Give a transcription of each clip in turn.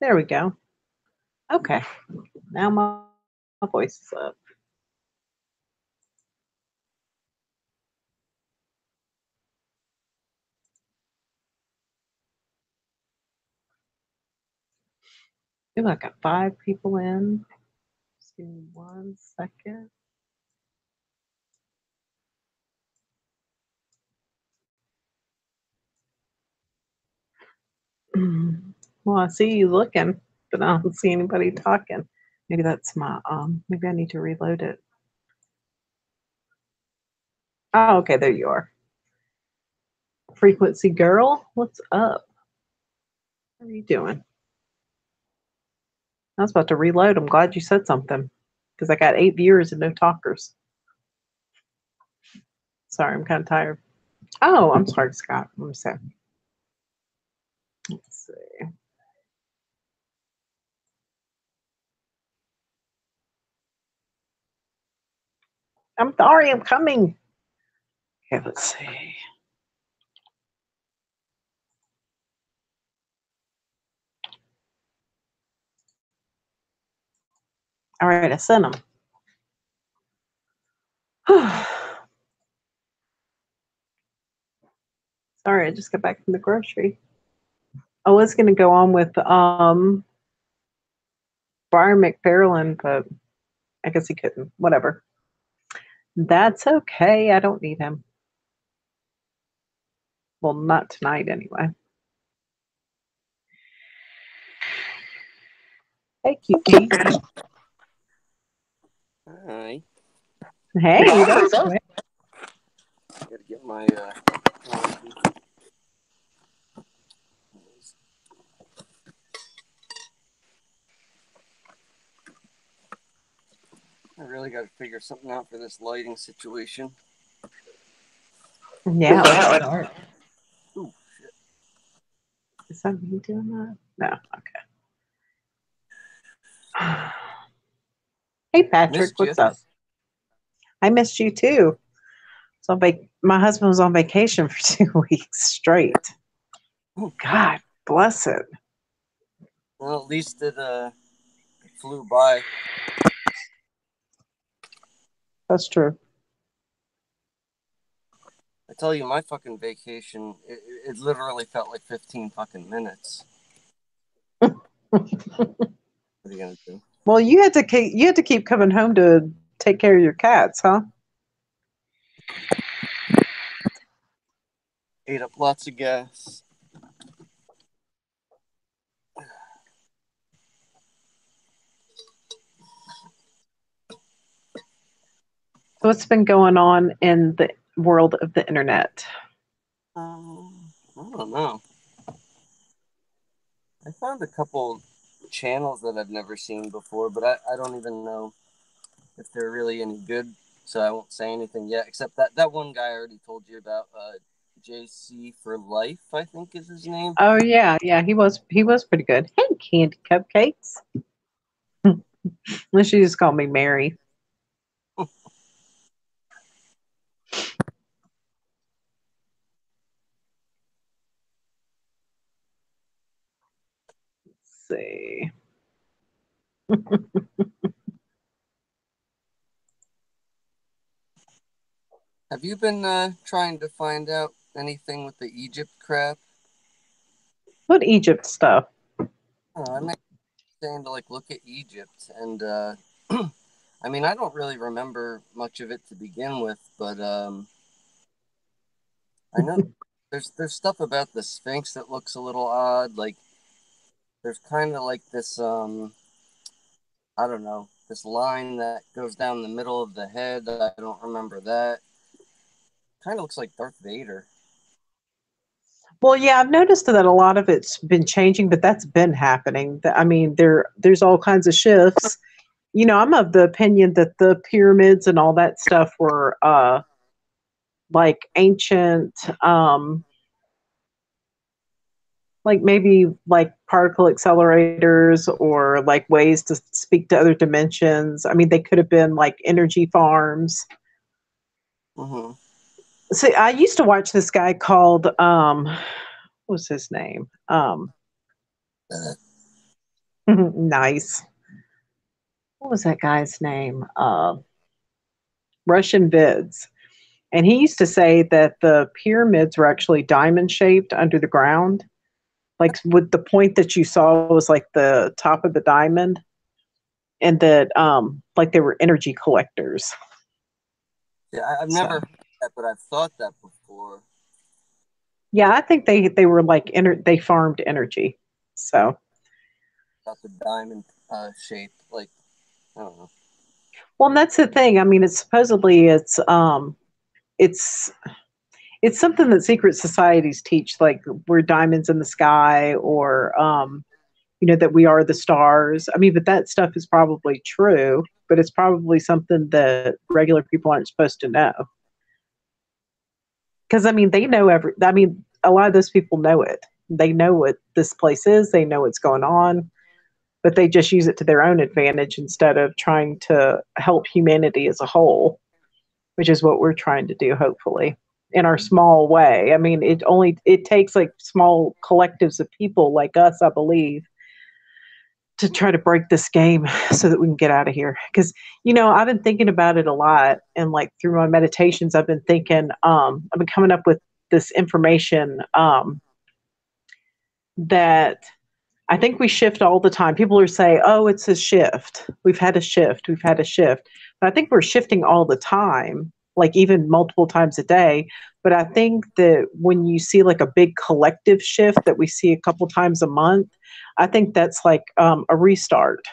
There we go. Okay. Now my voice is up. Ooh, I got 5 people in. Just give me 1 second. Well, I see you looking, but I don't see anybody talking. Maybe that's my maybe I need to reload it. Oh, okay, there you are. Frequency girl, what's up? How are you doing? I was about to reload. I'm glad you said something because I got 8 viewers and no talkers. Sorry, I'm kind of tired. Oh, I'm sorry, Scott. Let me see. Let's see. I'm sorry, I'm coming. Okay, let's see. All right, I sent them. Sorry, I just got back from the grocery. I was going to go on with Brian McFarland, but I guess he couldn't. Whatever. That's okay. I don't need him. Well, not tonight anyway. Hey, Kiki. Hi. Hey, that was quick. Gotta get my I really gotta figure something out for this lighting situation. Yeah, let's start. Ooh, shit. Is that me doing that? No. Okay. Hey, Patrick. Missed you. What's up? I missed you too. So my husband was on vacation for 2 weeks straight. God bless it. Well, at least it flew by. That's true. I tell you, my fucking vacation, it literally felt like 15 fucking minutes. What are you gonna do? Well, you had to keep coming home to take care of your cats, huh? Ate up lots of gas. So what's been going on in the world of the internet? I don't know. I found a couple channels that I've never seen before, but I don't even know if they're really any good. So I won't say anything yet, except that one guy I already told you about, JC for Life, I think is his name. Oh yeah, yeah, he was pretty good. Hey, Candy Cupcakes. Unless you just call me Mary. Let's see. Have you been trying to find out anything with the Egypt crap? What Egypt stuff? Oh, I'm saying to like look at Egypt, and I mean I don't really remember much of it to begin with, but I know there's stuff about the Sphinx that looks a little odd. Like there's kind of like this I don't know, this line that goes down the middle of the head. I don't remember that. Kind of looks like Darth Vader. Well, yeah, I've noticed that a lot of it's been changing, but that's been happening. I mean, there's all kinds of shifts. I'm of the opinion that the pyramids and all that stuff were like ancient, like maybe like particle accelerators or like ways to speak to other dimensions. I mean, they could have been like energy farms. Mm-hmm. See, I used to watch this guy called what was his name? Nice. What was that guy's name? Russian Vids. And he used to say that the pyramids were actually diamond shaped under the ground. Like with the point that you saw was like the top of the diamond, and that like they were energy collectors. Yeah, I've never So heard that, but I've thought that before. yeah, I think they were like they farmed energy. So About the diamond shape. Like, I don't know. well, and that's the thing. I mean, it's supposedly it's it's something that secret societies teach, like we're diamonds in the sky, or that we are the stars. I mean, but that stuff is probably true, but it's probably something that regular people aren't supposed to know. Because I mean, they know I mean, a lot of those people know it. They know what this place is. They know what's going on, but they just use it to their own advantage instead of trying to help humanity as a whole, which is what we're trying to do, hopefully, in our small way. I mean, it takes like small collectives of people like us, I believe, to try to break this game so that we can get out of here. Because I've been thinking about it a lot, and like through my meditations, I've been thinking, I've been coming up with this information, that I think we shift all the time. People are saying, oh, it's a shift. We've had a shift. We've had a shift. But I think we're shifting all the time, like even multiple times a day. But I think that when you see like a big collective shift that we see a couple times a month, I think that's like a restart.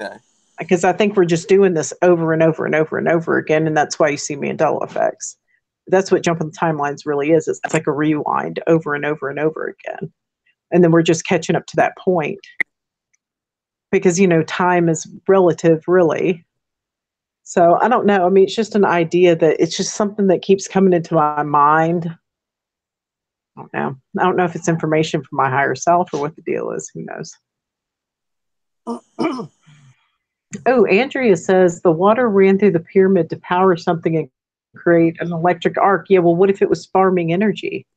Okay. Because I think we're just doing this over and over and over and over again. And that's why you see Mandela effects. That's what jumping the timelines really is. It's like a rewind over and over and over again. And then we're just catching up to that point, because time is relative, really. So I don't know. I mean, it's just an idea that it's just something that keeps coming into my mind. I don't know if it's information from my higher self or what the deal is. Who knows? Oh, Andrea says the water ran through the pyramid to power something and create an electric arc. Yeah, well, what if it was farming energy?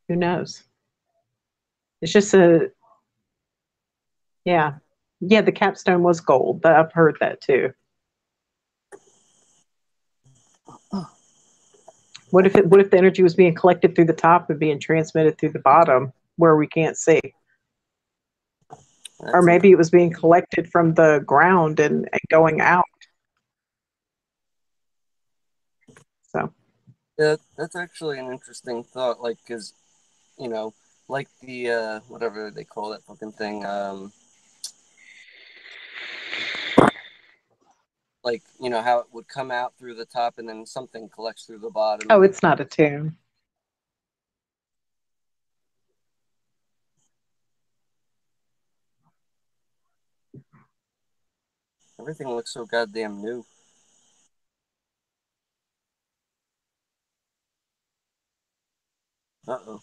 Who knows? It's just yeah. Yeah, the capstone was gold. I've heard that too. What if the energy was being collected through the top and being transmitted through the bottom where we can't see? Or maybe it was being collected from the ground and going out. So Yeah, that's actually an interesting thought. Like, because like the whatever they call that fucking thing, like how it would come out through the top and then something collects through the bottom. oh, And it's not a tomb. everything looks so goddamn new. Uh-oh.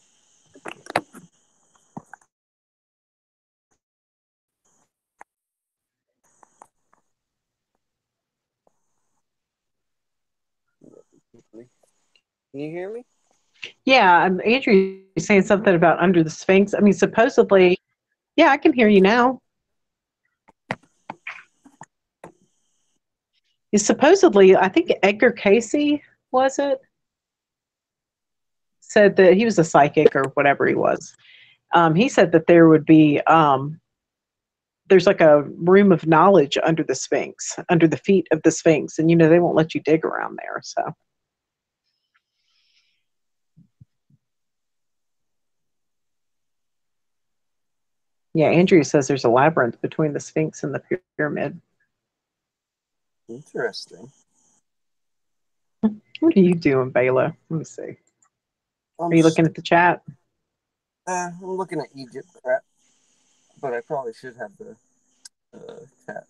Can you hear me? Yeah, Andrew saying something about under the Sphinx. I mean, supposedly, yeah, I can hear you now. Supposedly, I think Edgar Casey, was it, said that he was a psychic or whatever he was. He said that there would be there's like a room of knowledge under the Sphinx, under the feet of the Sphinx, and they won't let you dig around there. So yeah, Andrew says there's a labyrinth between the Sphinx and the pyramid. Interesting. What are you doing, Bela? Let me see. Are you looking at the chat? I'm looking at Egypt crap, but I probably should have the chat.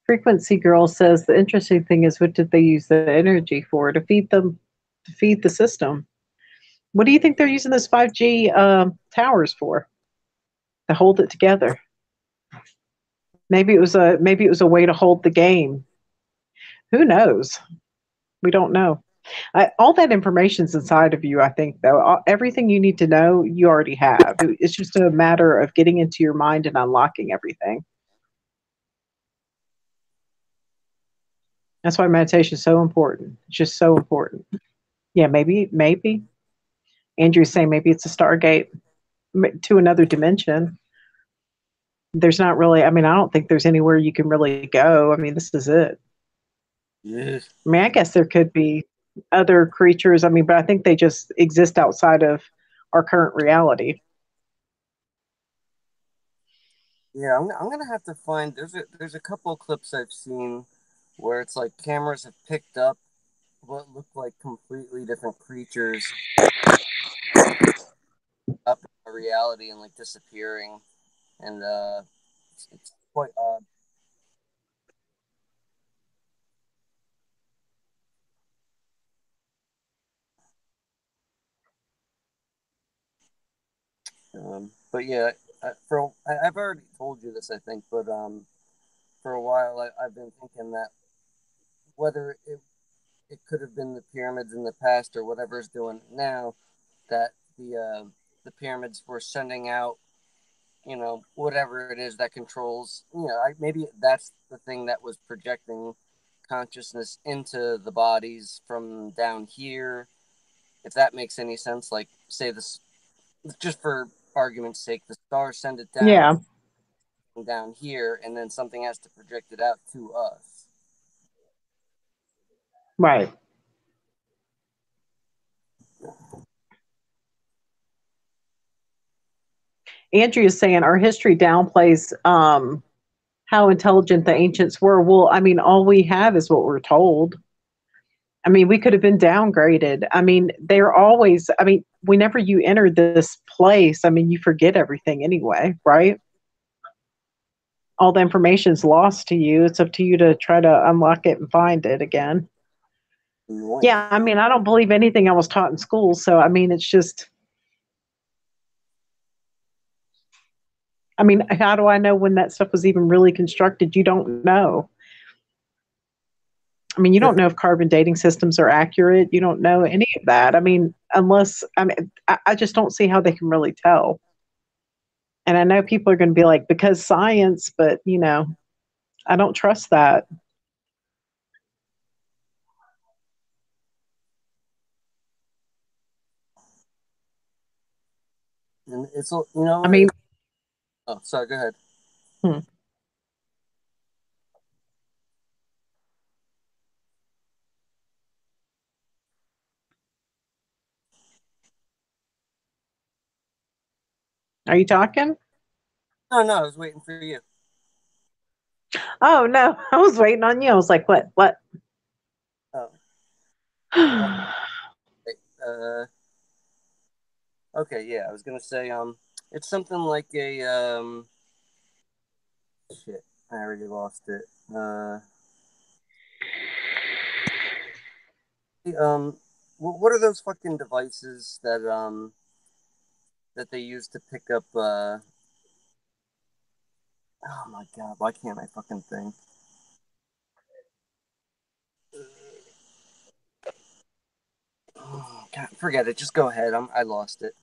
Frequency Girl says the interesting thing is, what did they use the energy for? To feed them, to feed the system. What do you think they're using those 5G towers for? To hold it together. Maybe it was a way to hold the game. Who knows? We don't know. All that information's inside of you, I think, though. Everything you need to know, you already have. It's just a matter of getting into your mind and unlocking everything. That's why meditation is so important. It's just so important. Yeah, maybe. Andrew's saying maybe it's a stargate to another dimension. There's not really, I mean, I don't think there's anywhere you can really go. I mean, this is it. Yes. I mean, I guess there could be other creatures. I mean, but I think they just exist outside of our current reality. Yeah, I'm gonna have to find. There's a couple of clips I've seen where it's like cameras have picked up what look like completely different creatures up in reality and like disappearing, and it's quite odd. But yeah, I've already told you this, I think, but for a while I've been thinking that whether it could have been the pyramids in the past or whatever's doing it now, that the pyramids were sending out, whatever it is that controls, maybe that's the thing that was projecting consciousness into the bodies from down here, if that makes any sense. Like, say this, just for argument's sake, the stars send it Yeah, down here, and then something has to project it out to us. right. Andrea is saying our history downplays how intelligent the ancients were. Well, I mean, all we have is what we're told. I mean, we could have been downgraded. I mean, they're always, I mean, whenever you enter this place, I mean, you forget everything anyway, right? All the information's lost to you. It's up to you to try to unlock it and find it again. Annoying. Yeah, I mean, I don't believe anything I was taught in school. So, I mean, it's just, I mean, how do I know when that stuff was even really constructed? You don't know. I mean, you don't know if carbon dating systems are accurate. You don't know any of that. I mean, unless, I mean, I just don't see how they can really tell. And I know people are going to be like, because science, but, I don't trust that. And it's, you know I what? mean, Oh, sorry, go ahead. hmm, are you talking? No, no, I was waiting for you. Oh, no, I was waiting on you. I was like, what? What? Oh, okay. Uh, okay, yeah, I was gonna say, it's something like a, shit, I already lost it. Um, what are those fucking devices that they use to pick up, oh my god, why can't I fucking think? Oh, god, forget it, just go ahead, I lost it.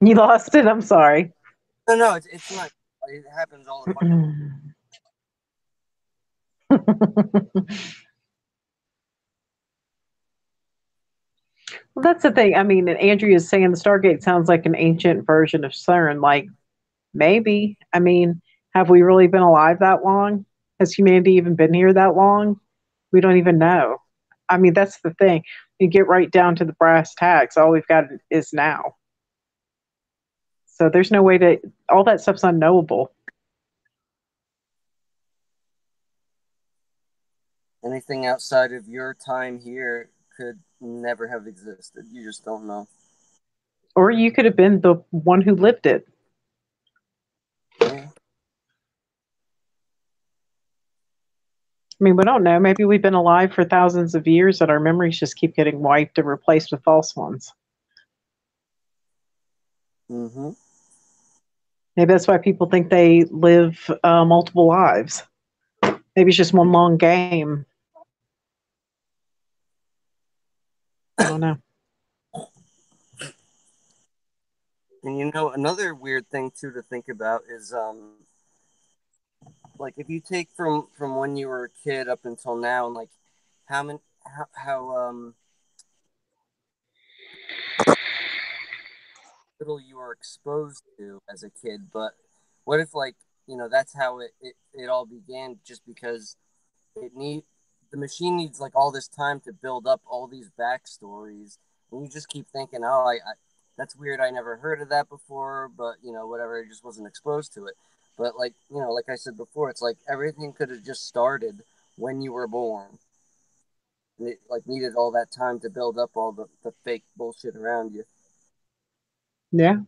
You lost it. I'm sorry. No, no, it's not, it happens all the fucking. Well, that's the thing. I mean, and Andrea is saying the Stargate sounds like an ancient version of CERN. Like, maybe. I mean, have we really been alive that long? Has humanity even been here that long? We don't even know. I mean, that's the thing. You get right down to the brass tacks. All we've got is now. So there's no way to, all that stuff's unknowable. Anything outside of your time here could never have existed. You just don't know. Or you could have been the one who lived it. Yeah. I mean, we don't know. Maybe we've been alive for thousands of years and our memories just keep getting wiped and replaced with false ones. Mm-hmm. Maybe that's why people think they live multiple lives. Maybe it's just one long game. I don't know. And you know, another weird thing too to think about is like if you take from when you were a kid up until now, and like how many how little you were exposed to as a kid. But what if, like, you know, that's how it all began, just because it need the machine needs like all this time to build up all these backstories, and you just keep thinking, oh, I that's weird, I never heard of that before, but you know, whatever, I just wasn't exposed to it. But like, you know, like I said before, it's like everything could have just started when you were born, and it like needed all that time to build up all the fake bullshit around you. Yeah.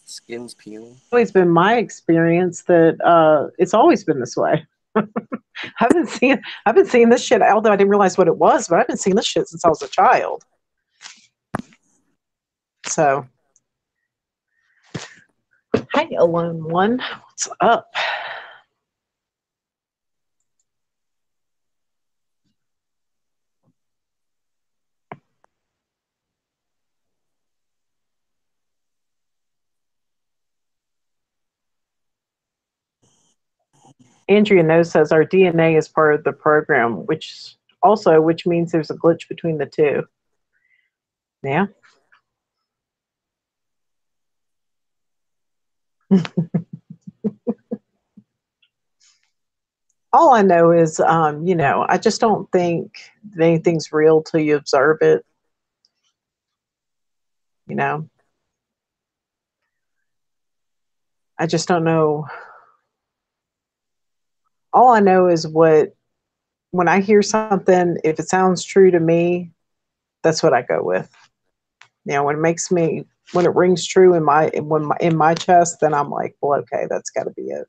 Skins peeling. Always been my experience that it's always been this way. I've been seeing this shit, although I didn't realize what it was, but I've been seeing this shit since I was a child. So, hey, alone one, what's up? Andrea No says our DNA is part of the program, which means there's a glitch between the two. Yeah. All I know is, I just don't think that anything's real till you observe it. You know, I just don't know. All I know is when I hear something, if it sounds true to me, that's what I go with. When it rings true in my chest, then I'm like, well, okay, that's got to be it.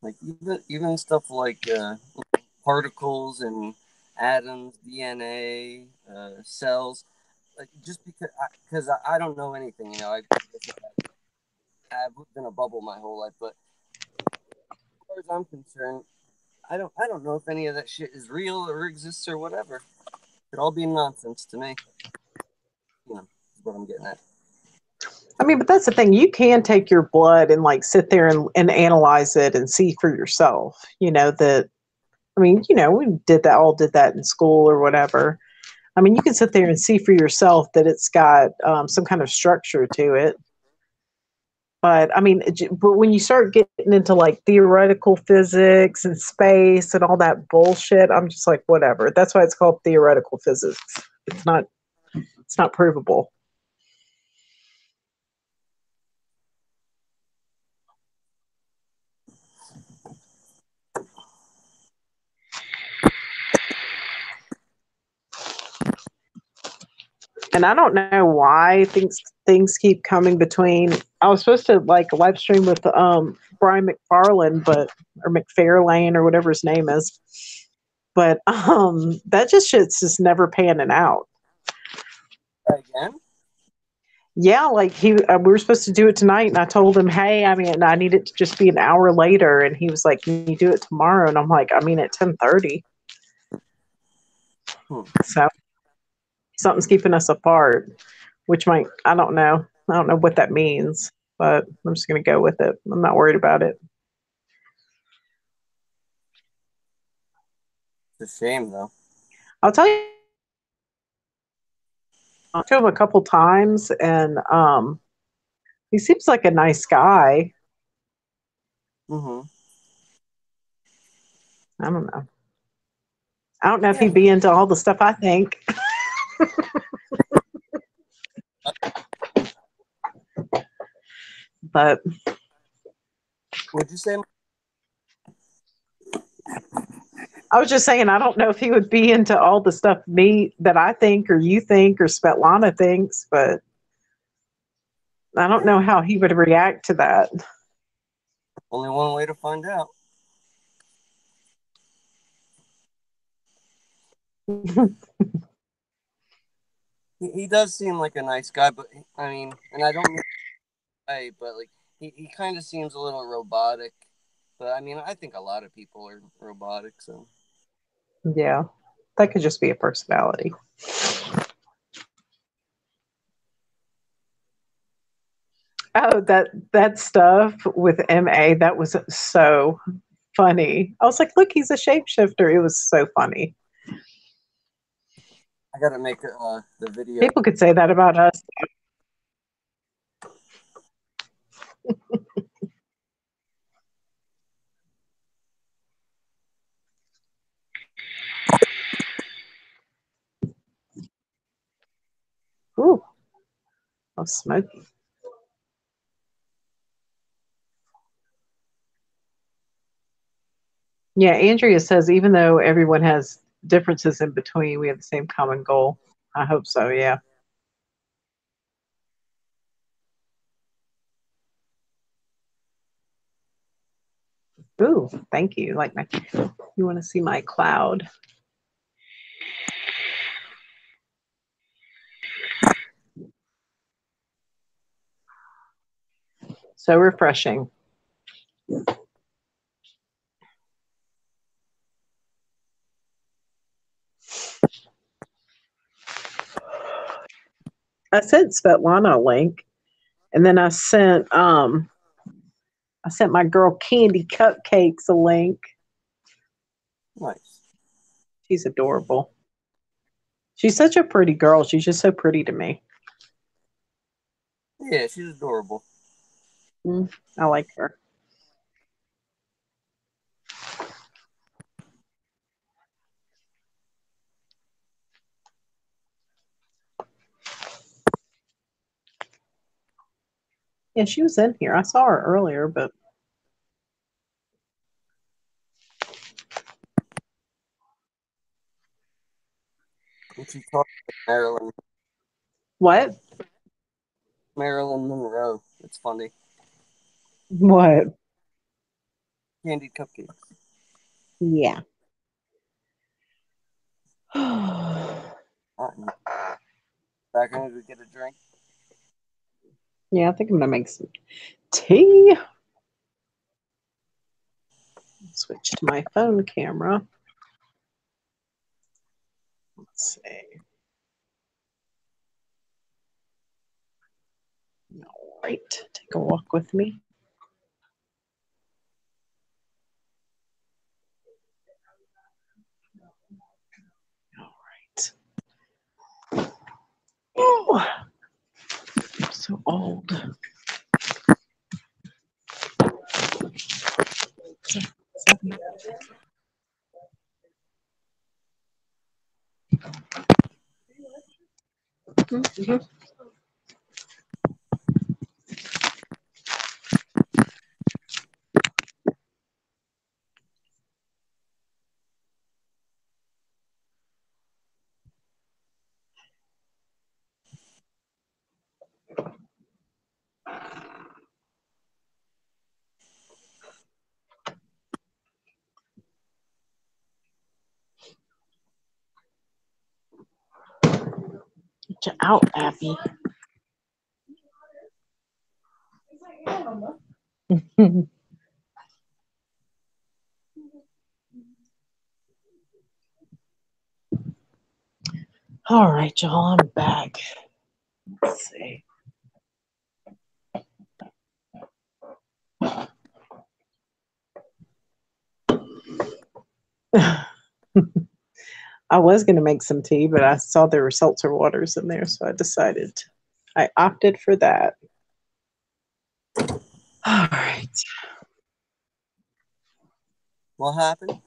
Like even stuff like particles and atoms, DNA, cells. Like just because I don't know anything, you know, I've lived in a bubble my whole life, but as far as I'm concerned, I don't know if any of that shit is real or exists or whatever. It could all be nonsense to me. You know, is what I'm getting at. I mean, but that's the thing. You can take your blood and like sit there and analyze it and see for yourself. We did that in school or whatever. I mean, you can sit there and see for yourself that it's got some kind of structure to it. But I mean, but when you start getting into like theoretical physics and space and all that bullshit, I'm just like, whatever. That's why it's called theoretical physics. It's not. It's not provable. And I don't know why things keep coming between. I was supposed to like live stream with Brian McFarlane, or McFarlane or whatever his name is, but that just shit's just never panning out. Again? Yeah, like we were supposed to do it tonight, and I told him, hey, I mean, I need it to just be an hour later, and he was like, can you do it tomorrow? And I'm like, I mean, at 10:30. So something's keeping us apart, which I don't know. I don't know what that means, but I'm just going to go with it. I'm not worried about it. It's a shame, though. I'll tell you, I talked to him a couple times, and he seems like a nice guy. Mm-hmm. I don't know. I don't know if he'd be into all the stuff I think. But Would you say? I was just saying, I don't know if he would be into all the stuff that I think or you think or Svetlana thinks, but I don't know how he would react to that. Only one way to find out. He does seem like a nice guy, but I mean, and I don't mean hey, but like he kind of seems a little robotic. But I mean, I think a lot of people are robotic, so Yeah, that could just be a personality. Oh, that stuff with MA, that was so funny. I was like, look, he's a shapeshifter. It was so funny. I gotta make the video. People could say that about us. Ooh, I was smoking. Yeah, Andrea says even though everyone has differences in between, we have the same common goal. I hope so, yeah. Ooh, thank you. Like my you want to see my cloud. So refreshing. I sent Svetlana a link and then I sent my girl Candy Cupcakes a link. Nice. She's adorable. She's such a pretty girl. She's just so pretty to me. Yeah, she's adorable. I like her. Yeah, she was in here. I saw her earlier, but And she talks like what? Marilyn Monroe. It's funny. What? Candied cupcakes. Yeah. Back in to get a drink. Yeah, I think I'm gonna make some tea. Switch to my phone camera. Let's see. All right, take a walk with me. All right. Oh, I'm so old. Mhm. Get you out, Abby. All right, y'all, I'm back. Let's see. I was going to make some tea, but I saw there were seltzer waters in there, so I opted for that. All right. What happened?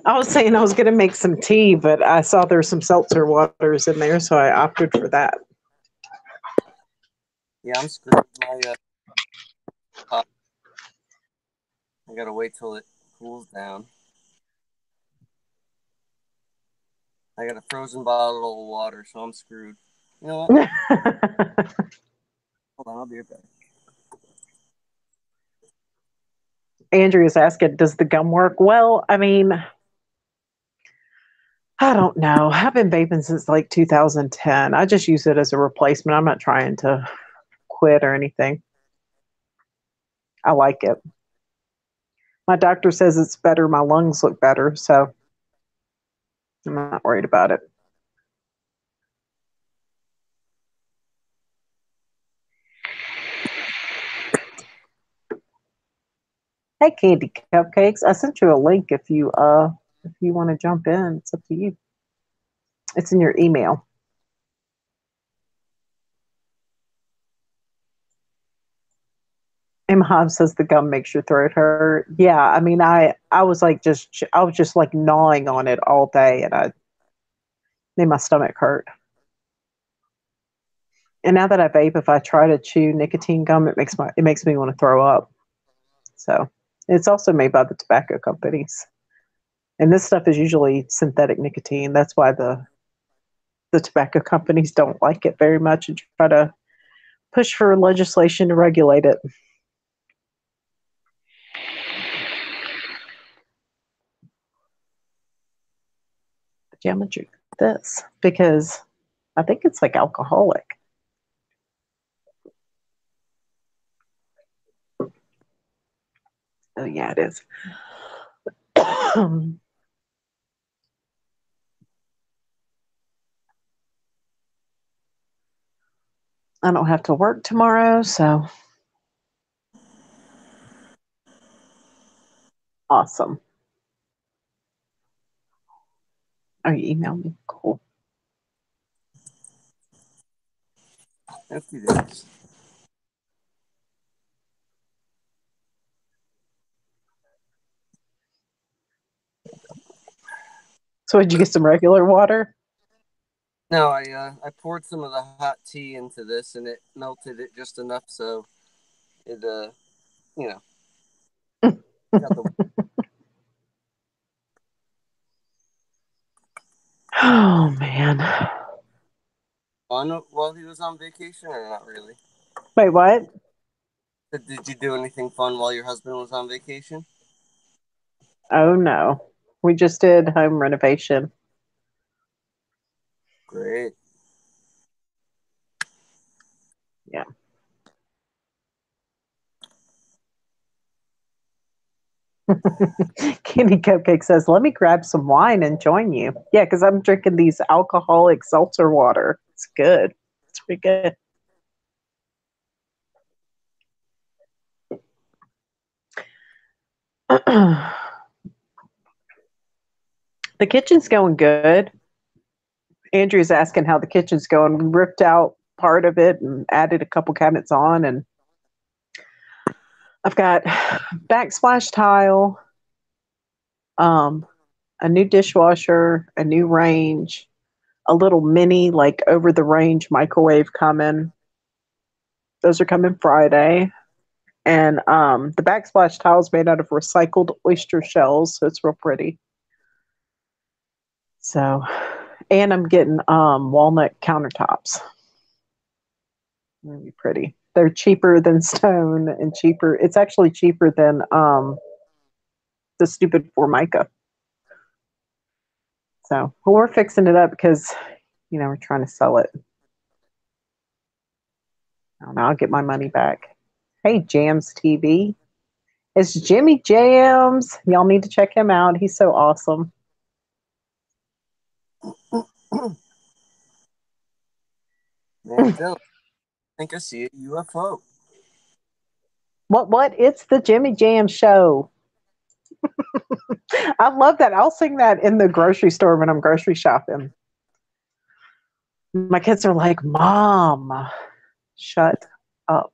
I was saying I was going to make some tea, but I saw there were some seltzer waters in there, so I opted for that. Yeah, I'm screwed. I gotta wait till it cools down. I got a frozen bottle of water, so I'm screwed. You know what? Hold on, I'll be right back. Andrea's asking, does the gum work? Well, I mean, I don't know. I've been vaping since like 2010. I just use it as a replacement. I'm not trying to quit or anything. I like it. My doctor says it's better. My lungs look better. So I'm not worried about it. Hey, Candy Cupcakes. I sent you a link if you want to jump in. It's up to you. It's in your email. M. Hobbs says the gum makes your throat hurt. Yeah, I mean, I was like I was just like gnawing on it all day, and I made my stomach hurt. And now that I vape, if I try to chew nicotine gum, it makes me want to throw up. So it's also made by the tobacco companies, and this stuff is usually synthetic nicotine. That's why the tobacco companies don't like it very much and try to push for legislation to regulate it. But yeah, I'm gonna drink this because I think it's like alcoholic. Oh yeah, it is. I don't have to work tomorrow, so awesome. Oh, you emailed me. Cool. Empty this. So did you get some regular water? No, I poured some of the hot tea into this, and it melted it just enough so it you know got the Oh man. fun while he was on vacation, or not really. Wait, what? Did you do anything fun while your husband was on vacation? Oh no. We just did home renovation. Great. Yeah. Candy Cupcake says, let me grab some wine and join you. Yeah, because I'm drinking these alcoholic seltzer water. It's good. It's pretty good. The kitchen's going good. Andrew's asking how the kitchen's going. We ripped out part of it and added a couple cabinets on, and I've got backsplash tile, um, a new dishwasher, a new range, a little mini like over the range microwave coming. Those are coming Friday. And the backsplash tile is made out of recycled oyster shells, so it's real pretty. So, and I'm getting walnut countertops. It'll be pretty. They're cheaper than stone and cheaper. It's actually cheaper than the stupid Formica. So, well, we're fixing it up because we're trying to sell it. I don't know. I'll get my money back. Hey, Jams TV. It's Jimmy Jams. Y'all need to check him out. He's so awesome. Man, Phil, I think I see a UFO. What? It's the Jimmy Jam show. I love that. I'll sing that in the grocery store when I'm grocery shopping. My kids are like, Mom, shut up.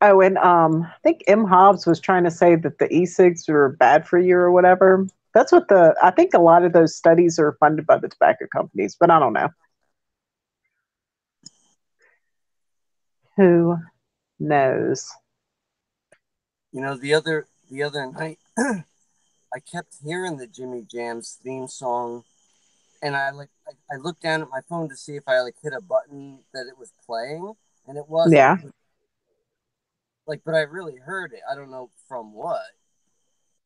Oh, and I think M. Hobbs was trying to say that the e-cigs were bad for you or whatever. That's what I think a lot of those studies are funded by the tobacco companies, but I don't know. Who knows? The other night, I kept hearing the Jimmy Jams theme song, and I looked down at my phone to see if I hit a button that it was playing, and it wasn't. Yeah. Like, but I really heard it. I don't know from what.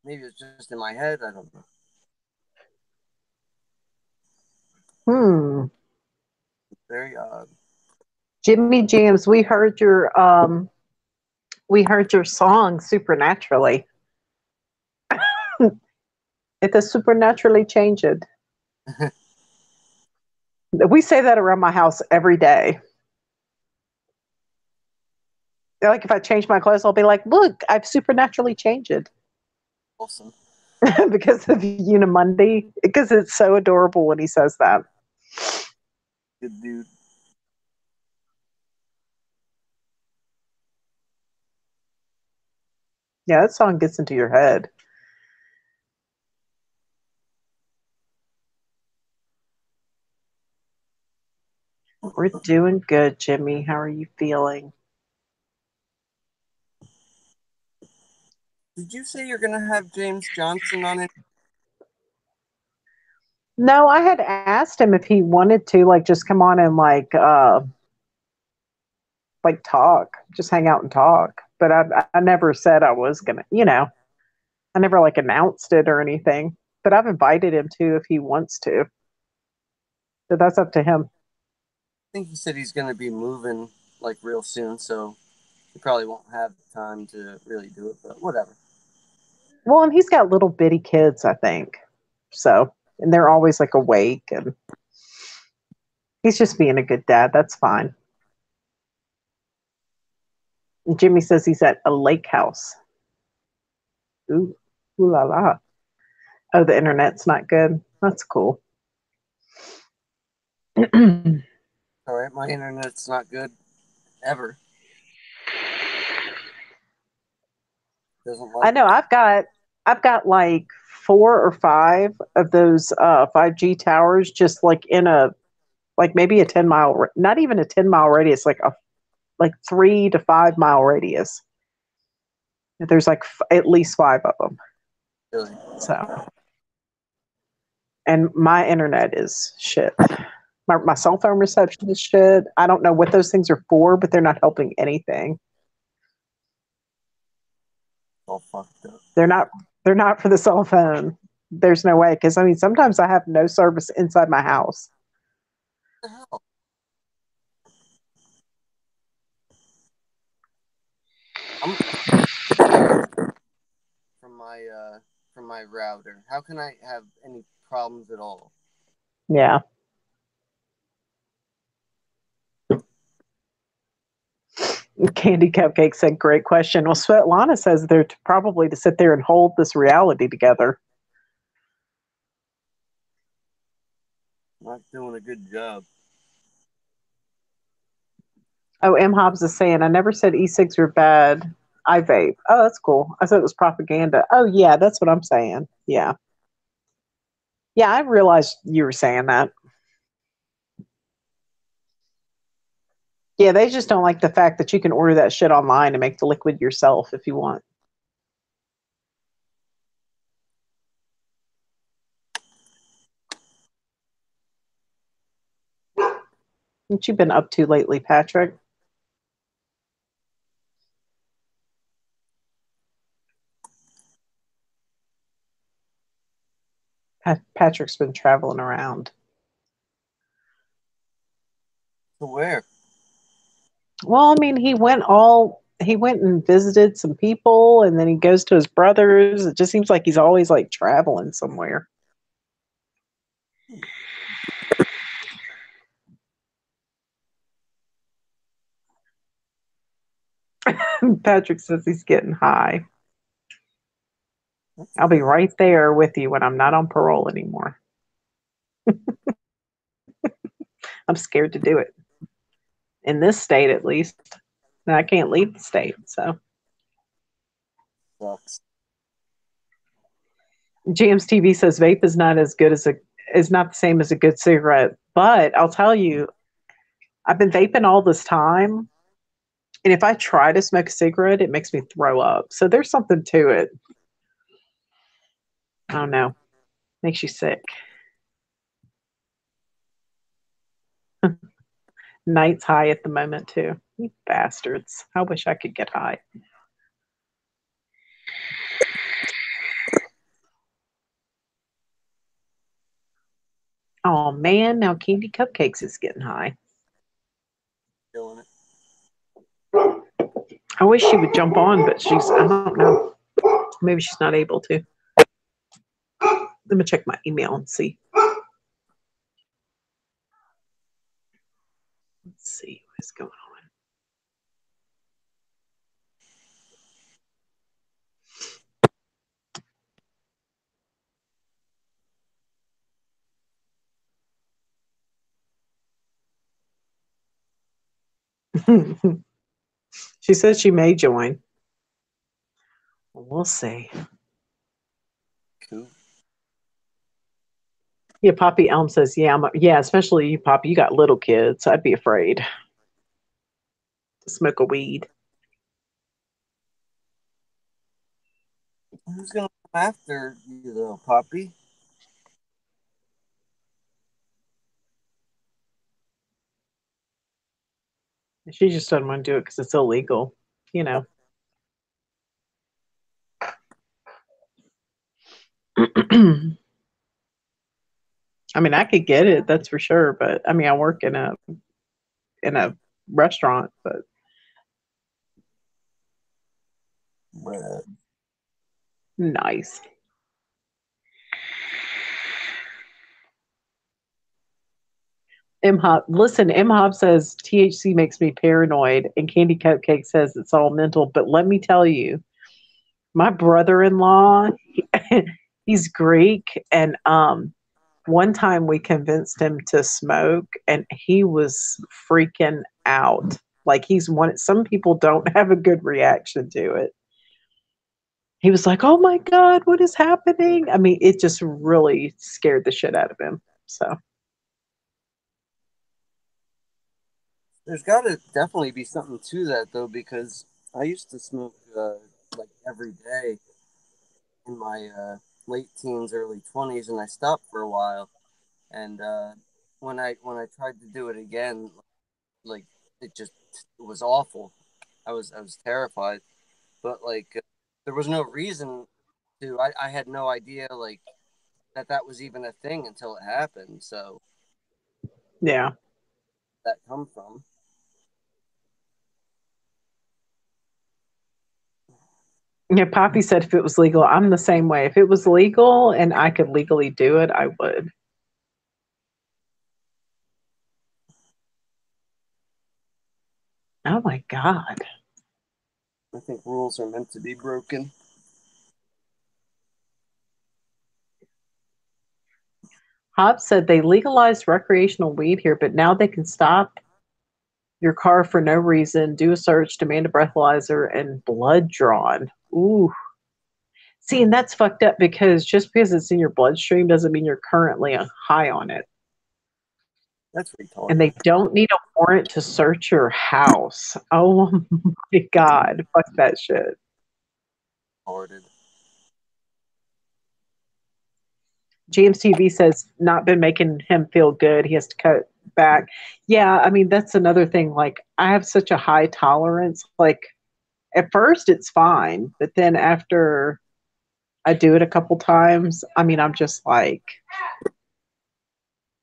Maybe it's just in my head. I don't know. Hmm. Very odd. Jimmy Jams, we heard your song supernaturally. It does supernaturally change it. We say that around my house every day. Like if I change my clothes, I'll be like, "Look, I've supernaturally changed it." Awesome. Because of Unimundi. Because it's so adorable when he says that. Good dude. Yeah, that song gets into your head. We're doing good, Jimmy. How are you feeling? Did you say you're gonna have James Johnson on it? No, I had asked him if he wanted to like just come on and like talk, just hang out and talk. But I never said I was gonna, I never like announced it or anything. But I've invited him to if he wants to. But that's up to him. I think he said he's gonna be moving like real soon, so he probably won't have time to really do it. But whatever. Well, and he's got little bitty kids, I think. So, and they're always like awake, and he's just being a good dad. That's fine. And Jimmy says he's at a lake house. Ooh, ooh la la. Oh, the internet's not good. That's cool. All right, my internet's not good ever. Doesn't I like know it. I've got like 4 or 5 of those 5G towers just like in a like maybe a 10 mile, not even a 10 mile radius, like 3 to 5 mile radius. There's like at least 5 of them. Really. So, and my internet is shit. My cell phone reception is shit. I don't know what those things are for, but they're not helping anything. All fucked up. They're not. They're not for the cell phone. There's no way because I mean sometimes I have no service inside my house. What the hell? I'm from my from my router. How can I have any problems at all? Yeah. Candy Cupcake said, "Great question." Well, Svetlana says they're probably to sit there and hold this reality together. Not doing a good job. Oh, M Hobbs is saying, "I never said e-cigs are bad. I vape." Oh, that's cool. I said it was propaganda. Oh, yeah, that's what I'm saying. Yeah. Yeah, I realized you were saying that. Yeah, they just don't like the fact that you can order that shit online and make the liquid yourself if you want. What you been up to lately, Patrick? Patrick's been traveling around. To where? Well, I mean, he went and visited some people and then he goes to his brother's. It just seems like he's always like traveling somewhere. Patrick says he's getting high. That's I'll be good. right there with you when I'm not on parole anymore. I'm scared to do it. In this state at least. And I can't leave the state. So Sucks. James TV says vape is not as good as a is not the same as a good cigarette. But I'll tell you, I've been vaping all this time. And if I try to smoke a cigarette, it makes me throw up. So there's something to it. I don't know. Makes you sick. Night's high at the moment too. You bastards. I wish I could get high. Oh man, now Candy Cupcakes is getting high. Doing it. I wish she would jump on, but I don't know. Maybe she's not able to. Let me check my email and see. Let's see what's going on. She says she may join. We'll see. Cool. Yeah, Poppy Elm says, yeah, especially you, Poppy. You got little kids. I'd be afraid to smoke a weed. Who's gonna come after you, though, Poppy? She just doesn't want to do it because it's illegal, you know. I mean, I could get it, that's for sure. But I mean, I work in a restaurant, but nice. Listen, M says THC makes me paranoid, and Candy Cupcake says it's all mental. But let me tell you, my brother-in-law, he's Greek, and one time we convinced him to smoke, and he was freaking out. Like some people don't have a good reaction to it. He was like, "Oh my God, what is happening?" I mean, it just really scared the shit out of him. So There's got to definitely be something to that, though, because I used to smoke like every day in my late teens, early 20s, and I stopped for a while. And when I tried to do it again, like it was awful. I was terrified, but like there was no reason to. I had no idea like that was even a thing until it happened. So yeah. that come from. Yeah, Poppy said if it was legal, I'm the same way. If it was legal and I could legally do it, I would. Oh my God. I think rules are meant to be broken. Hobbs said they legalized recreational weed here, but now they can stop your car for no reason, do a search, demand a breathalyzer, and blood drawn. Ooh. See, and that's fucked up because just because it's in your bloodstream doesn't mean you're currently high on it. That's And retarded. they don't need a warrant to search your house. Oh my God. Fuck that shit. Retarded. James TV says not been making him feel good. He has to cut back. Yeah, I mean that's another thing. Like I have such a high tolerance. Like at first it's fine, but then after I do it a couple times, I mean I'm just like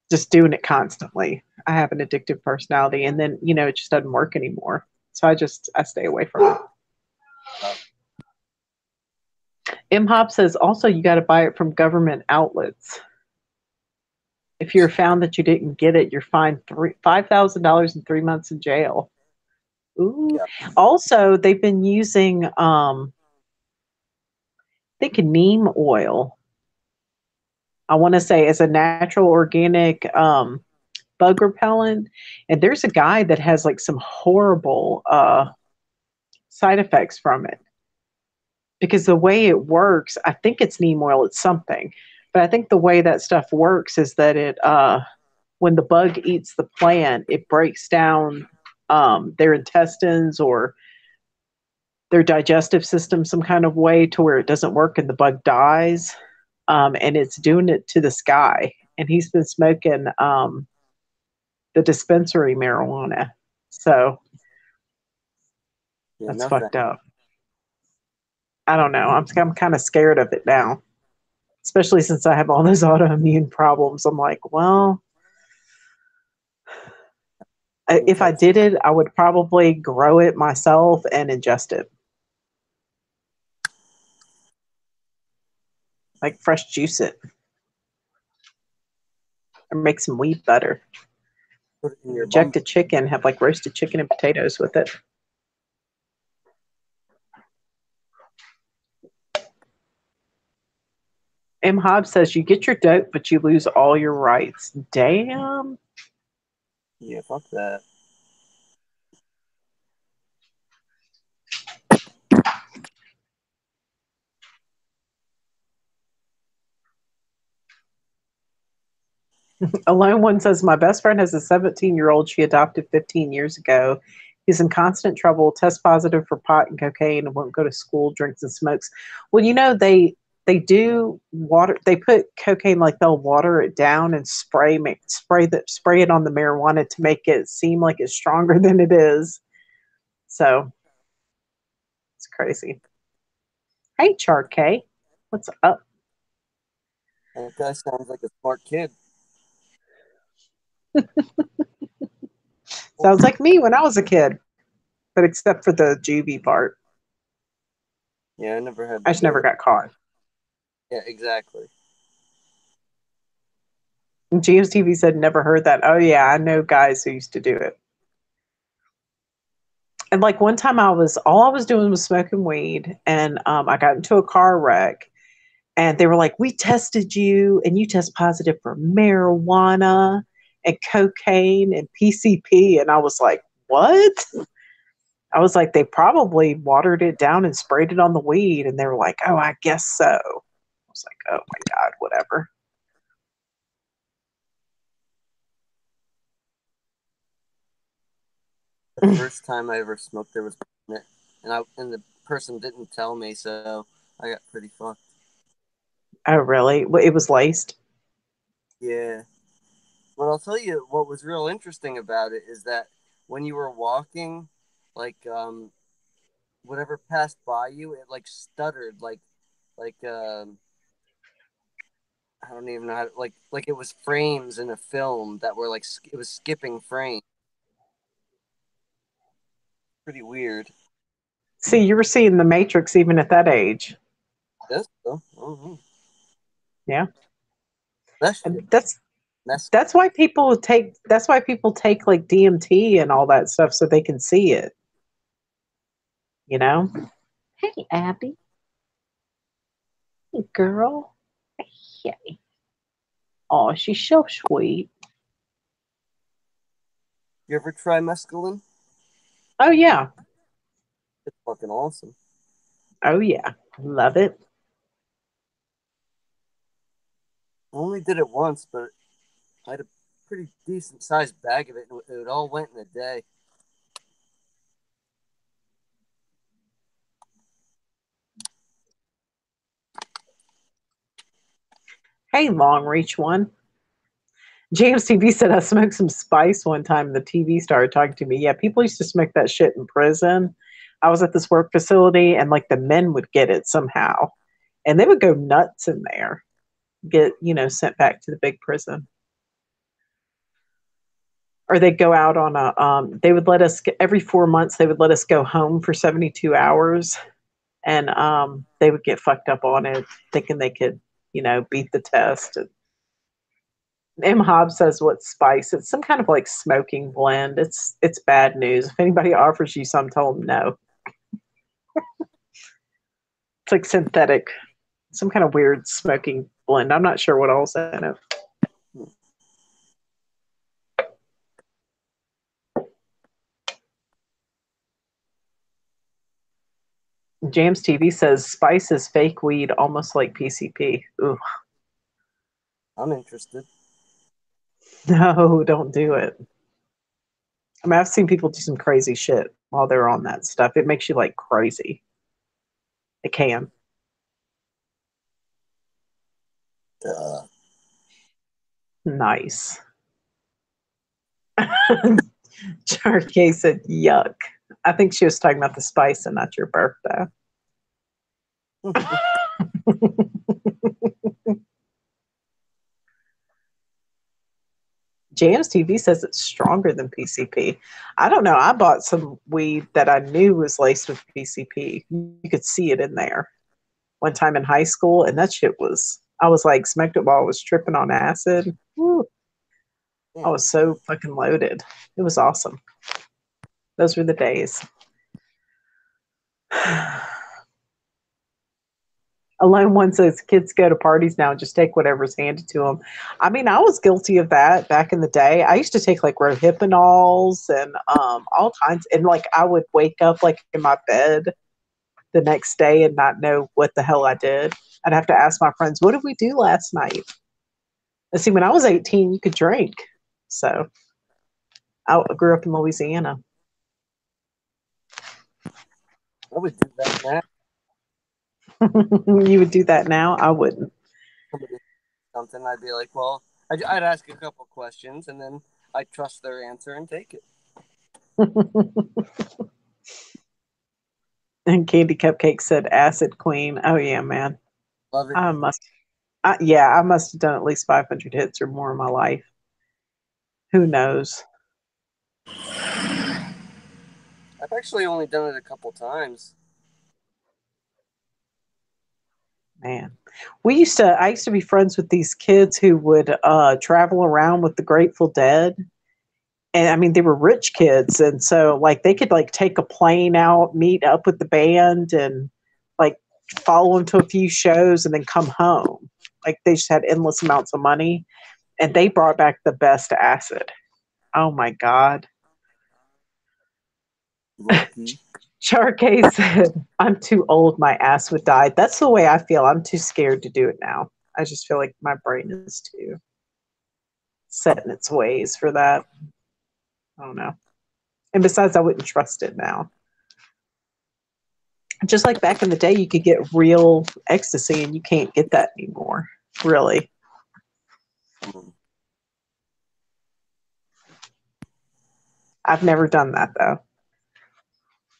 just doing it constantly. I have an addictive personality, and then it just doesn't work anymore. So I stay away from it. M-Hop says also you got to buy it from government outlets. If you're found that you didn't get it, you're fined $5,000 and 3 months in jail. Ooh. Yeah. Also, they've been using, I think, neem oil. I want to say as a natural organic bug repellent. And there's a guy that has like some horrible side effects from it. Because the way it works, I think it's neem oil, it's something. But I think the way that stuff works is that when the bug eats the plant, it breaks down their intestines or their digestive system some kind of way to where it doesn't work and the bug dies. And it's doing it to this guy. And he's been smoking the dispensary marijuana. So Yeah, that's no thanks. fucked up. I don't know. I'm kind of scared of it now, especially since I have all those autoimmune problems. I'm like, well, Can if I touch it. did it, I would probably grow it myself and ingest it, like fresh juice it, or make some weed butter. Put it in your bum. Inject a chicken, have like roasted chicken and potatoes with it. M. Hobbs says you get your dope, but you lose all your rights. Damn. Yeah, fuck that. Alone One says, my best friend has a 17-year-old she adopted 15 years ago. He's in constant trouble, tests positive for pot and cocaine, and won't go to school, drinks and smokes. Well, they do water. They put cocaine, like they'll water it down and spray it on the marijuana to make it seem like it's stronger than it is. So it's crazy. Hey, Char K, what's up? That guy sounds like a smart kid. Sounds like me when I was a kid, but except for the juvie part. Yeah, I never had I to just never do it. got caught. Yeah, exactly. And GMTV said never heard that. Oh yeah, I know guys who used to do it. And like one time all I was doing was smoking weed, and I got into a car wreck, and they were like, we tested you and you test positive for marijuana and cocaine and PCP. And I was like, what? I was like, they probably watered it down and sprayed it on the weed. And they were like, oh, I guess so. I was like, oh my God, whatever. The first time I ever smoked, there was in it, and the person didn't tell me, so I got pretty fucked. Oh, really? It was laced? Yeah. But I'll tell you what was real interesting about it is that when you were walking, like whatever passed by you, it like stuttered, like I don't even know how to, like it was frames in a film that were like it was skipping frames. Pretty weird. See, you were seeing the Matrix even at that age. Yes, though. Mm-hmm. Yeah. That shit And that's why people take like DMT and all that stuff so they can see it, you know? Hey, Abby. Hey, girl. Hey. Oh, she's so sweet. You ever try mescaline? Oh yeah. It's fucking awesome. Oh yeah. Love it. I only did it once, but I had a pretty decent sized bag of it, and it all went in a day. Hey, long reach one. James TV said I smoked some spice one time. The TV started talking to me. Yeah, people used to smoke that shit in prison. I was at this work facility and like the men would get it somehow. And they would go nuts in there, get, sent back to the big prison. Or they'd go out on they would let us, every 4 months, they would let us go home for 72 hours. And they would get fucked up on it, thinking they could, beat the test. M. Hobbs says, "What spice? It's some kind of like smoking blend. It's bad news. If anybody offers you some, tell them no. It's like synthetic, some kind of weird smoking blend. I'm not sure what all's in it." James TV says, "Spice is fake weed, almost like PCP." Ooh, I'm interested. no, don't do it. I mean, I've seen people do some crazy shit while they're on that stuff. It makes you like crazy. It can. Uh, Nice. Charkay said, yuck. I think she was talking about the spice and not your birthday. Jams TV says it's stronger than PCP. I don't know. I bought some weed that I knew was laced with PCP. You could see it in there one time in high school, and that shit was, I was like, smoked it while I was tripping on acid. Woo. I was so fucking loaded. It was awesome. Those were the days. Alone one says kids go to parties now and just take whatever's handed to them. I mean, I was guilty of that back in the day. I used to take like Rohypnols and all kinds, and like I would wake up like in my bed the next day and not know what the hell I did. I'd have to ask my friends, "What did we do last night?" And see, when I was 18, you could drink, so I grew up in Louisiana. I would do that now. You would do that now? I wouldn't. Something I'd be like, well, I'd ask a couple questions and then I'd trust their answer and take it. And Candy Cupcake said acid queen. Oh yeah, man. Love it. I must have done at least 500 hits or more in my life. Who knows? I've actually only done it a couple times. Man, I used to be friends with these kids who would travel around with the Grateful Dead. And I mean, they were rich kids. And so like they could like take a plane out, meet up with the band and like follow them to a few shows and then come home. Like they just had endless amounts of money and they brought back the best acid. Oh my God. Lucky. Charkay said, I'm too old, my ass would die. That's the way I feel. I'm too scared to do it now. I just feel like my brain is too set in its ways for that. I don't know. And besides, I wouldn't trust it now. Just like back in the day, you could get real ecstasy and you can't get that anymore. Really. I've never done that though.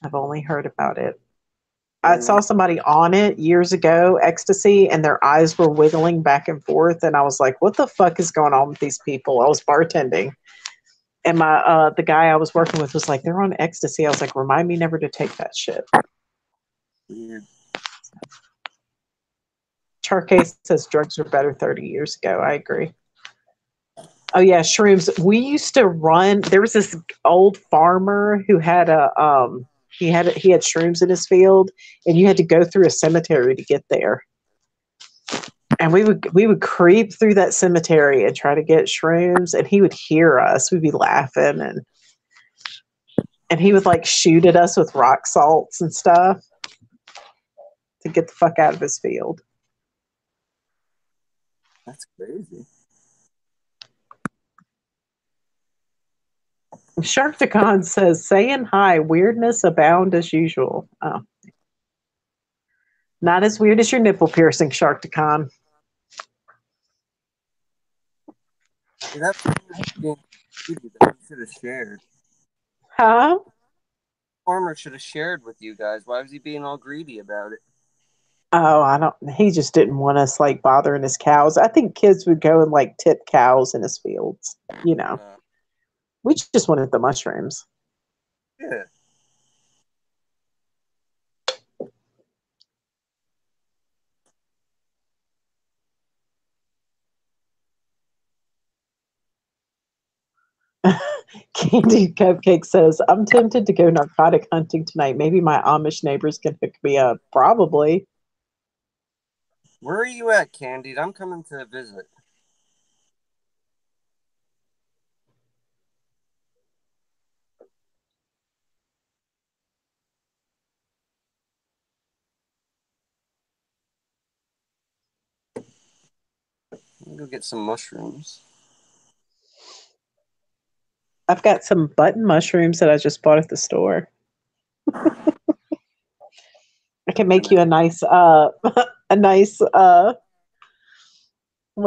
I've only heard about it. I saw somebody on it years ago, ecstasy, and their eyes were wiggling back and forth. And I was like, what the fuck is going on with these people? I was bartending. And my the guy I was working with was like, they're on ecstasy. I was like, remind me never to take that shit. Weird. Charkay says drugs were better 30 years ago. I agree. Oh yeah, shrooms. We used to run. There was this old farmer who had he had shrooms in his field, and you had to go through a cemetery to get there. And we would creep through that cemetery and try to get shrooms, and he would hear us. We'd be laughing, and he would like shoot at us with rock salts and stuff to get the fuck out of his field. That's crazy. Sharktacon says, saying hi, weirdness abound as usual. Oh. Not as weird as your nipple piercing, Sharktacon. That's you should have shared. Huh? Farmer should have shared with you guys. Why was he being all greedy about it? Oh, I don't. He just didn't want us like bothering his cows. I think kids would go and like tip cows in his fields. You know, we just wanted the mushrooms. Yeah. Candy Cupcake says, I'm tempted to go narcotic hunting tonight. Maybe my Amish neighbors can hook me up. Probably. Where are you at, Candied? I'm coming to visit. Let me go get some mushrooms. I've got some button mushrooms that I just bought at the store. I can make you a nice what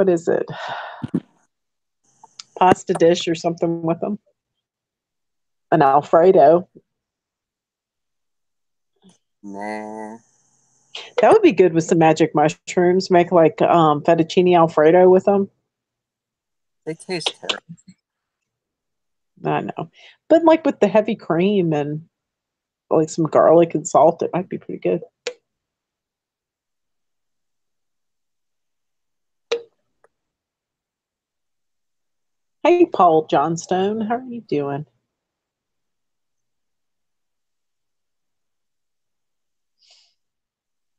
is it? Pasta dish or something with them. An Alfredo. Nah, That would be good with some magic mushrooms. Make like fettuccine Alfredo with them. they taste terrible. I know. But like with the heavy cream and like some garlic and salt, it might be pretty good. Hey, Paul Johnstone, how are you doing?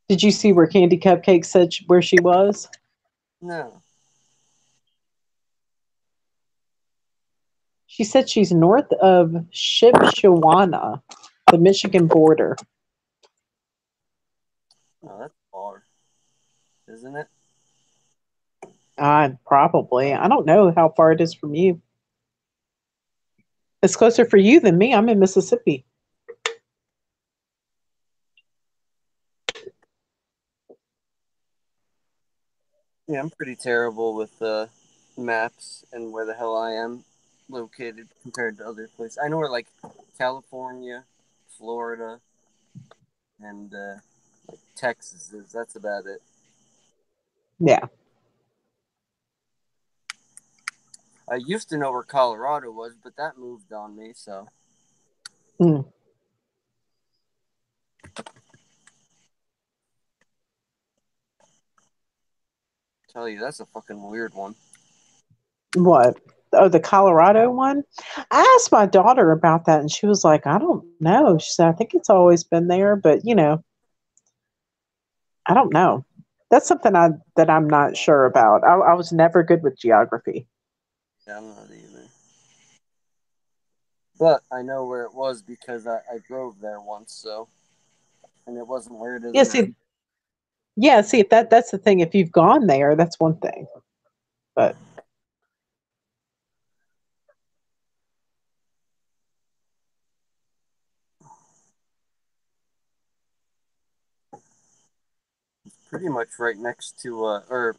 Did you see where Candy Cupcake said where she was? No. She said she's north of Shipshewana, the Michigan border. Oh, that's far, isn't it? Probably. I don't know how far it is from you. It's closer for you than me. I'm in Mississippi. Yeah, I'm pretty terrible with maps and where the hell I am located compared to other places. I know where like California, Florida, and like Texas is. That's about it. Yeah. I used to know where Colorado was, but that moved on me. So Mm. tell you that's a fucking weird one. What? Oh, the Colorado one? I asked my daughter about that and she was like, I don't know. She said, I think it's always been there, but I don't know. That's something I'm not sure about. I was never good with geography. Yeah, I'm not either. But I know where it was because I drove there once. So and it wasn't where it is Yeah, now. see, yeah, see, if that's the thing. If you've gone there, that's one thing. But Pretty much right next to or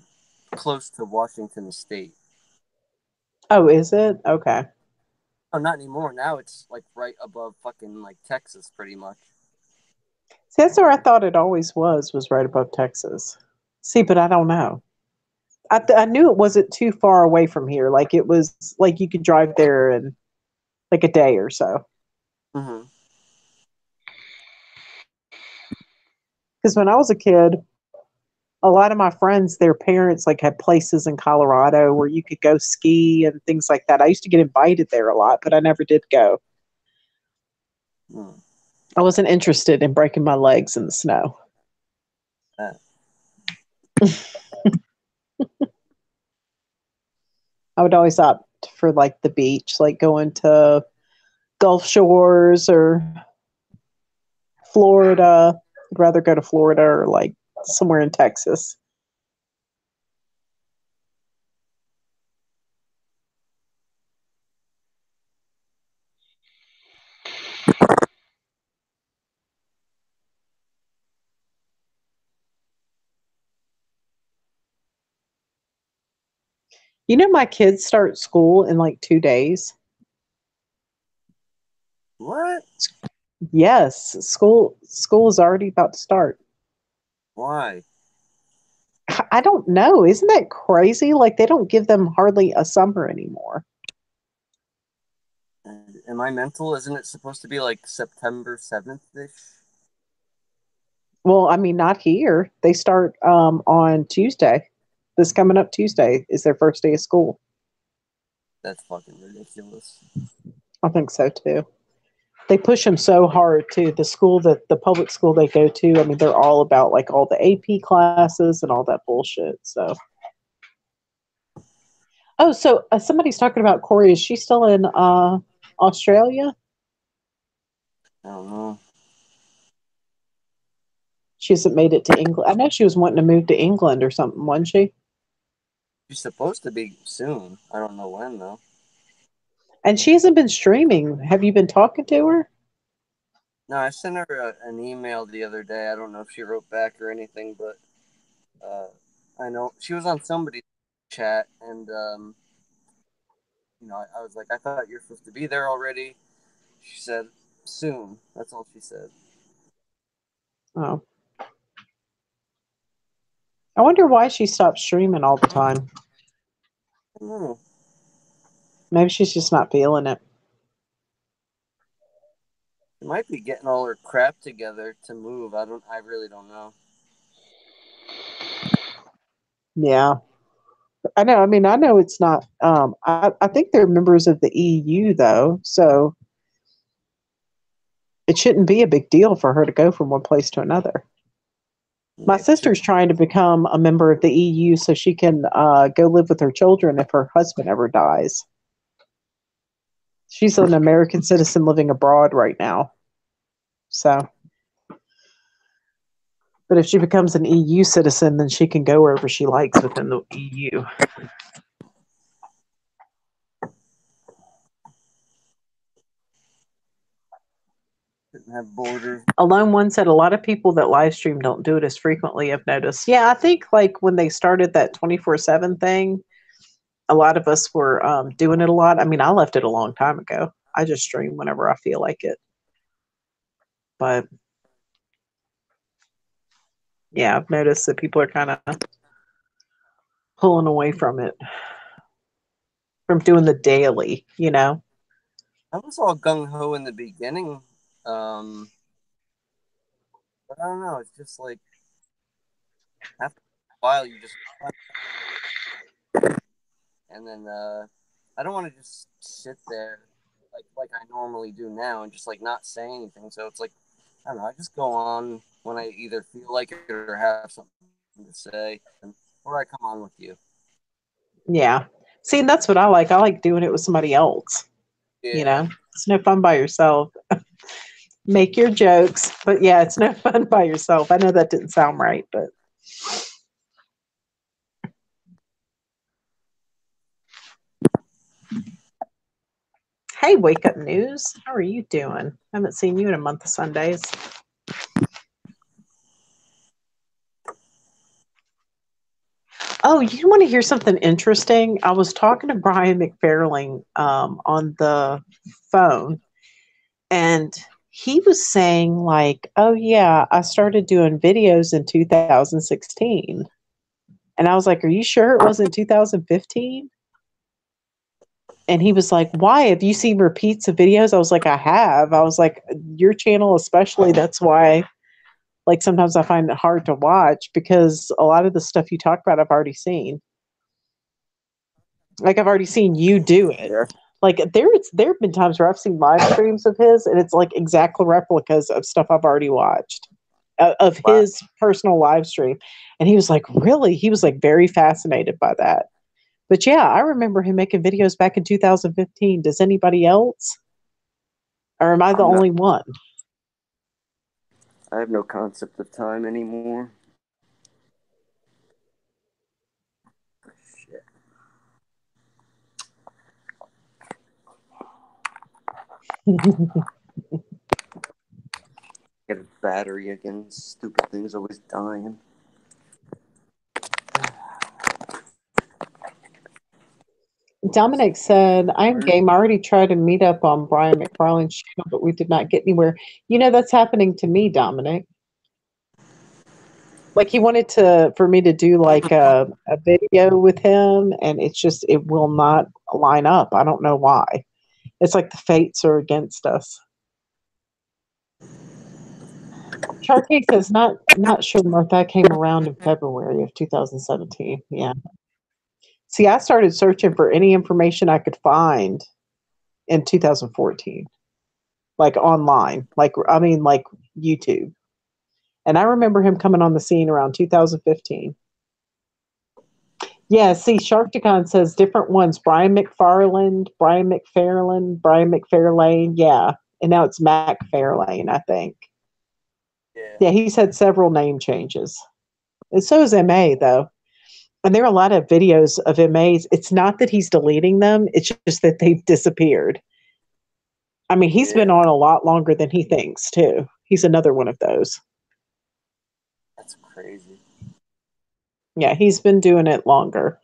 close to Washington State. oh, is it? Okay. Oh, not anymore. Now it's like right above fucking like Texas, pretty much. See, that's where I thought it always was right above Texas. See, but I don't know. I knew it wasn't too far away from here. Like it was like you could drive there in like a day or so. Mm-hmm. Because when I was a kid, a lot of my friends, their parents like had places in Colorado where you could go ski and things like that. I used to get invited there a lot, but I never did go. Mm. I wasn't interested in breaking my legs in the snow. Uh, I would always opt for like the beach, like going to Gulf Shores or Florida. I'd rather go to Florida or like somewhere in Texas. You know, my kids start school in like 2 days. what? Yes, school is already about to start. Why? I don't know. Isn't that crazy? Like they don't give them hardly a summer anymore. Am I mental? Isn't it supposed to be like September 7th ish? Well, I mean, not here. They start on Tuesday. This coming up Tuesday is their first day of school. That's fucking ridiculous. I think so too. They push them so hard too. The public school they go to, I mean, they're all about like all the AP classes and all that bullshit. So, oh, so somebody's talking about Corey. Is she still in Australia? I don't know. She hasn't made it to England. I know she was wanting to move to England or something, wasn't she? She's supposed to be soon. I don't know when though. And she hasn't been streaming. Have you been talking to her? No, I sent her an email the other day. I don't know if she wrote back or anything, but uh, I know she was on somebody's chat, and I was like, I thought you're supposed to be there already. She said soon. That's all she said. Oh. I wonder why she stopped streaming all the time. I don't know. Maybe she's just not feeling it. She might be getting all her crap together to move. I really don't know. Yeah. I know. I mean, I know it's not. I think they're members of the EU, though, so it shouldn't be a big deal for her to go from one place to another. My Yeah, sister's trying to become a member of the EU so she can go live with her children if her husband ever dies. She's an American citizen living abroad right now. So, but if she becomes an EU citizen, then she can go wherever she likes within the EU. shouldn't have borders. Alone One said a lot of people that live stream don't do it as frequently, I've noticed. Yeah, I think like when they started that 24/7 thing, a lot of us were doing it a lot. I mean, I left it a long time ago. I just stream whenever I feel like it. But yeah, I've noticed that people are kind of pulling away from it, from doing the daily, you know? I was all gung ho in the beginning, but I don't know. It's just like after a while, you just and then I don't want to just sit there like I normally do now and just like not say anything. So it's like I don't know. I just go on when I either feel like it or have something to say, or I come on with you. Yeah. See, and that's what I like. I like doing it with somebody else, you Yeah, know? It's no fun by yourself. Make your jokes, but yeah, it's no fun by yourself. I know that didn't sound right, but hey, Wake Up News. How are you doing? I haven't seen you in a month of Sundays. Oh, you want to hear something interesting? I was talking to Brian McFarling on the phone, and he was saying, like, oh, yeah, I started doing videos in 2016. And I was like, are you sure it wasn't 2015? And he was like, why? Have you seen repeats of videos? I was like, I have. I was like, your channel, especially, that's why, like, sometimes I find it hard to watch because a lot of the stuff you talk about, I've already seen. Like, I've already seen you do it. yeah, Like, there have been times where I've seen live streams of his, and it's like exact replicas of stuff I've already watched of wow. his personal live stream. And he was like, really? He was like very fascinated by that. But yeah, I remember him making videos back in 2015. Does anybody else? Or am I the I'm not. only one? I have no concept of time anymore. Shit. Get a battery again. Stupid thing's always dying. Dominic said, I'm game. I already tried to meet up on Brian McFarlane's channel, but we did not get anywhere. You know, that's happening to me, Dominic. Like he wanted to for me to do like a video with him, and it's just it will not line up. I don't know why. It's like the fates are against us. Sharky says not sure Martha came around in February of 2017. Yeah. See, I started searching for any information I could find in 2014, like online, like I mean, like YouTube. And I remember him coming on the scene around 2015. Yeah, see, Sharkticon says different ones. Brian McFarland, Brian McFarlane, Brian McFarlane. Yeah. And now it's McFarlane, I think. Yeah. Yeah, he's had several name changes. And so is MA, though. And there are a lot of videos of MAs. It's not that he's deleting them, it's just that they've disappeared. I mean, he's been Yeah. on a lot longer than he thinks, too. He's another one of those. That's crazy. Yeah, he's been doing it longer.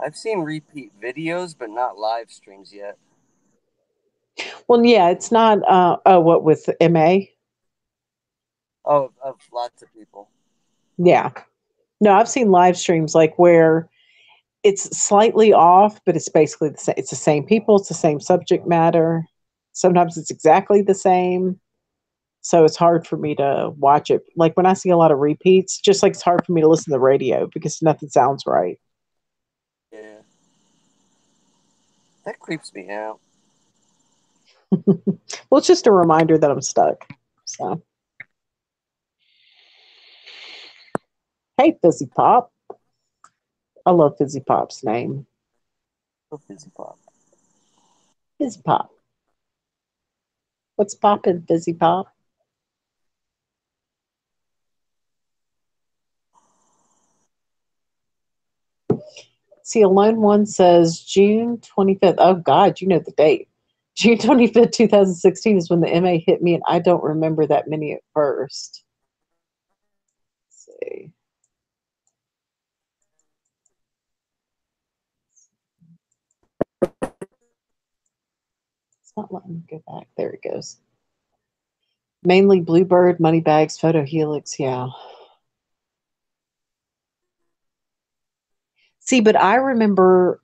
I've seen repeat videos, but not live streams yet. Well, yeah, it's not. Oh, what with MA? Oh, of lots of people. Yeah. No, I've seen live streams like where it's slightly off, but it's basically the same. It's the same people. It's the same subject matter. Sometimes it's exactly the same. So it's hard for me to watch it. Like when I see a lot of repeats, just like it's hard for me to listen to the radio because nothing sounds right. Yeah, that creeps me out. Well, it's just a reminder that I'm stuck. So, hey, Fizzy Pop. I love Fizzy Pop's name. So fizzy pop. Fizzy Pop. What's poppin', Fizzy Pop? See, a lone one says June 25th. Oh, God, you know the date. June 25th, 2016 is when the MA hit me, and I don't remember that many at first. Let's see. It's not letting me go back. There it goes. Mainly Bluebird, Moneybags, Photo Helix. Yeah. See, but I remember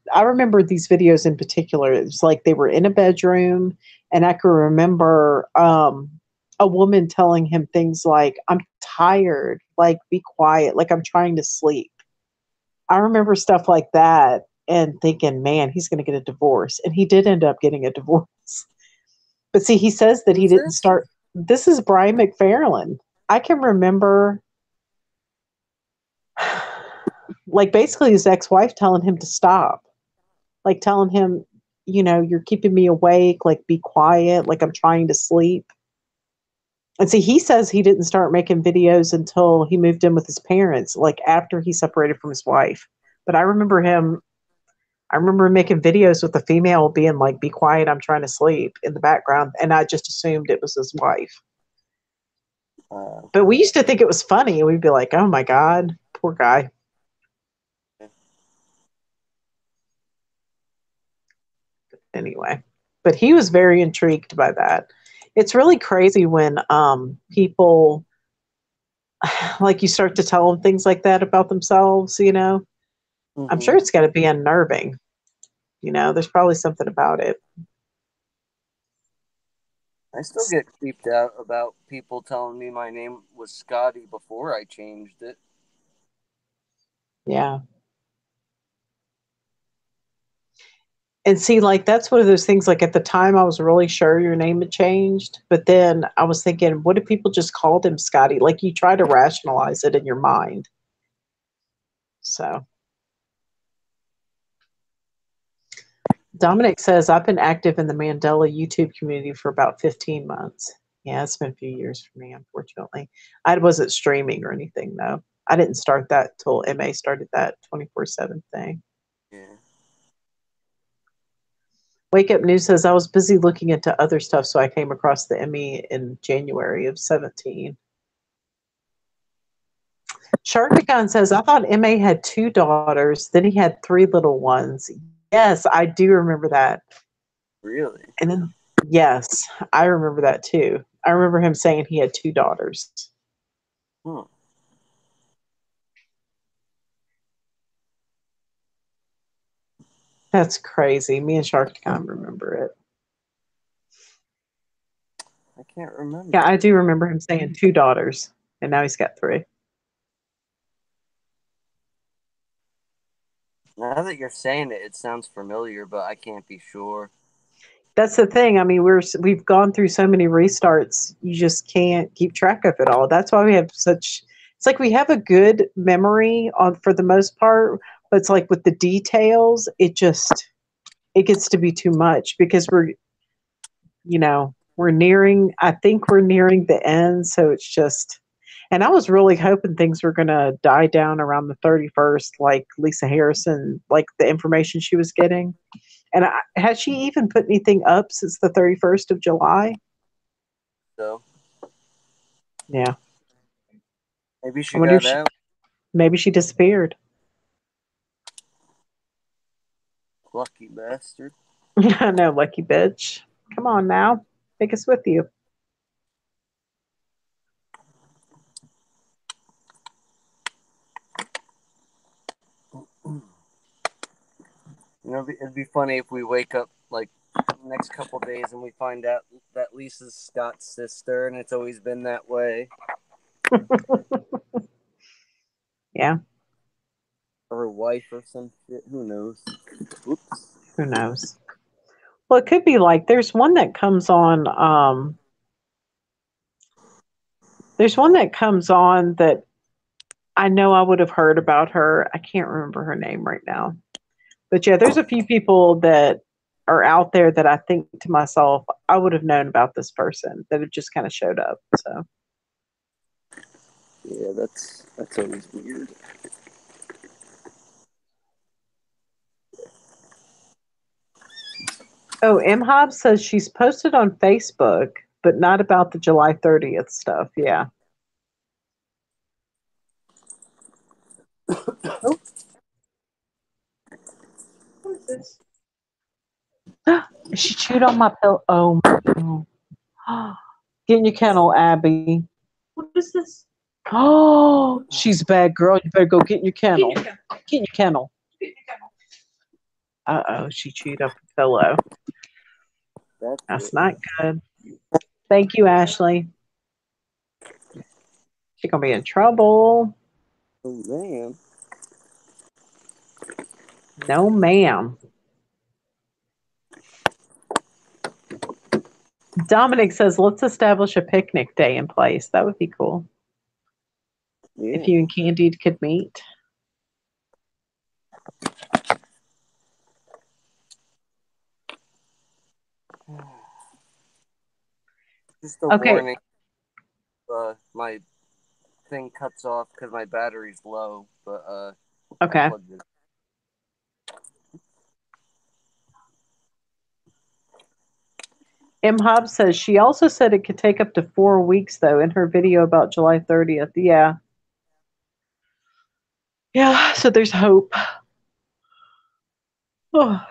these videos in particular. It was like they were in a bedroom, and I can remember a woman telling him things like, "I'm tired, like be quiet, like I'm trying to sleep." I remember stuff like that and thinking, "Man, he's going to get a divorce." And he did end up getting a divorce. But see, he says that he Who's didn't this? start. This is Brian McFarlane. I can remember like basically his ex-wife telling him to stop, like telling him, you're keeping me awake, like be quiet, like I'm trying to sleep. And see, he says he didn't start making videos until he moved in with his parents, like after he separated from his wife. But I remember him making videos with the female being like, be quiet, I'm trying to sleep in the background. And I just assumed it was his wife. Uh, But we used to think it was funny. We'd be like, oh my God, poor guy. Anyway, but he was very intrigued by that. It's really crazy when people like you start to tell them things like that about themselves. I'm mm-hmm. sure it's got to be unnerving. There's probably something about it. I still get creeped out about people telling me my name was Scotty before I changed it. Yeah. And see, like that's one of those things, like at the time I was really sure your name had changed, but then I was thinking, what if people just called him Scotty? Like you try to rationalize it in your mind. So Dominic says, I've been active in the Mandela YouTube community for about 15 months. Yeah, it's been a few years for me, unfortunately. I wasn't streaming or anything, though. I didn't start that till MA started that 24/7 thing. Yeah. Wake Up News says, I was busy looking into other stuff, so I came across the ME in January of 17. Sharkagon says, I thought MA had two daughters, then he had three little ones. Yes, I do remember that. Really? And then, yes, I remember that too. I remember him saying he had two daughters. Hmm. That's crazy. Me and Sharkagon remember it. I can't Yeah, remember. I do remember him saying two daughters, and now he's got three. Now that you're saying it, it sounds familiar, but I can't be sure. That's the thing. I mean, we've gone through so many restarts. You just can't keep track of it all. That's why we have such. It's like we have a good memory on for the most part, but it's like with the details, it gets to be too much because we're nearing. I think we're nearing the end, so it's just. And I was really hoping things were going to die down around the 31st, like Lisa Harrison, like the information she was getting. And has she even put anything up since the 31st of July? So Yeah. maybe I she wonder if got she out. maybe she disappeared. Lucky bastard. I know, lucky bitch. Come on now. Take us with you. You know, it'd be funny if we wake up like next couple days and we find out that Lisa's Scott's sister, and it's always been that way. Yeah. Or her wife or some shit. Who knows? Oops. Who knows? Well, it could be like there's one that comes on. There's one that comes on that I know I would have heard about her. I can't remember her name right now. But yeah, there's a few people that are out there that I think to myself, I would have known about this person that have just kind of showed up. So Yeah, that's always weird. oh, M Hobbs says she's posted on Facebook, but not about the July 30th stuff. Yeah. Oh, what is this? She chewed on my pillow. Oh, no. Get in your kennel, Abby. What is this? Oh, she's a bad girl. You better go get in your kennel. Get in your kennel. Uh-oh, she chewed up a pillow. That's not good. Thank you, Ashley. She's going to be in trouble. Oh, man. No, ma'am. Dominic says, let's establish a picnic day in place. That would be cool. Yeah. If you and Candide could meet. Just a Okay. warning. My thing cuts off because my battery's low, but Okay. M. Hobbs says she also said it could take up to 4 weeks, though, in her video about July 30th. Yeah. Yeah, so there's hope. Oh.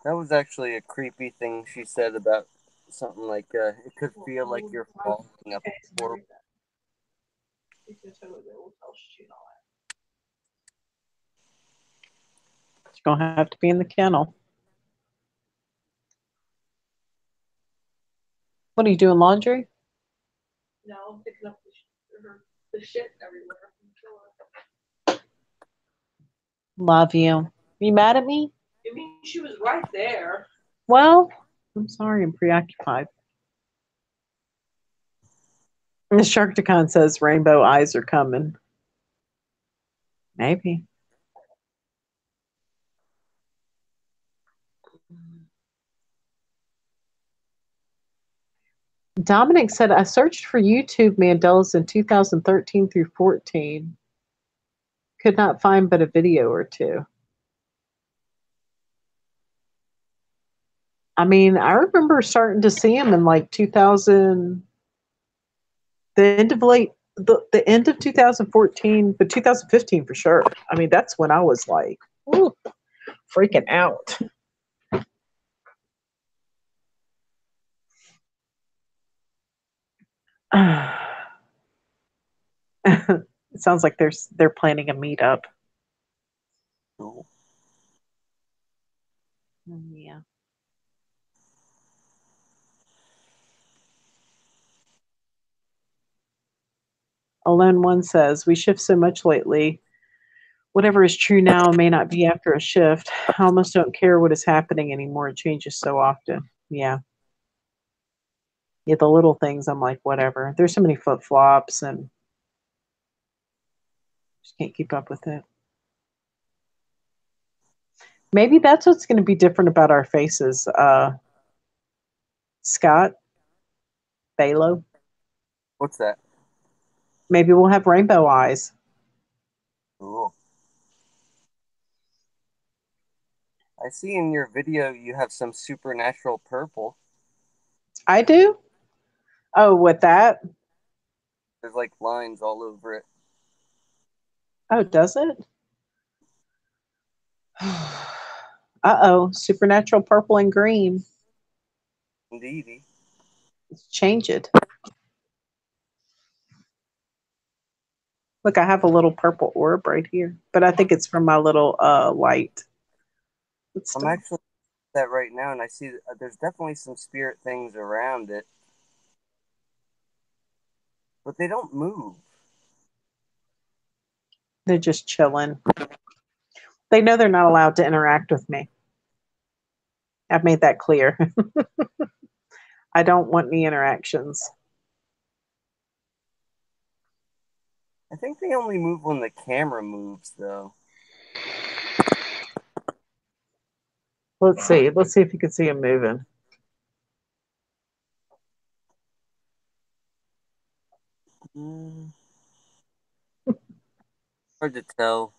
That was actually a creepy thing she said about something like it could feel like you're falling up. She's going to have to be in the kennel. What are you doing, laundry? No, I'm picking up the shit everywhere. Love you. You mad at me? I mean, she was right there. Well, I'm sorry, I'm preoccupied. And the Sharkticon says rainbow eyes are coming. Maybe. Dominic said, I searched for YouTube Mandelas in 2013 through 14. Could not find but a video or two. I mean, I remember starting to see him in like 2000, the end of 2014, but 2015 for sure. I mean, that's when I was like, ooh, freaking out. It sounds like they're planning a meetup. Cool. Yeah. Alone One says, we shift so much lately. Whatever is true now may not be after a shift. I almost don't care what is happening anymore. It changes so often. Yeah. Yeah, the little things, I'm like, whatever. There's so many flip flops and just can't keep up with it. Maybe that's what's going to be different about our faces. Scott, Balo. What's that? Maybe we'll have rainbow eyes. Cool. I see in your video you have some supernatural purple. I do? Oh, with that? There's like lines all over it. Oh, does it? Uh-oh, supernatural purple and green. Indeedy. Let's change it. Look, I have a little purple orb right here, but I think it's from my little light. It's I'm still, actually that right now, and I see there's definitely some spirit things around it, but they don't move. they're just chilling. They know they're not allowed to interact with me. I've made that clear. I don't want any interactions. I think they only move when the camera moves, though. Let's see. Let's see if you can see them moving. Mm. Hard to tell.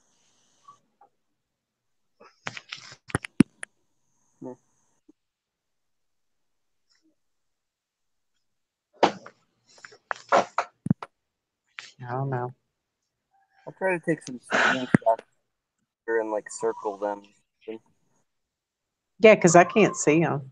I don't know. I'll try to take some screenshots here and like circle them. Yeah, because I can't see them.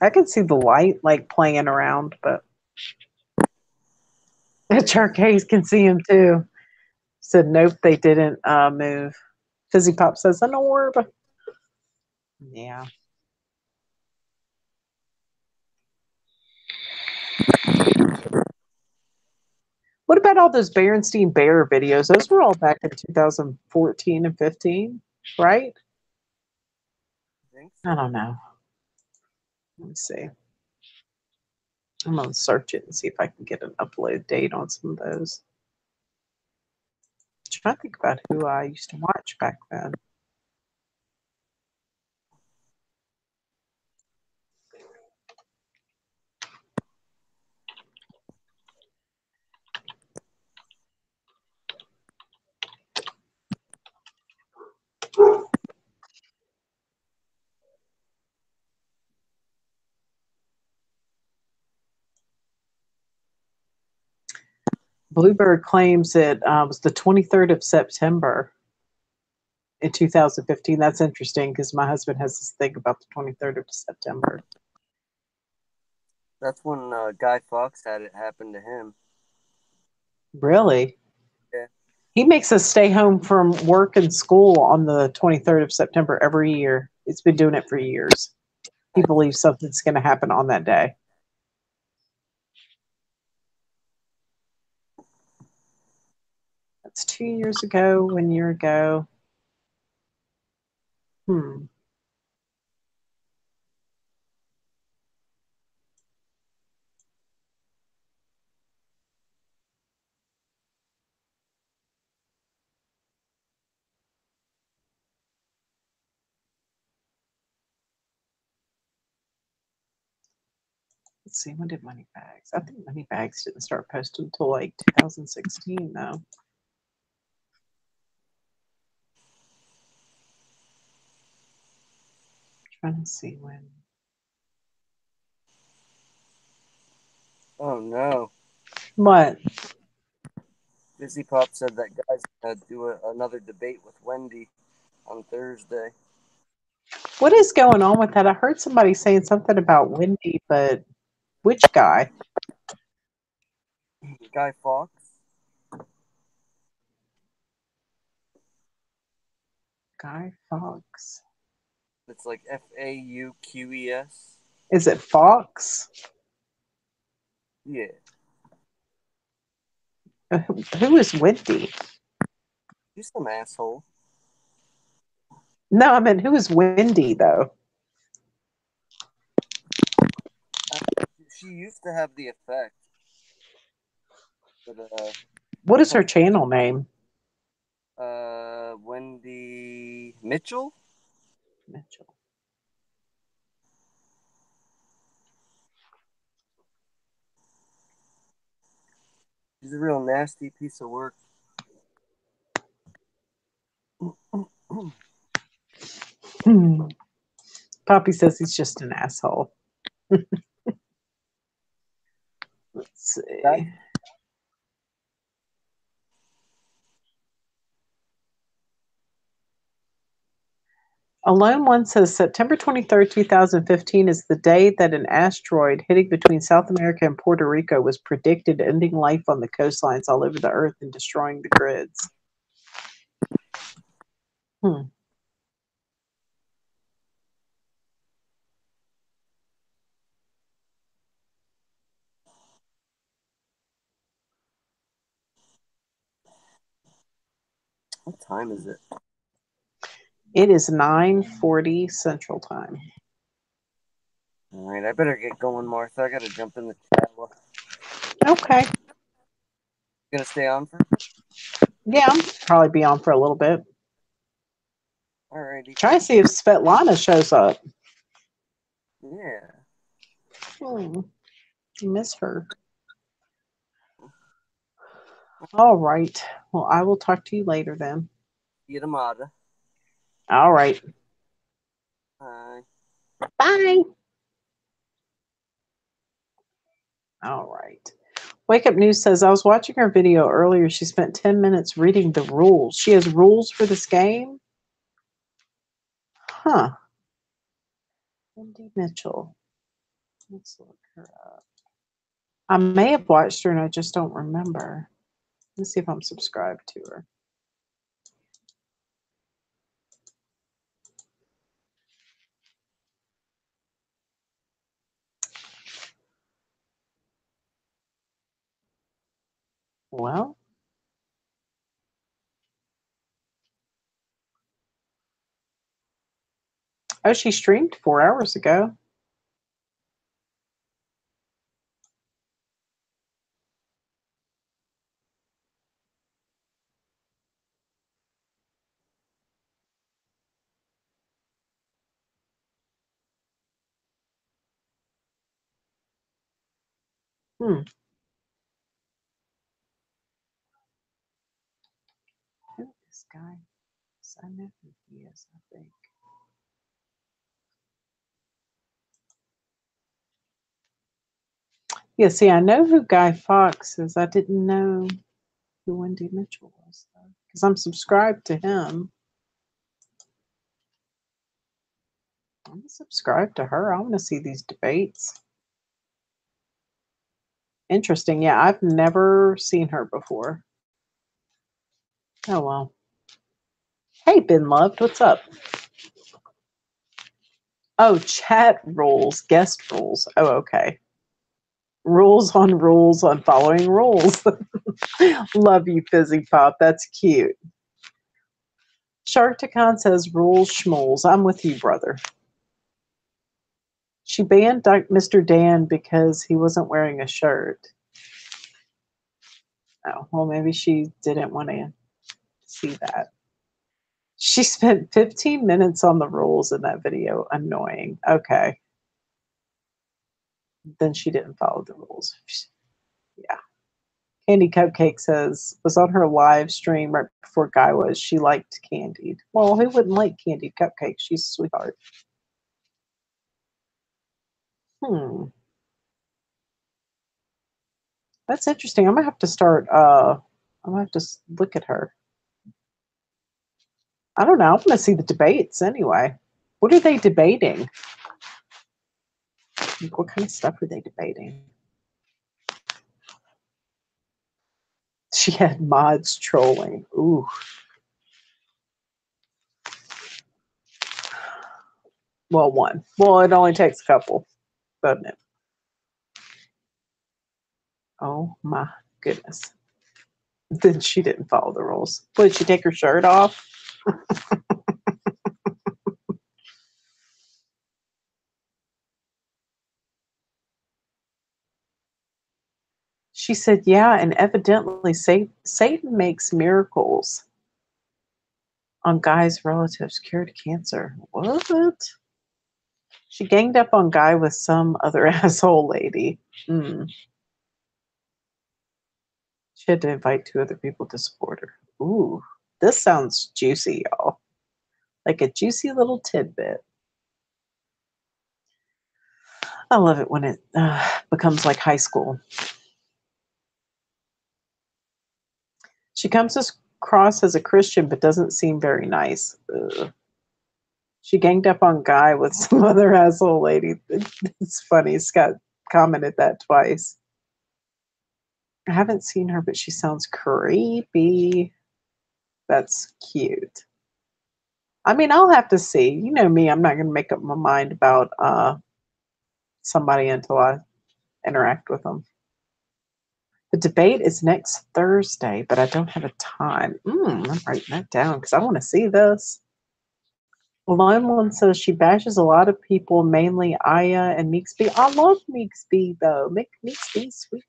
I can see the light like playing around, but Charcase can see him too. Said nope, they didn't move. Fizzy Pop says an orb. Yeah. What about all those Berenstein Bear videos? Those were all back in 2014 and 15, right? I think I so. don't know. Let me see. I'm gonna search it and see if I can get an upload date on some of those. I'm trying to think about who I used to watch back then. Bluebird claims it was the 23rd of September in 2015. That's interesting because my husband has this thing about the 23rd of September. That's when Guy Fawkes had it happen to him. Really? Yeah. He makes us stay home from work and school on the 23rd of September every year. It's been doing it for years. He believes something's going to happen on that day. That's 2 years ago, 1 year ago. Let's see, when did Moneybags? I think Moneybags didn't start posting until like 2016, though. Trying to see when. Oh no. What? Fizzy Pop said that guy's gonna do another debate with Wendy on Thursday. What is going on with that? I heard somebody saying something about Wendy, but which guy? Guy Fawkes. Guy Fawkes. It's like Fauqes. Is it Fox? Yeah. Who is Wendy? He's some asshole. No, I mean, who is Wendy, though? She used to have the effect. But What is her channel name? Wendy Mitchell? Mitchell. She's a real nasty piece of work. Poppy says he's just an asshole. Let's see. Okay. Alone One says September 23rd, 2015 is the day that an asteroid hitting between South America and Puerto Rico was predicted, ending life on the coastlines all over the earth and destroying the grids. What time is it? It is 9:40 Central Time. All right, I better get going, Martha. I gotta jump in the shower. Okay. Gonna stay on for? Yeah, I'll probably be on for a little bit. Alrighty. Try to see if Svetlana shows up. Yeah. I miss her. All right. Well, I will talk to you later then. See you tomorrow. All right. Bye. Bye. All right. Wake Up News says, I was watching her video earlier. She spent 10 minutes reading the rules. She has rules for this game? Huh. Wendy Mitchell. Let's look her up. I may have watched her and I just don't remember. Let's see if I'm subscribed to her. Well, oh, she streamed 4 hours ago. Who is this guy? I know who he is, I think. Yeah, see, I know who Guy Fawkes is. I didn't know who Wendy Mitchell was, though, because I'm subscribed to him. I'm subscribed to her. I want to see these debates. Interesting. Yeah, I've never seen her before. Oh, well. Hey, Ben Loved, what's up? Oh, chat rules, guest rules. Oh, okay. Rules on following rules. Love you, Fizzy Pop. That's cute. Shark Takan says rules schmools. I'm with you, brother. She banned Mr. Dan because he wasn't wearing a shirt. Oh, well, maybe she didn't want to see that. She spent 15 minutes on the rules in that video. Annoying. Okay. Then she didn't follow the rules. Yeah. Candy Cupcake says, was on her live stream right before Guy was. She liked Candied. Well, who wouldn't like Candied Cupcake? She's a sweetheart. That's interesting. I'm gonna have to start. I'm gonna have to look at her. I don't know. I want to see the debates anyway. What are they debating? Like, what kind of stuff are they debating? She had mods trolling. Ooh. Well, one. Well, it only takes a couple, doesn't it? Oh my goodness. Then she didn't follow the rules. What, did she take her shirt off? She said, yeah, and evidently Satan makes miracles on Guy's relatives cured cancer. What? She ganged up on Guy with some other asshole lady. She had to invite 2 other people to support her. Ooh, this sounds juicy, y'all. Like a juicy little tidbit. I love it when it becomes like high school. She comes across as a Christian, but doesn't seem very nice. Ugh. She ganged up on Guy with some other asshole lady. It's funny. Scott commented that twice. I haven't seen her, but she sounds creepy. That's cute. I mean, I'll have to see. You know me, I'm not going to make up my mind about somebody until I interact with them. The debate is next Thursday, but I don't have a time. I'm writing that down because I want to see this. Lone One says she bashes a lot of people, mainly Aya and Meeksby. I love Meeksby though. Meeksby's sweet.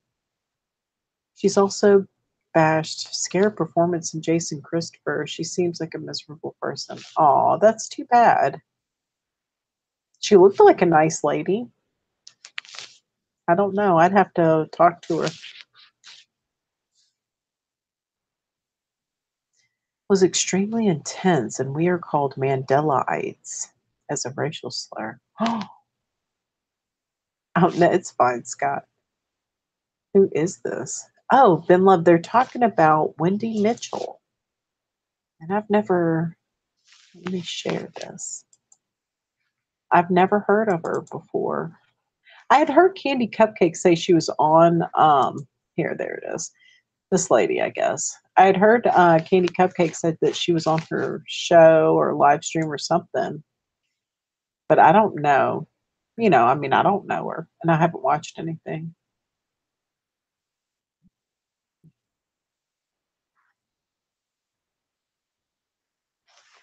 She's also bashed Scare Performance and Jason Christopher. She seems like a miserable person. Aw, that's too bad. She looked like a nice lady. I don't know. I'd have to talk to her. Was extremely intense, and we are called Mandelaites as a racial slur. Oh, no, it's fine, Scott. Who is this? Oh, Ben Love, they're talking about Wendy Mitchell. And I've never, let me share this. I've never heard of her before. I had heard Candy Cupcake say she was on, there it is. This lady, I guess. I had heard Candy Cupcake said that she was on her show or live stream or something. But I don't know. I mean, I don't know her, and I haven't watched anything.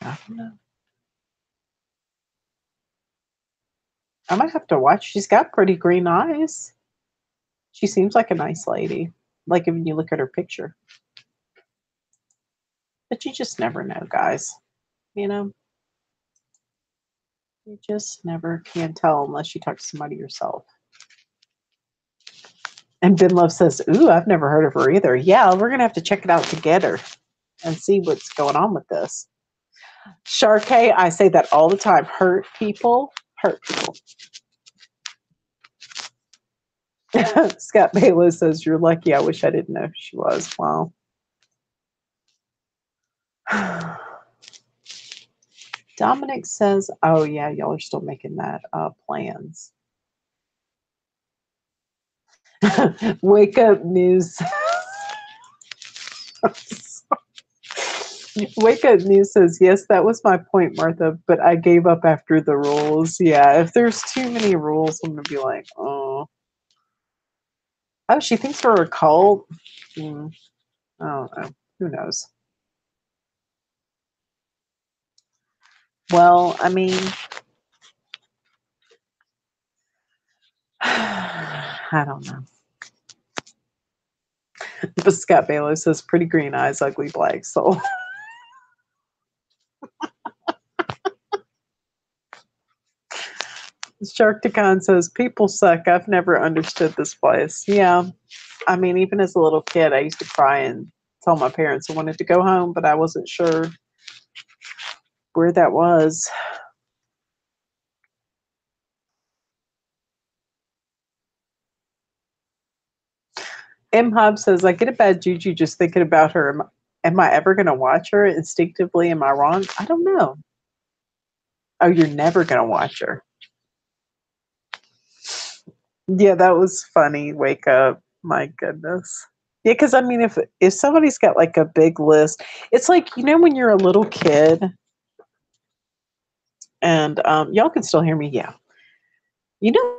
I don't know. I might have to watch. She's got pretty green eyes. She seems like a nice lady. Like if you look at her picture. But you just never know, guys. You know? You just never can tell unless you talk to somebody yourself. And Ben Love says, ooh, I've never heard of her either. Yeah, we're going to have to check it out together and see what's going on with this. Sharkay, I say that all the time. Hurt people. Scott Balo says, you're lucky. I wish I didn't know who she was. Wow. Dominic says, oh, yeah, y'all are still making that plans. Wake Up News. Wake Up News says, yes, that was my point, Martha, but I gave up after the rules. Yeah, if there's too many rules, I'm going to be like, oh. Oh, she thinks we're a cult? I don't know. Who knows? Well, I mean, I don't know. But Scott Baylor says, pretty green eyes, ugly black soul. Sharkticon says, people suck. I've never understood this place. Yeah. I mean, even as a little kid, I used to cry and tell my parents I wanted to go home, but I wasn't sure where that was. M Hub says, I get a bad juju just thinking about her. Am I ever going to watch her instinctively? Am I wrong? I don't know. Oh, you're never going to watch her. Yeah, that was funny. Wake Up. My goodness. Yeah, because I mean, if somebody's got like a big list, it's like, when you're a little kid and y'all can still hear me. Yeah. You know,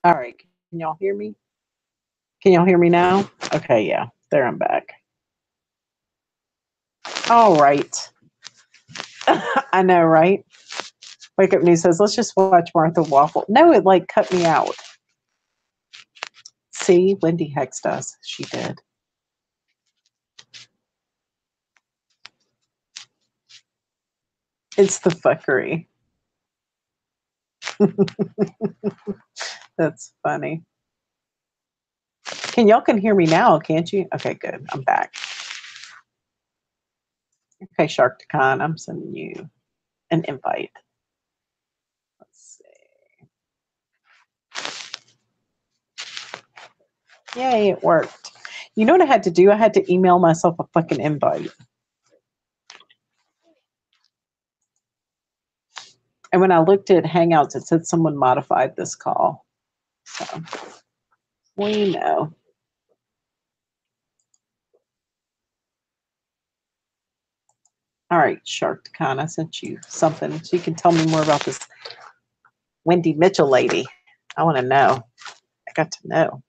All right. Can y'all hear me? Can y'all hear me now? Okay, yeah. There, I'm back. All right. I know, right? Wake Up News says, let's just watch Martha Waffle. No, it like cut me out. See, Wendy Hex does. She did. It's the fuckery. That's funny. Y'all can hear me now, can't you? Okay, good. I'm back. Okay, Shark Khan, I'm sending you an invite. Let's see. Yay, it worked. You know what I had to do? I had to email myself a fucking invite. And when I looked at Hangouts, it said someone modified this call. So we know. All right, Shark Khan, I sent you something so you can tell me more about this Wendy Mitchell lady. I want to know. I got to know.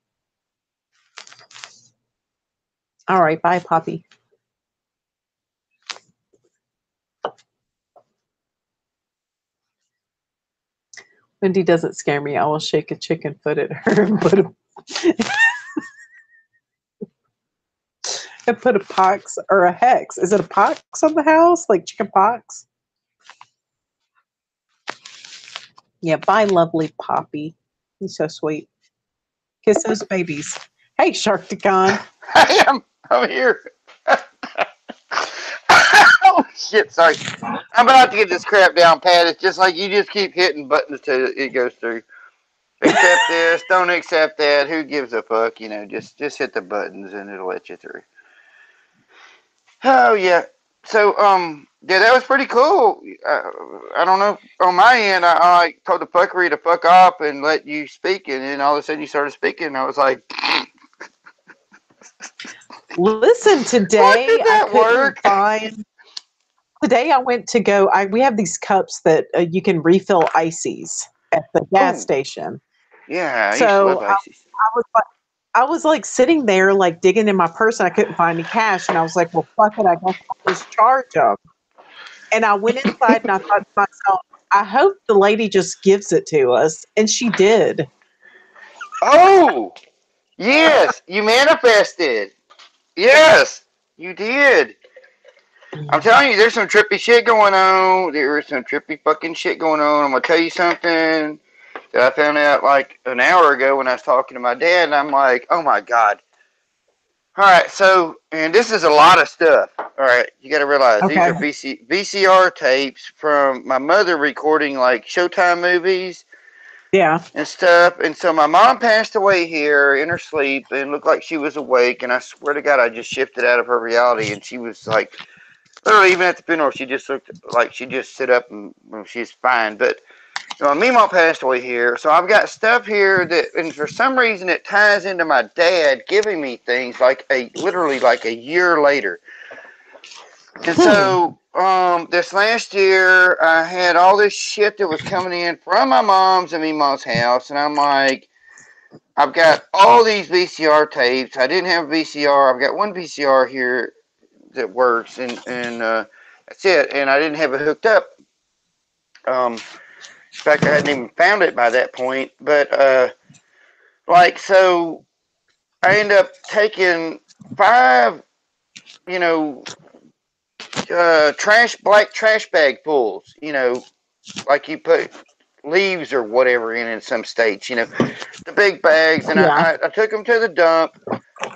All right, bye, Poppy. Wendy doesn't scare me. I will shake a chicken foot at her and put a pox or a hex. Is it a pox on the house? Like chicken pox? Yeah, bye, lovely Poppy. You're so sweet. Kiss those babies. Hey, Shark Khan. I'm here. Oh shit! Sorry, I'm about to get this crap down, Pat. It's just like you just keep hitting buttons till it goes through. Accept this, don't accept that. Who gives a fuck? You know, just hit the buttons and it'll let you through. Oh yeah. So yeah, that was pretty cool. I don't know. On my end, I told the fuckery to fuck off and let you speak, and then all of a sudden you started speaking. And I was like, listen, today I couldn't find. Today I went to go. We have these cups that you can refill ices at the gas station. Yeah, I used to love ices. I was like sitting there, like digging in my purse, and I couldn't find any cash. And I was like, "Well, fuck it, I guess I'll just charge them." And I went inside, and I thought to myself, "I hope the lady just gives it to us," and she did. Oh, yes, you manifested. Yes, you did. I'm telling you, there's some trippy shit going on. There is some trippy fucking shit going on. I'm gonna tell you something that I found out like an hour ago when I was talking to my dad, and I'm like, oh my god. All right, so, and this is a lot of stuff. All right, you got to realize these are VCR tapes from my mother recording like Showtime movies. Yeah. And stuff. And so my mom passed away here in her sleep and looked like she was awake. And I swear to God, I just shifted out of her reality. And she was like, literally, even at the funeral, she just looked like she just sit up and she's fine. But you know, my mom passed away here. So I've got stuff here that, and for some reason, it ties into my dad giving me things like literally like a year later. And so this last year, I had all this shit that was coming in from my mom's and me mom's house, and I'm like, I've got all these VCR tapes. I didn't have a VCR. I've got one VCR here that works, and that's it. And I didn't have it hooked up. In fact, I hadn't even found it by that point. But like, so I end up taking 5, you know, black trash bag pulls, you know, like you put leaves or whatever in some states, you know, the big bags. And I took them to the dump.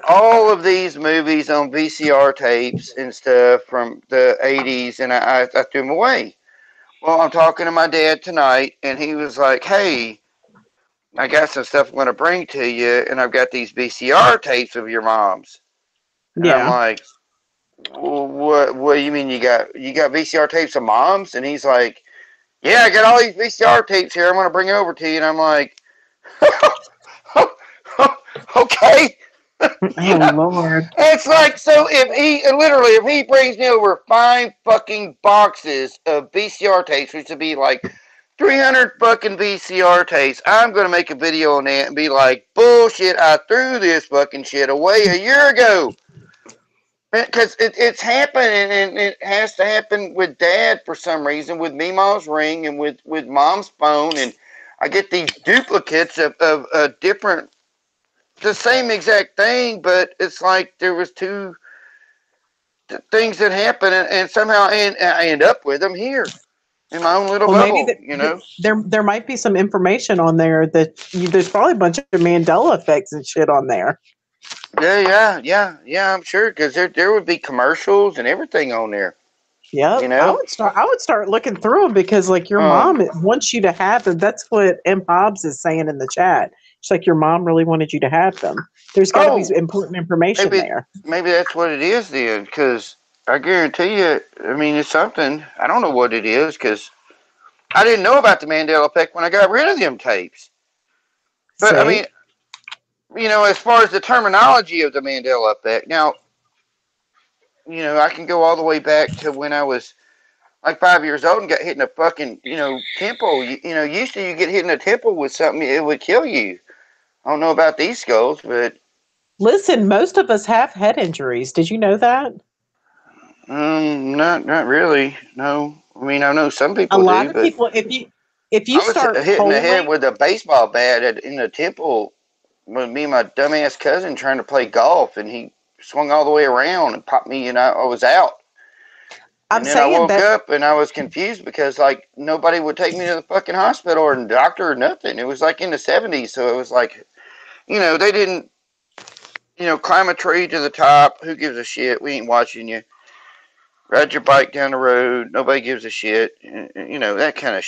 All of these movies on VCR tapes and stuff from the 80s, and I threw them away. Well, I'm talking to my dad tonight, and he was like, hey, I got some stuff I'm going to bring to you, and I've got these VCR tapes of your mom's. And I'm like, what do you mean you got VCR tapes of mom's? And he's like, yeah, I got all these VCR tapes here. I'm going to bring it over to you. And I'm like, okay. Oh, Lord. It's like, so if he brings me over 5 fucking boxes of VCR tapes, which would be like 300 fucking VCR tapes. I'm going to make a video on that and be like, bullshit, I threw this fucking shit away a year ago. Because it's happening, and it has to happen with Dad for some reason, with Meemaw's ring and with Mom's phone. And I get these duplicates of different, the same exact thing, but it's like there was two things that happen, and somehow I end up with them here in my own little Well, maybe bubble, you know? there might be some information on there that there's probably a bunch of Mandela effects and shit on there. Yeah, I'm sure, because there would be commercials and everything on there. Yeah, You know? I would start looking through them because, like, your mom wants you to have them. That's what M. Hobbs is saying in the chat. It's like your mom really wanted you to have them. There's got to be important information there. Maybe that's what it is then, because I guarantee you, I mean, it's something. I don't know what it is, because I didn't know about the Mandela effect when I got rid of them tapes. But, I mean, you know, as far as the terminology of the Mandela effect, now, you know, I can go all the way back to when I was like 5 years old and got hit in a fucking, you know, temple. You know, used to you get hit in a temple with something, it would kill you. I don't know about these skulls, but... Listen, most of us have head injuries. Did you know that? Not really. No. I mean, I know some people A lot do, of but people, if you start I was hitting the head polling, with a baseball bat in the temple with me and my dumbass cousin trying to play golf, and he swung all the way around and popped me, and I was out. I'm And then I saying woke that up and I was confused because like nobody would take me to the fucking hospital or doctor or nothing. It was like in the 70s, so it was like, you know, they didn't, you know, climb a tree to the top. Who gives a shit? We ain't watching you. Ride your bike down the road. Nobody gives a shit. You know, that kind of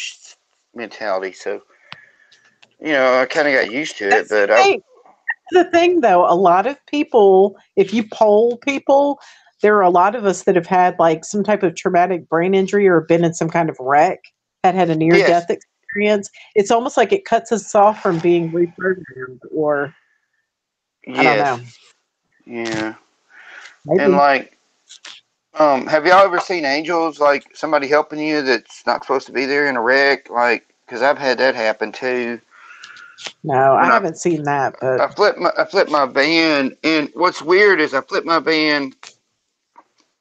mentality. So, you know, I kind of got used to it, that's but the thing. The thing, though, a lot of people, if you poll people, there are a lot of us that have had like some type of traumatic brain injury or been in some kind of wreck, had a near-death experience. It's almost like it cuts us off from being reprogrammed, or I don't know. Yeah. Maybe. And like, have y'all ever seen angels, like somebody helping you that's not supposed to be there in a wreck? Like, because I've had that happen too. No, I haven't seen that, but I flipped my van, and what's weird is I flipped my van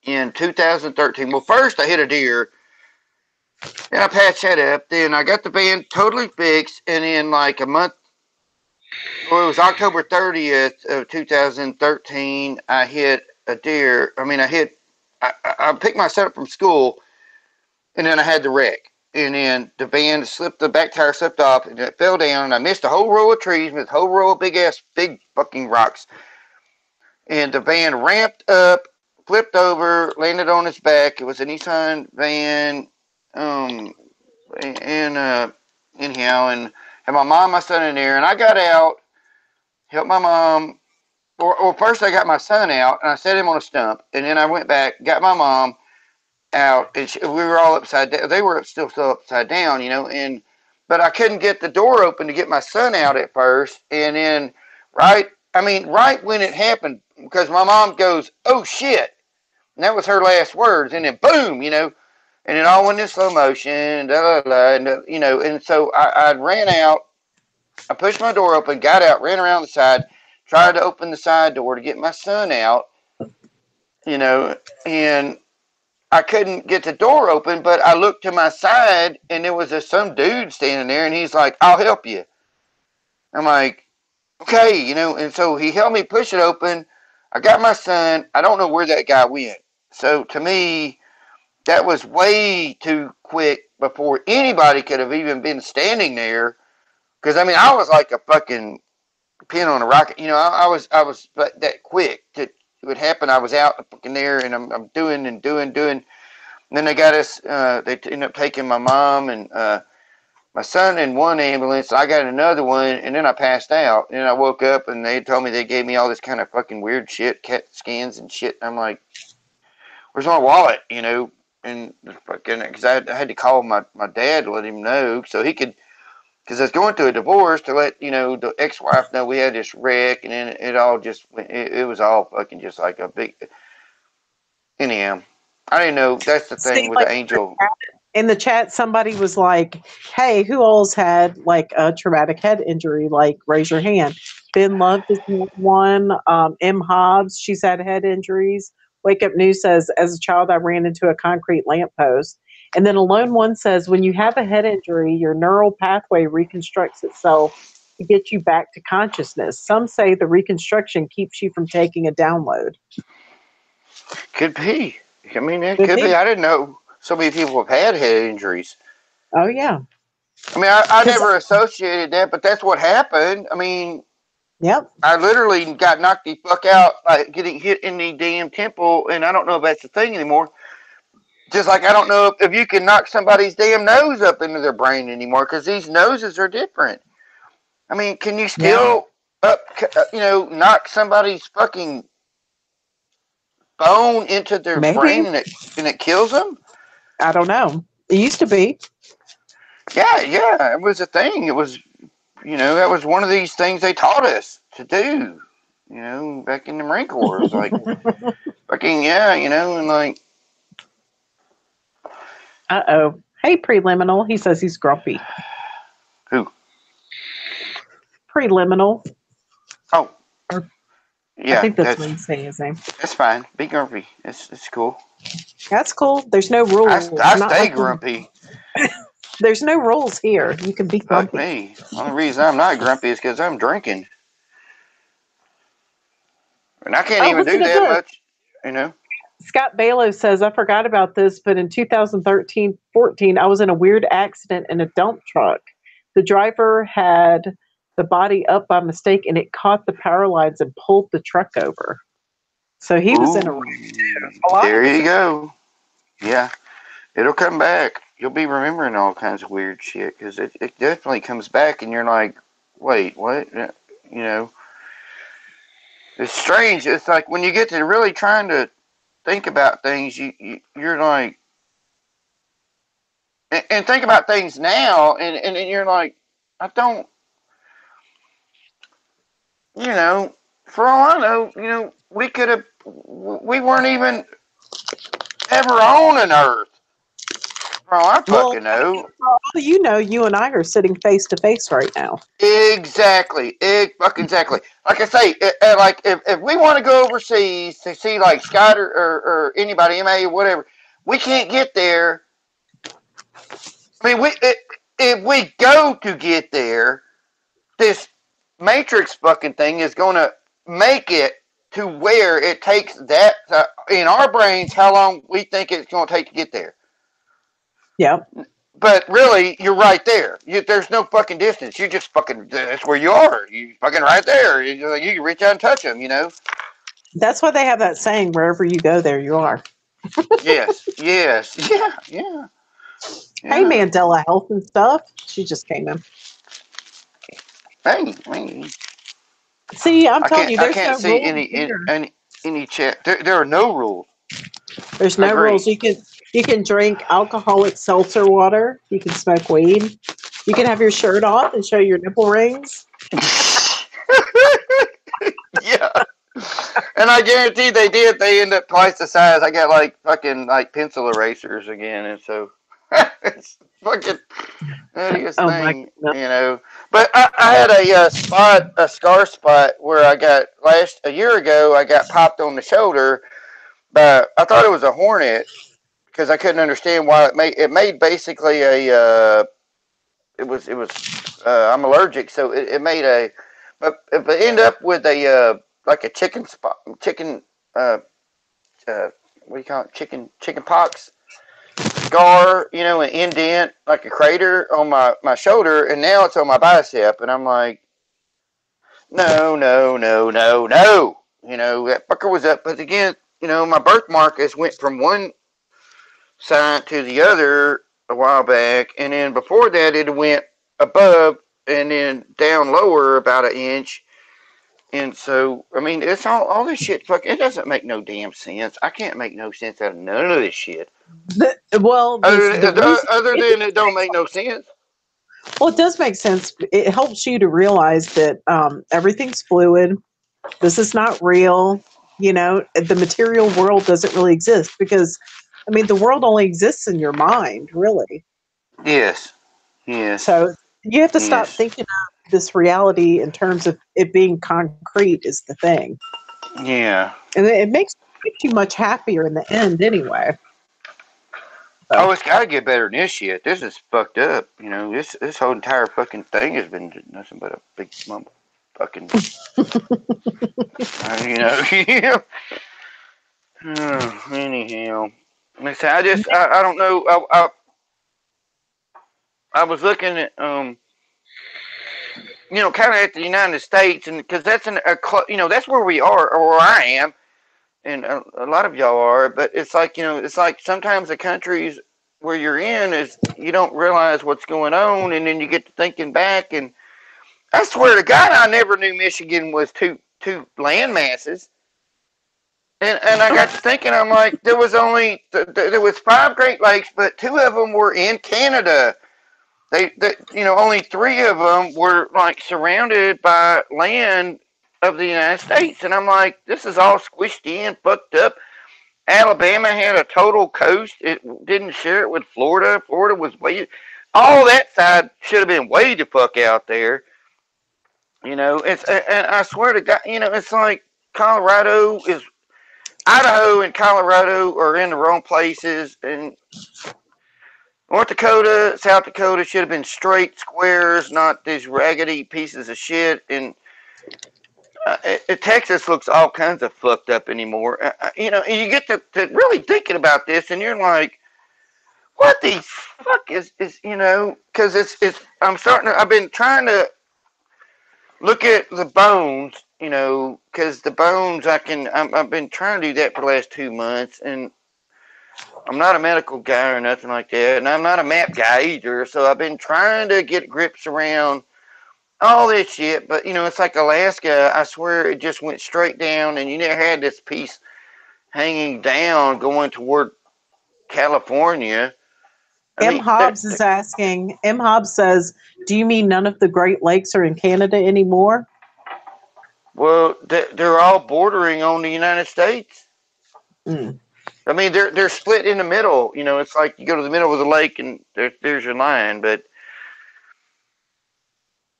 in 2013. Well, first I hit a deer, and I patched that up. Then I got the van totally fixed, and in like a month, well, it was October 30th of 2013. I hit a deer. I picked my son up from school, and then I had the wreck. And then the van slipped, the back tire slipped off, and it fell down, and I missed a whole row of trees with a whole row of big fucking rocks. And the van ramped up, flipped over, landed on its back. It was a Nissan van, and anyhow, and had my mom, my son in there, and I got out, helped my mom. Or first I got my son out, and I set him on a stump, and then I went back, got my mom out, and we were all upside down. They were still upside down, you know, but I couldn't get the door open to get my son out at first, and then right when it happened, because my mom goes, "Oh shit," and that was her last words, and then boom, you know, and it all went in slow motion, and you know, and so I ran out, I pushed my door open, got out, ran around the side, tried to open the side door to get my son out, you know, and I couldn't get the door open, but I looked to my side, and there was some dude standing there, and he's like, "I'll help you." I'm like, "Okay," you know, and so he helped me push it open. I got my son. I don't know where that guy went. So to me, that was way too quick before anybody could have even been standing there. Because I mean, I was like a fucking pin on a rocket. You know, I was that quick that it would happen. I was out fucking there, and I'm doing. And then they got us. They ended up taking my mom and my son in one ambulance. I got another one, and then I passed out. And then I woke up, and they told me they gave me all this kind of fucking weird shit, CAT scans and shit. And I'm like, "Where's my wallet?" You know, and fucking because I had to call my dad to let him know so he could. Because I was going through a divorce to let, you know, the ex-wife know we had this wreck, and then it all just, it was all fucking just like a big, anyhow. I didn't know, that's the thing with the angel. in the chat, somebody was like, "Hey, who all's had like a traumatic head injury? Like, raise your hand." Ben Love is one. M. Hobbs, she's had head injuries. Wake Up News says, "As a child, I ran into a concrete lamppost." And then Alone One says, "When you have a head injury, your neural pathway reconstructs itself to get you back to consciousness. Some say the reconstruction keeps you from taking a download." Could be. I mean, it Could could be. be. I didn't know so many people have had head injuries. Oh yeah. I mean, I 'Cause- never associated that, but that's what happened. I mean, Yep. I literally got knocked the fuck out by getting hit in the damn temple, and I don't know if that's the thing anymore. Just like I don't know if you can knock somebody's damn nose up into their brain anymore, because these noses are different. I mean, can you still knock somebody's fucking bone into their Maybe. brain and it kills them? I don't know. It used to be. Yeah, it was a thing. It was, that was one of these things they taught us to do, back in the Marine Corps. It was like, fucking, and like. Uh-oh. Hey, Preliminal. He says he's grumpy. Who? Preliminal. Oh. Or, Yeah. I think that's what he's saying his name. That's fine. Be grumpy. It's cool. That's cool. There's no rules. I stay grumpy. There's no rules here. You can be grumpy. Fuck me. The only reason I'm not grumpy is because I'm drinking. And I can't even do that much, Scott Balo says, "I forgot about this, but in 2013-14, I was in a weird accident in a dump truck. The driver had the body up by mistake, and it caught the power lines and pulled the truck over." So he was in a wreck too. There you go. Yeah. It'll come back. You'll be remembering all kinds of weird shit, because it definitely comes back, and you're like, wait, what? It's strange. It's like when you get to really trying to think about things, you're like, and think about things now, and you're like, I don't, for all I know, we weren't even ever on an Earth. For all I fucking know. For all you know, you and I are sitting face to face right now. Exactly. Exactly. Like I say, like if we want to go overseas to see like Scott or anybody, MA or whatever, we can't get there. I mean, if we go to get there, this Matrix fucking thing is going to make it to where it takes that in our brains how long we think it's going to take to get there. Yeah. But really, you're right there. There's no fucking distance. You just fucking, that's where you are. You fucking right there. You can reach out and touch them, That's why they have that saying, wherever you go, there you are. Yes. Yeah. Hey, Mandela Health and Stuff. She just came in. Hey. See, I'm telling you, there's I can't no see rules any chat. There are no rules. There's no rules. You can drink alcoholic seltzer water. You can smoke weed. You can have your shirt off and show your nipple rings. Yeah. And I guarantee they did. They end up twice the size. I got like fucking like pencil erasers again, and so it's fucking hideous thing, But I had a scar spot where I got a year ago. I got popped on the shoulder, but I thought it was a hornet because I couldn't understand why it made basically a. It was I'm allergic, so it made but it ended up with like a chicken what do you call it, chicken pox scar, an indent, like a crater on my shoulder, and now it's on my bicep, and I'm like, no, that fucker was up, but again, my birthmark went from one side to the other a while back, and then before that it went above and then down lower about an inch. And so, I mean, it's all this shit. Fuck, it doesn't make no damn sense. I can't make no sense out of none of this shit. Other than it don't make no sense. Well, it does make sense. It helps you to realize that everything's fluid. This is not real. The material world doesn't really exist because I mean, the world only exists in your mind, really. Yes. Yes. So you have to stop Yes. thinking of this reality in terms of it being concrete is the thing. Yeah. And it makes you much happier in the end anyway. Oh, it's got to get better than this shit. This is fucked up. You know, this whole entire fucking thing has been nothing but a big mumble fucking. You know. Anyhow, like I say, I don't know. I was looking at kind of at the United States, and because that's that's where we are, or where I am, and a lot of y'all are. But it's like it's like sometimes the countries where you're in is you don't realize what's going on, and then you get to thinking back, and I swear to God, I never knew Michigan was two land masses. And I got to thinking, I'm like, there was 5 Great Lakes, but 2 of them were in Canada. They only 3 of them were like surrounded by land of the United States, and I'm like, this is all squished in, fucked up. Alabama had a total coast; it didn't share it with Florida. Florida was all that side should have been way the fuck out there. And I swear to God, it's like Idaho and Colorado are in the wrong places, and North Dakota, South Dakota should have been straight squares, not these raggedy pieces of shit. And Texas looks all kinds of fucked up anymore. And you get to really thinking about this, and you're like, what the fuck is because I've been trying to look at the bones, because the bones I've been trying to do that for the last 2 months, and I'm not a medical guy or nothing like that, and I'm not a map guy either, so I've been trying to get grips around all this shit, but it's like Alaska, I swear it just went straight down, and you never had this piece hanging down going toward California. M. Hobbs is asking, M. Hobbs says, do you mean none of the Great Lakes are in Canada anymore? Well, they're all bordering on the United States. Mm. I mean, they're split in the middle. It's like you go to the middle of the lake and there's your line. But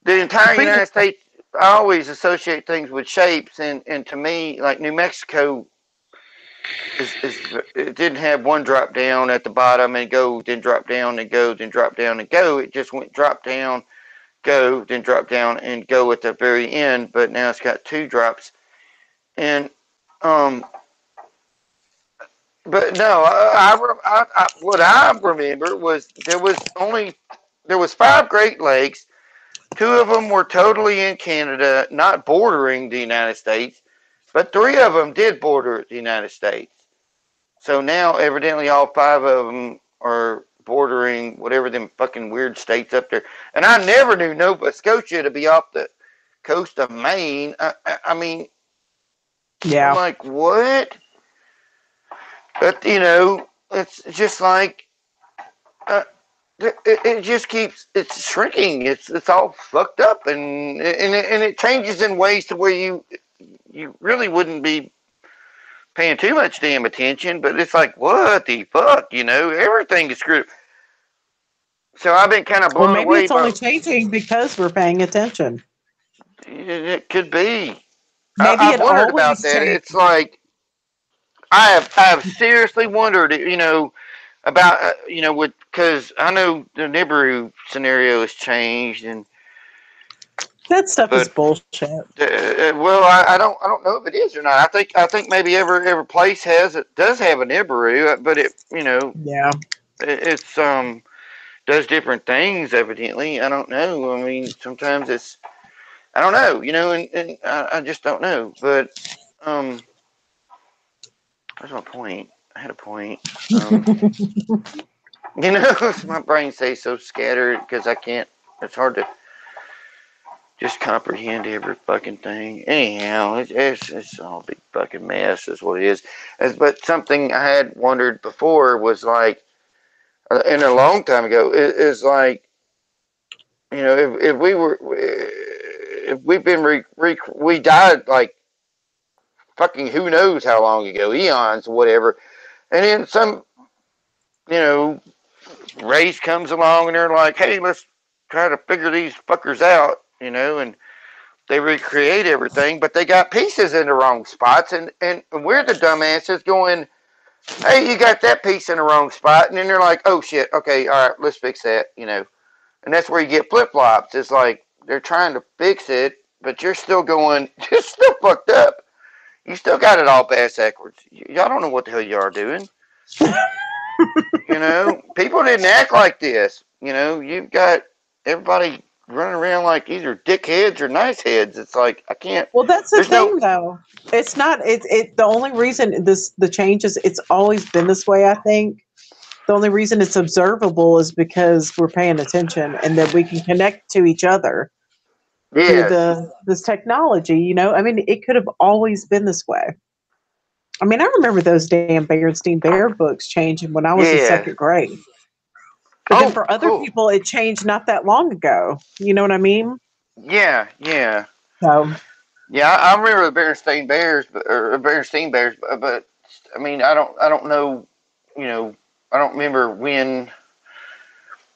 the entire United States, I always associate things with shapes. And to me, like New Mexico, it didn't have one drop down at the bottom and go, then drop down and go, then drop down and go. It just went drop down, go, then drop down and go at the very end. But now it's got 2 drops. And but no, what I remember was there was 5 Great Lakes. 2 of them were totally in Canada, not bordering the United States, but 3 of them did border the United States. So now, evidently, all 5 of them are bordering whatever them fucking weird states up there. And I never knew Nova Scotia to be off the coast of Maine. I mean, yeah. I'm like, what? But it's just like it just it's shrinking. It's all fucked up, and it changes in ways to where you really wouldn't be paying too much damn attention. But it's like, what the fuck, everything is screwed. So I've been kind of blown away. Maybe it's only changing because we're paying attention. It could be. Maybe I've wondered about changed. that. It's like I have seriously wondered, about because I know the Nibiru scenario has changed, and that stuff is bullshit. Well, I don't know if it is or not. I think maybe every place does have a Nibiru, but it it's does different things evidently. I don't know. I mean, sometimes I don't know, and I just don't know. But that's my point. I had a point. My brain stays so scattered because I can't. It's hard to just comprehend every fucking thing. Anyhow, it's all a big fucking mess, is what it is. But something I had wondered before was like, and a long time ago, is like, if we've been we died like fucking who knows how long ago, eons or whatever, and then some you know, race comes along and they're like, hey, let's try to figure these fuckers out, you know, and they recreate everything, but they got pieces in the wrong spots, and we're the dumbasses going, hey, you got that piece in the wrong spot, and then they're like, oh shit, okay, all right, let's fix that, you know, and that's where you get flip-flops. It's like they're trying to fix it, but you're still going, you're still fucked up. You still got it all bass backwards. Y'all don't know what the hell you are doing. You know, people didn't act like this. You know, you've got everybody running around like either dickheads or nice heads. It's like, I can't. Well, that's the There's thing, no- though. It's not. The only reason the changes. It's always been this way. I think the only reason it's observable is because we're paying attention and that we can connect to each other through Yes. this technology. You know, I mean, it could have always been this way. I mean, I remember those damn Berenstein Bear books changing when I was in Yeah. second grade. But then Oh, for other cool. people, it changed not that long ago. You know what I mean? Yeah, yeah. So, Yeah, I remember the Berenstein Bears, or Berenstein Bears, but I mean, I don't know, you know, I don't remember when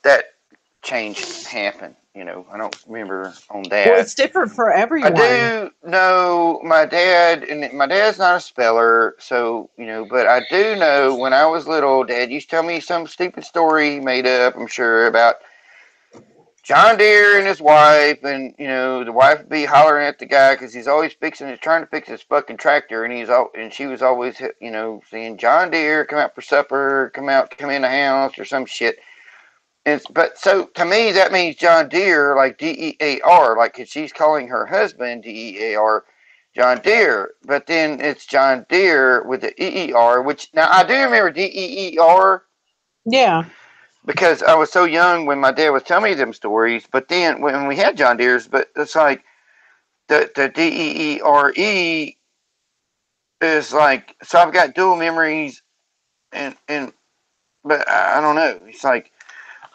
that change happened. You know, I don't remember on that. well, it's different for I everyone. do know my dad, and my dad's not a speller, so, you know, but I do know when I was little, Dad used to tell me some stupid story he made up, I'm sure, about John Deere and his wife, and, you know, the wife would be hollering at the guy because he's always trying to fix his fucking tractor, and she was always, you know, saying, John Deere, come out for supper, come in the house, or some shit. But so to me, that means John Deere, like DEAR, like 'cause she's calling her husband DEAR, John Deere. But then it's John Deere with the EER, which now I do remember DEER Yeah. because I was so young when my dad was telling me them stories. But then when we had John Deere's, but it's like the DEERE is like, so I've got dual memories, and but I don't know. It's like,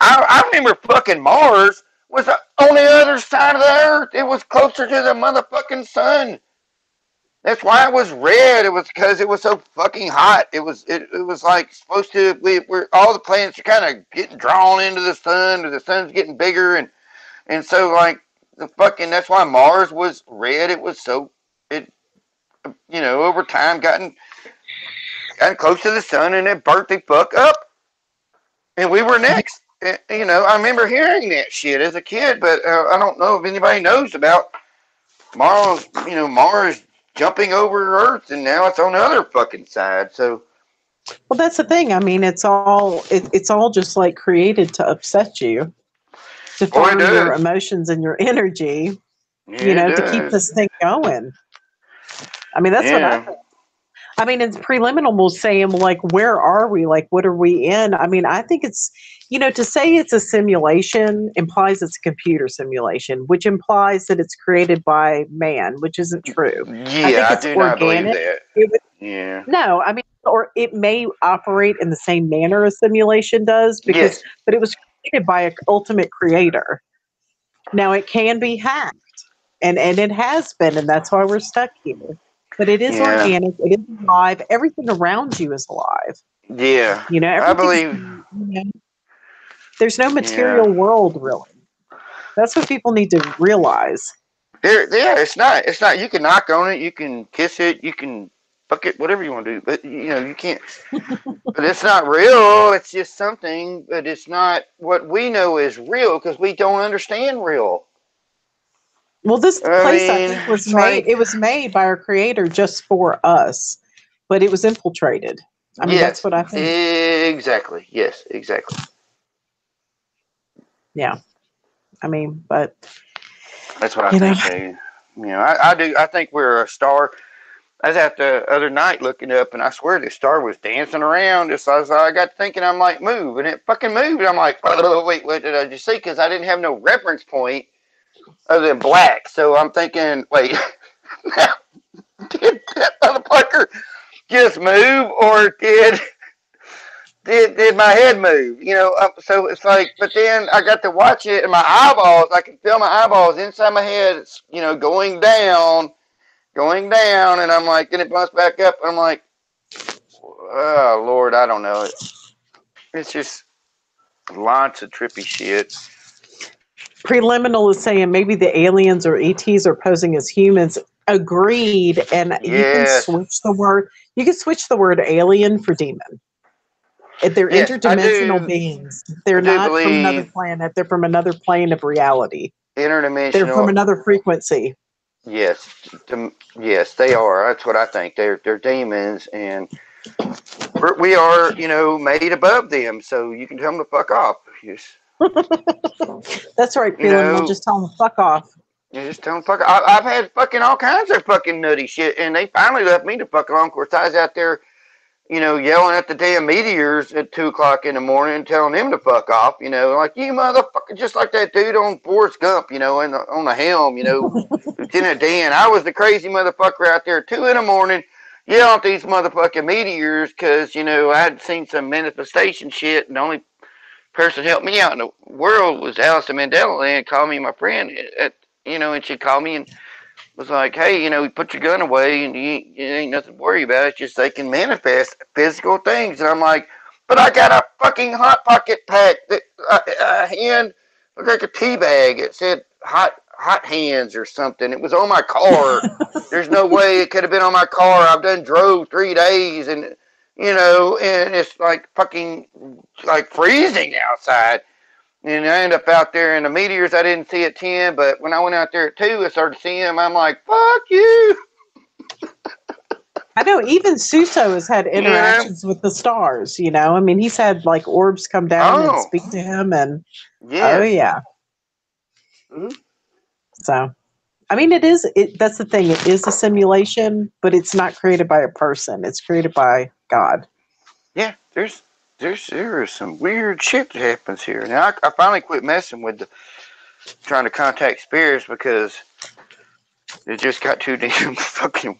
I remember fucking Mars was on the other side of the earth. It was closer to the motherfucking sun. That's why it was red. It was because it was so fucking hot. It was like supposed to. We're all the planets are kind of getting drawn into the sun, or the sun's getting bigger, and so like the fucking. That's why Mars was red. It was so it, you know, over time gotten close to the sun, and it burnt the fuck up, and we were next. You know, I remember hearing that shit as a kid, but I don't know if anybody knows about Mars. You know, Mars jumping over Earth, and now it's on the other fucking side. So, Well, that's the thing. I mean, it's all just like created to upset you, to Boy, it throw your does. emotions and your energy, Yeah, you know, it to keep does. this thing going. I mean, that's what Yeah. I mean, it's preliminal saying, like, where are we? Like, what are we in? I mean, I think it's, you know, to say it's a simulation implies it's a computer simulation, which implies that it's created by man, which isn't true. Yeah, I it's do not believe organic. that. It would, Yeah. no, I mean, or it may operate in the same manner a simulation does, because, Yes. but it was created by an ultimate creator. Now it can be hacked, and it has been, and that's why we're stuck here. But it is Yeah. organic. It is alive. Everything around you is alive. Yeah. You know, I everything's. believe. You know, there's no Yeah. material world really. That's what people need to realize. Yeah, it's not. It's not. You can knock on it. You can kiss it. You can fuck it. Whatever you want to do. But you know, you can't. But it's not real. It's just something. But it's not what we know is real because we don't understand real. Well, this I place I mean, think was it's made. like, It was made by our creator just for us, but it was infiltrated. I mean, that's yes, what I think. exactly. Yes, exactly. Yeah. I mean, but That's what I you know, think. Too. You know, I do. I think we're a star. I was out the other night looking up, and I swear this star was dancing around. Just as I got thinking, I'm like, move, and it fucking moved. I'm like, oh, wait, what did I just see? Because I didn't have no reference point other than black. So I'm thinking, wait, did that motherfucker just move, or did my head move? You know, so it's like, but then I got to watch it, and my eyeballs, I can feel my eyeballs inside my head. It's, you know, going down, and I'm like, then it bumps back up, and I'm like, oh Lord, I don't know it. It's just lots of trippy shit. Preliminal is saying maybe the aliens or ETs are posing as humans. Agreed. And you can Yes. switch the word. You can switch the word alien for demon. If they're Yes, I interdimensional do. beings. They're I do not from another believe planet. They're from another plane of reality. They're from interdimensional. another frequency. Yes, yes, they are. That's what I think. They're demons, and we are, made above them. So you can tell them to fuck off. Yes. That's right, You Preliminal. know, Just tell them fuck off. you just tell them fuck. I've had fucking all kinds of fucking nutty shit, and they finally left me to fuck along. Of course, I was out there, yelling at the damn meteors at 2:00 in the morning, telling them to fuck off. Like you motherfucker, just like that dude on Forrest Gump, on the helm, Lieutenant Dan. I was the crazy motherfucker out there at 2 in the morning, yelling at these motherfucking meteors because I had seen some manifestation shit, and the only person helped me out in the world was Allison Mandela, and called me my friend and she called me and was like, hey, put your gun away, and it ain't nothing to worry about. It's just they can manifest physical things. And I'm like, but I got a fucking Hot Pocket pack that a hand looked like a tea bag. It said hot hands or something. It was on my car. There's no way it could have been on my car. I've done drove 3 days, and and it's like fucking like freezing outside. And I end up out there in the meteors. I didn't see at 10, but when I went out there at 2, I started seeing them. I'm like, fuck you. I know even Suso has had interactions with the stars, I mean, he's had like orbs come down and speak to him, and oh yeah. Mm-hmm. So, I mean, that's the thing. It is a simulation, but it's not created by a person. It's created by God. Yeah, there is some weird shit that happens here. Now, I finally quit messing with trying to contact spirits because it just got too damn fucking,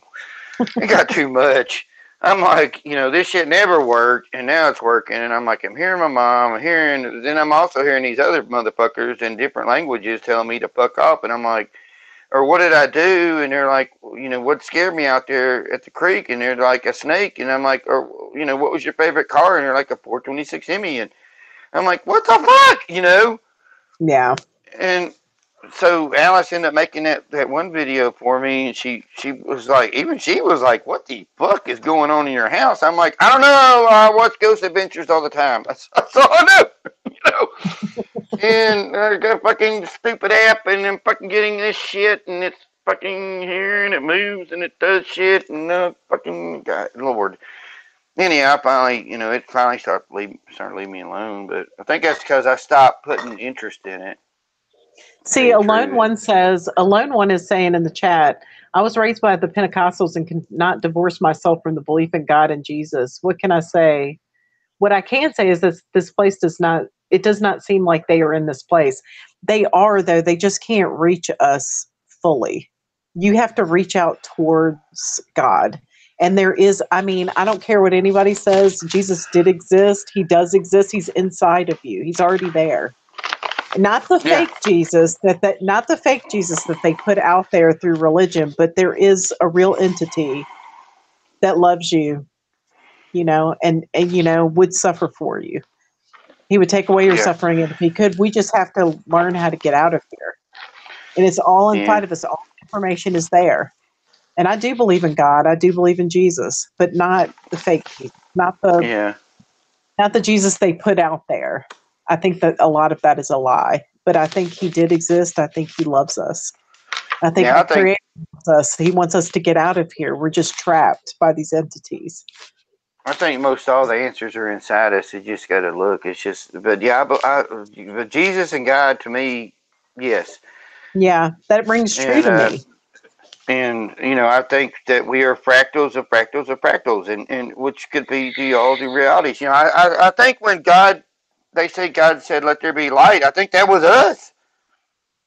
it got too much. I'm like, this shit never worked, and now it's working, and I'm like, I'm hearing my mom, then I'm also hearing these other motherfuckers in different languages telling me to fuck off, and I'm like, or what did I do? And they're like, what scared me out there at the creek? And they're like, a snake. And I'm like, or, what was your favorite car? And they're like, a 426 Hemi. And I'm like, what the fuck? Yeah. And so Alice ended up making that one video for me. And she was like, what the fuck is going on in your house? I'm like, I don't know. I watch Ghost Adventures all the time. That's all I know. And I got a fucking stupid app, and I'm fucking getting this shit, and it's fucking here, and it moves, and it does shit, and fucking God, Lord. Anyhow, I finally, it finally started leaving me alone, but I think that's because I stopped putting interest in it. See, Alone One is saying in the chat, I was raised by the Pentecostals and cannot divorce myself from the belief in God and Jesus. What can I say? What I can say is this place does not seem like they are in this place. They are, though. They just can't reach us fully. You have to reach out towards God. And there is, I mean, I don't care what anybody says. Jesus did exist. He does exist. He's inside of you. He's already there. Not the fake Jesus not the fake Jesus that they put out there through religion, but there is a real entity that loves you, and would suffer for you. He would take away your suffering, and if he could, we just have to learn how to get out of here. And it's all inside of us. All the information is there. And I do believe in God. I do believe in Jesus, but not the fake Jesus, not the Jesus they put out there. I think that a lot of that is a lie, but I think he did exist. I think he loves us. I think the Creator loves us. He wants us to get out of here. We're just trapped by these entities. I think most all the answers are inside us. You just got to look. It's just, but Jesus and God, to me, yes. Yeah, that rings true to me. And I think that we are fractals of fractals of fractals, and which could be all the realities. I think when they say God said, "Let there be light," I think that was us.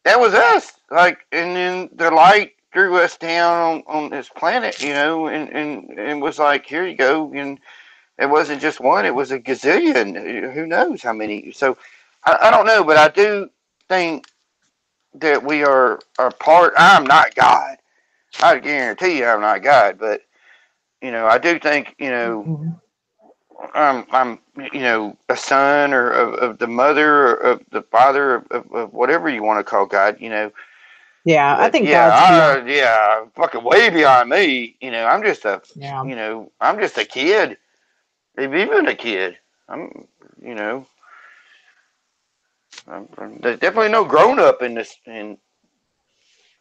That was us. Like, and then the light drew us down on this planet, and was like, "Here you go." And it wasn't just one; it was a gazillion. Who knows how many? So I don't know, but I do think that we are part. I'm not God. I guarantee you I'm not God, but I do think I'm a son or of the mother or of the father of whatever you want to call God, Yeah, I But think God's beyond. fucking way beyond me. Yeah. I'm just a kid. Even a kid. I'm, you know, there's definitely no grown up in this. And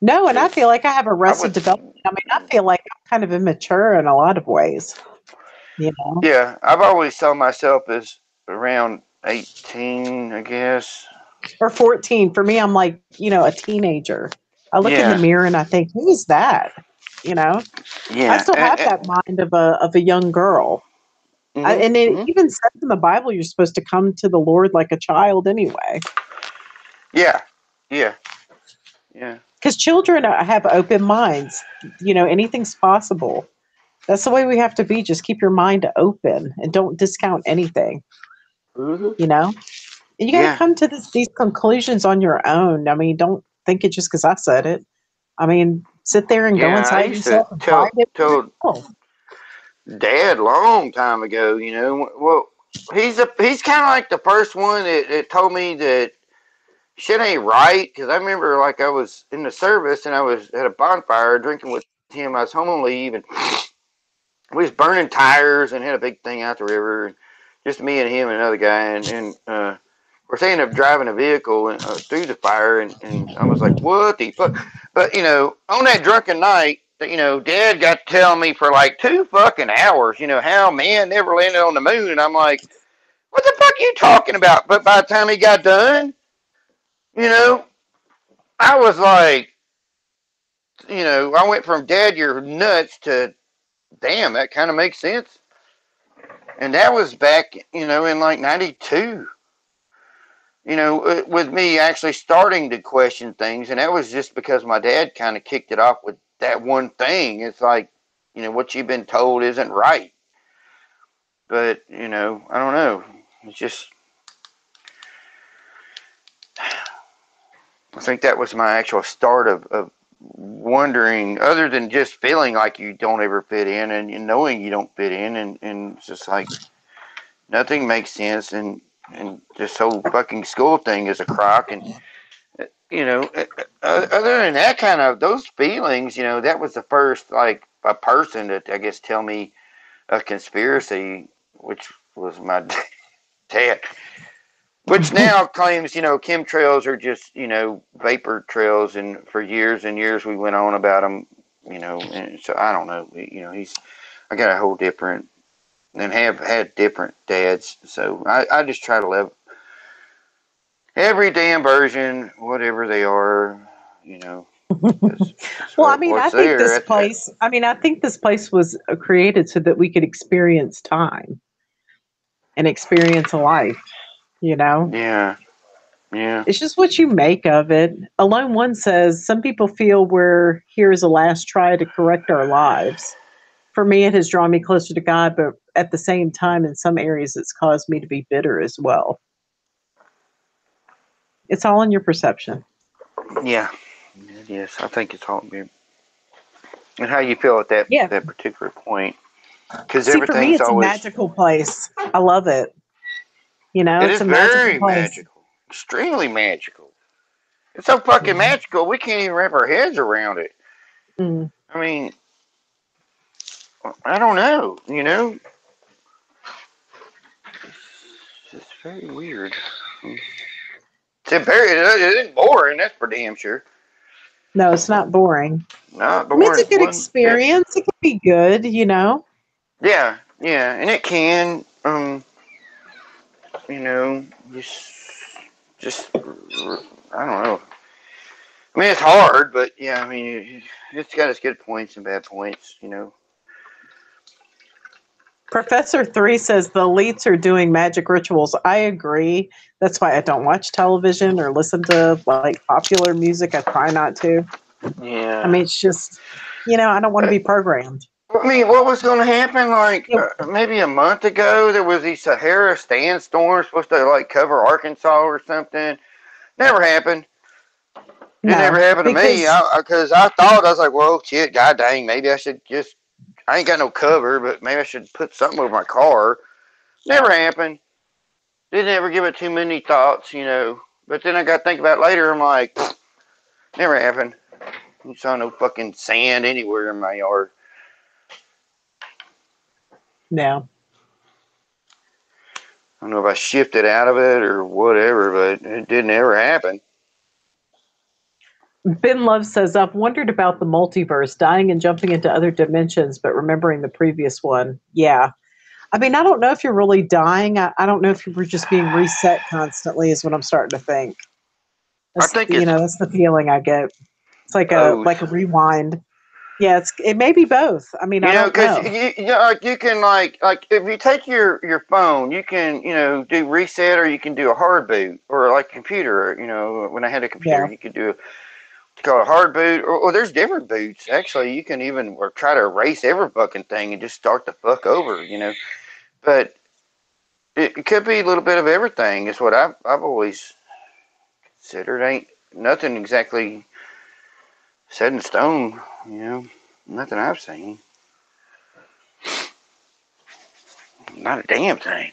No, and I feel like I have I arrested would, development. I mean, I feel like I'm kind of immature in a lot of ways. You know, yeah, I've always saw myself as around 18, I guess. or 14. For me, I'm like, a teenager. I look in the Yeah, mirror and I think, who's that? You know, I yeah, still have that mind of a young girl. And it hmm even says in the Bible you're supposed to come to the Lord like a child anyway. yeah, yeah, yeah, Because children have open minds. Anything's possible. That's the way we have to be. Just keep your mind open and don't discount anything. hmm You know, and you got to yeah, come to these conclusions on your own. I mean, don't think it just because I said it. I mean, sit there and go yeah. I inside used to yourself and find it for tell yourself. Dad long time ago. Well, he's kind of like the first one that told me that shit ain't right, because I remember like I was in the service and I was at a bonfire drinking with him. I was home on leave and we was burning tires and had a big thing out the river, and just me and him and another guy, and we're thinking of driving a vehicle through the fire, and I was like, what the fuck? But on that drunken night, Dad got to tell me for like 2 fucking hours, how man never landed on the moon, and I'm like, what the fuck are you talking about? But by the time he got done, you know, I was like, I went from Dad, you're nuts to damn, that kind of makes sense. And that was back, in like 92, with me actually starting to question things. And that was just because my dad kind of kicked it off with that one thing. It's like, what you've been told isn't right. But, I don't know. It's just, I think that was my actual start of wondering, other than just feeling like you don't ever fit in and knowing you don't fit in. And it's just like, nothing makes sense. And this whole fucking school thing is a crock. And, other than that kind of, those feelings, that was the first, like, a person that I guess tell me a conspiracy, which was my dad. Which now claims, chemtrails are just, vapor trails, and for years and years we went on about them, and so I don't know, I got a whole different, and have had different dads, so I just try to live every damn version, whatever they are, you know, Well, I mean, what's there. I think this place was created so that we could experience time and experience a life, you know? Yeah, yeah, It's just what you make of it. Alone One says, some people feel we're here as a last try to correct our lives. For me, it has drawn me closer to God, but at the same time, in some areas, it's caused me to be bitter as well. It's all in your perception. yeah. Yes, I think it's all good. And how you feel at that Yeah. that particular point, because See, for me, everything's it's a always. magical place. I love it. It It's is a magical very place. magical, extremely magical. It's so fucking Mhm. magical we can't even wrap our heads around it. Mm. I mean, I don't know. It's very weird. It isn't boring. That's for damn sure. No, it's not boring. Not I mean, it's a boring good one bit. experience. It can be good. Yeah, yeah, and it can. You know, just I don't know. I mean, it's hard, but yeah, I mean, it's got its good points and bad points. Professor Three says the elites are doing magic rituals. I agree. That's why I don't watch television or listen to like popular music. I try not to. I Yeah. mean, it's just, I don't want to be programmed. I mean, what was going to happen? Like You maybe a month ago, there was these Sahara sandstorms supposed to like cover Arkansas or something. Never happened. It never No, happened to me. because Because I thought, I was like, well, shit, god dang, maybe I should just. I ain't got no cover, but maybe I should put something over my car. Never happened. Didn't ever give it too many thoughts, But then I got to think about it later. I'm like, never happened. You saw no fucking sand anywhere in my yard. No. I don't know if I shifted out of it or whatever, but it didn't ever happen. Ben Love says, I've wondered about the multiverse, dying and jumping into other dimensions, but remembering the previous one. Yeah. I mean, I don't know if you're really dying. I don't know if you were just being reset constantly is what I'm starting to think. I think that's the feeling I get. It's like both. a rewind. Yeah, it may be both. I mean, I don't know. Because you can like if you take your phone, you can do reset, or you can do a hard boot, or like a computer. When I had a computer, you could do it's called a hard boot, or there's different boots. Actually, you can even try to erase every fucking thing and just start the fuck over. But it could be a little bit of everything. Is what I've always considered. Ain't nothing exactly set in stone. Nothing I've seen. Not a damn thing.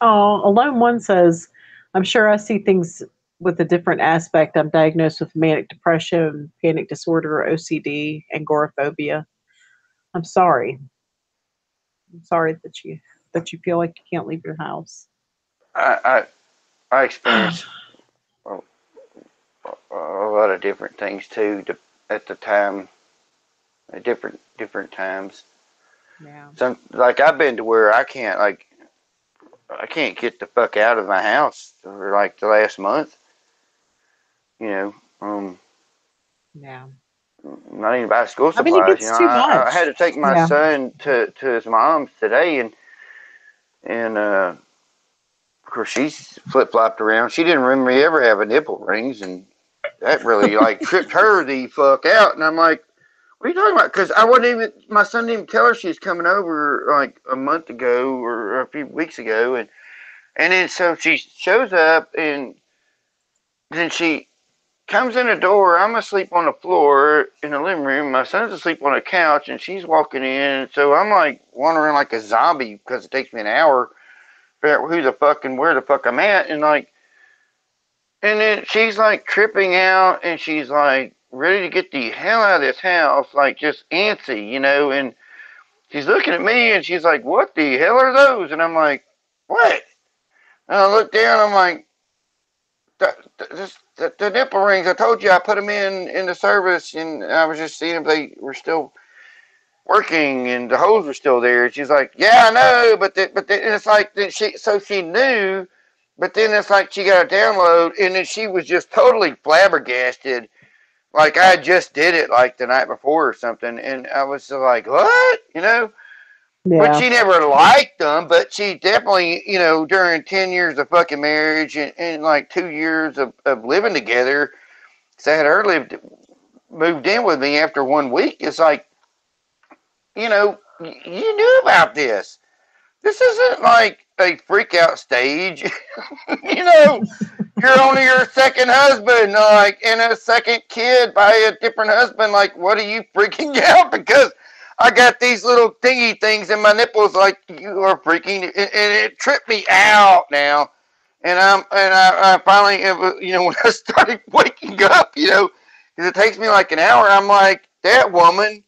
Oh, Alone One says, I'm sure I see things with a different aspect. I'm diagnosed with manic depression, panic disorder, OCD, agoraphobia. I'm sorry. I'm sorry that you feel like you can't leave your house. I experienced a lot of different things too at the time, at different times. Yeah. Some I've been to where I can't get the fuck out of my house for like the last month. Yeah. Not even buy school supplies. I mean, it gets too much. I had to take my son to his mom's today, and of course she's flip flopped around. She didn't remember me ever having nipple rings, and that really tripped her the fuck out. And I'm like, what are you talking about? Because my son didn't even tell her she was coming over like a month ago or a few weeks ago, and then so she shows up, and then she comes in the door. I'm asleep on the floor in the living room. My son's asleep on a couch, and she's walking in. So I'm like wandering like a zombie because it takes me an hour to figure out who the fuck and where the fuck I'm at. And then she's like tripping out, and she's like ready to get the hell out of this house, like just antsy, And she's looking at me, and she's like, "What the hell are those?" And I'm like, "What?" And I look down. I'm like, the nipple rings. I told you I put them in the service, and I was just seeing if they were still working and the holes were still there. She's like, "Yeah, I know, but then it's like she knew, but then it's like she got a download, and then she was just totally flabbergasted, like I just did it like the night before or something." And I was like, "What?" Yeah. But she never liked them, but she definitely, during 10 years of fucking marriage and like 2 years of living together, so I had her moved in with me after 1 week. It's like, you knew about this. This isn't like a freak out stage. You're only your second husband, and a second kid by a different husband. Like, what are you freaking out? Because I got these little thingy things in my nipples, like you are freaking, and it tripped me out now. And I finally, when I started waking up, because it takes me like an hour, I'm like, that woman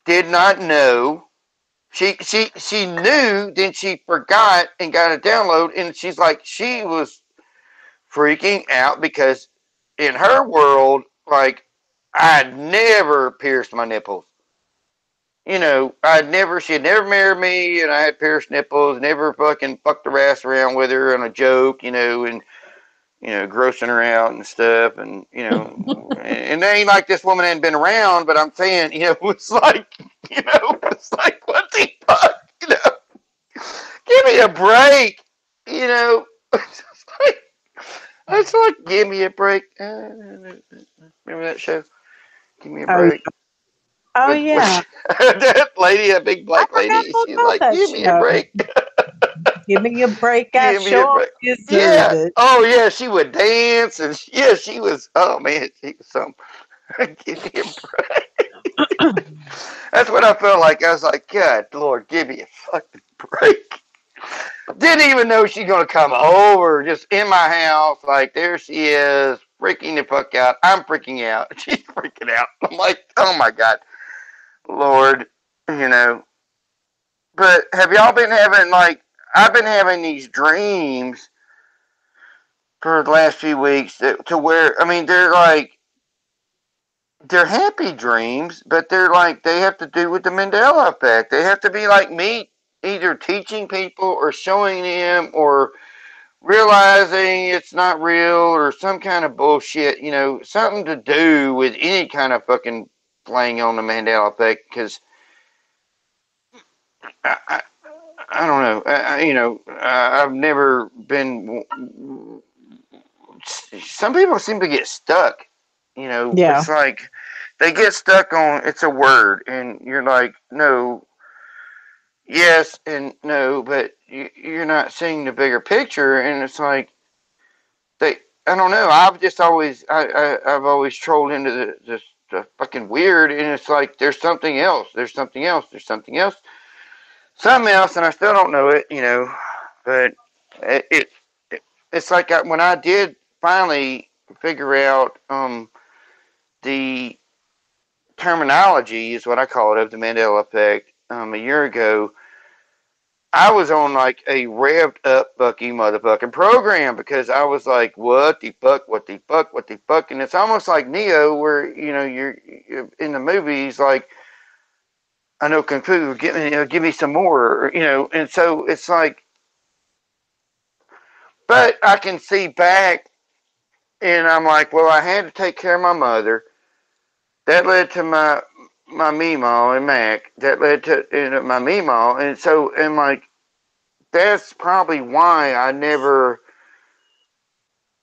did not know. She knew, then she forgot and got a download, and she's like, she was freaking out because in her world, like, I'd never pierced my nipples. She had never married me, and I had pierced nipples, never fucking fucked her ass around with her on a joke, and, grossing her out and stuff, and, and it ain't like this woman hadn't been around, but I'm saying, it's like, it's like, what the fuck, give me a break, it's like, give me a break. Remember that show? Give me a break. Oh, yeah. That lady, a big black lady, she's like, give me a break. Give me a break. I Give me a sure break. deserve it. Oh, yeah, she would dance, and she was, oh, man, she was some. Give me a break. That's what I felt like. I was like, God, Lord, give me a fucking break. Didn't even know she's gonna come over, just in my house. Like, there she is, freaking the fuck out. I'm freaking out. She's freaking out. I'm like, oh my God, Lord, you know. But have y'all been having, like, I've been having these dreams for the last few weeks to where, I mean, they're happy dreams, but they're like, they have to do with the Mandela effect. They have to be like me, either teaching people or showing them or realizing it's not real or some kind of bullshit, you know, something to do with any kind of fucking playing on the Mandela effect. Because I, I don't know, you know, I've never been. Some people seem to get stuck. You know, Yeah. it's like they get stuck on it's a word, and you're like, no, yes, and no, but you're not seeing the bigger picture, and it's like they. I don't know. I've just always, I've always trolled into the fucking weird, and it's like there's something else. There's something else. There's something else. Something else, and I still don't know it. You know, but it's like when I did finally figure out the terminology is what I call it of the Mandela effect a year ago. I was on like a revved up fucking motherfucking program because I was like, what the fuck, what the fuck, what the fuck, and it's almost like Neo, where you know you're in the movies like, I know kung fu, give me some more, you know, and so it's like, but I can see back, and I'm like, well, I had to take care of my mother. That led to my Meemaw and Mac. That led to my Meemaw, and so and like that's probably why I never,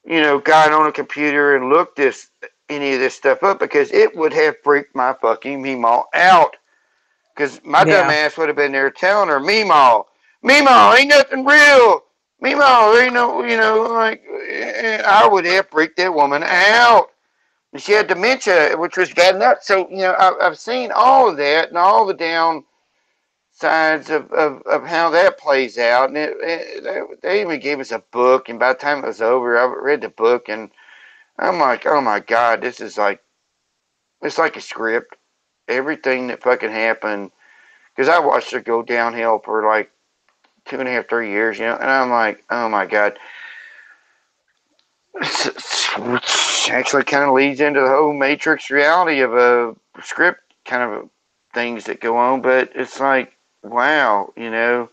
you know, got on a computer and looked any of this stuff up because it would have freaked my fucking Meemaw out. Because my dumb Yeah. ass would have been there telling her, Meemaw, Meemaw, ain't nothing real. Meemaw, ain't no, you know, like I would have freaked that woman out. And she had dementia, which was bad enough. So, you know, I've seen all of that and all the downsides of how that plays out. And they even gave us a book. And by the time it was over, I read the book. And I'm like, oh my God, this is like, it's like a script. Everything that fucking happened. Because I watched her go downhill for like 2.5, 3 years, you know. And I'm like, oh my God. Which actually kind of leads into the whole Matrix reality of a script kind of things that go on. But it's like, wow, you know.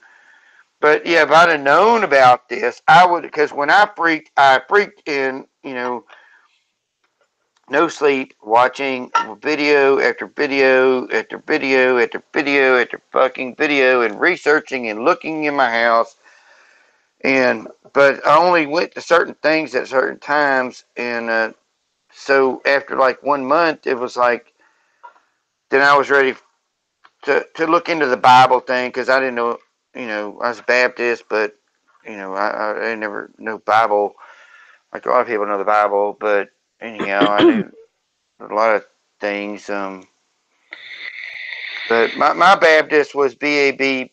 But yeah, if I'd have known about this, I would, because when I freaked in, you know, no sleep, watching video after video after video after video after fucking video and researching and looking in my house. And, but I only went to certain things at certain times. And, so after like 1 month, it was like, then I was ready to look into the Bible thing because I didn't know, you know, I was Baptist, but, you know, I never know Bible. Like a lot of people know the Bible, but anyhow, I knew a lot of things. But my Baptist was Babptist,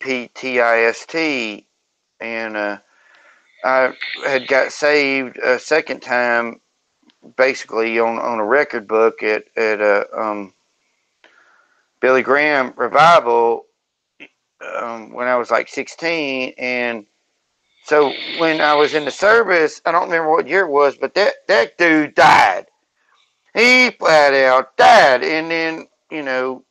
and I had got saved a second time, basically on a record book at a Billy Graham revival when I was like 16. And so when I was in the service, I don't remember what year it was, but that dude died. He flat out died, and then you know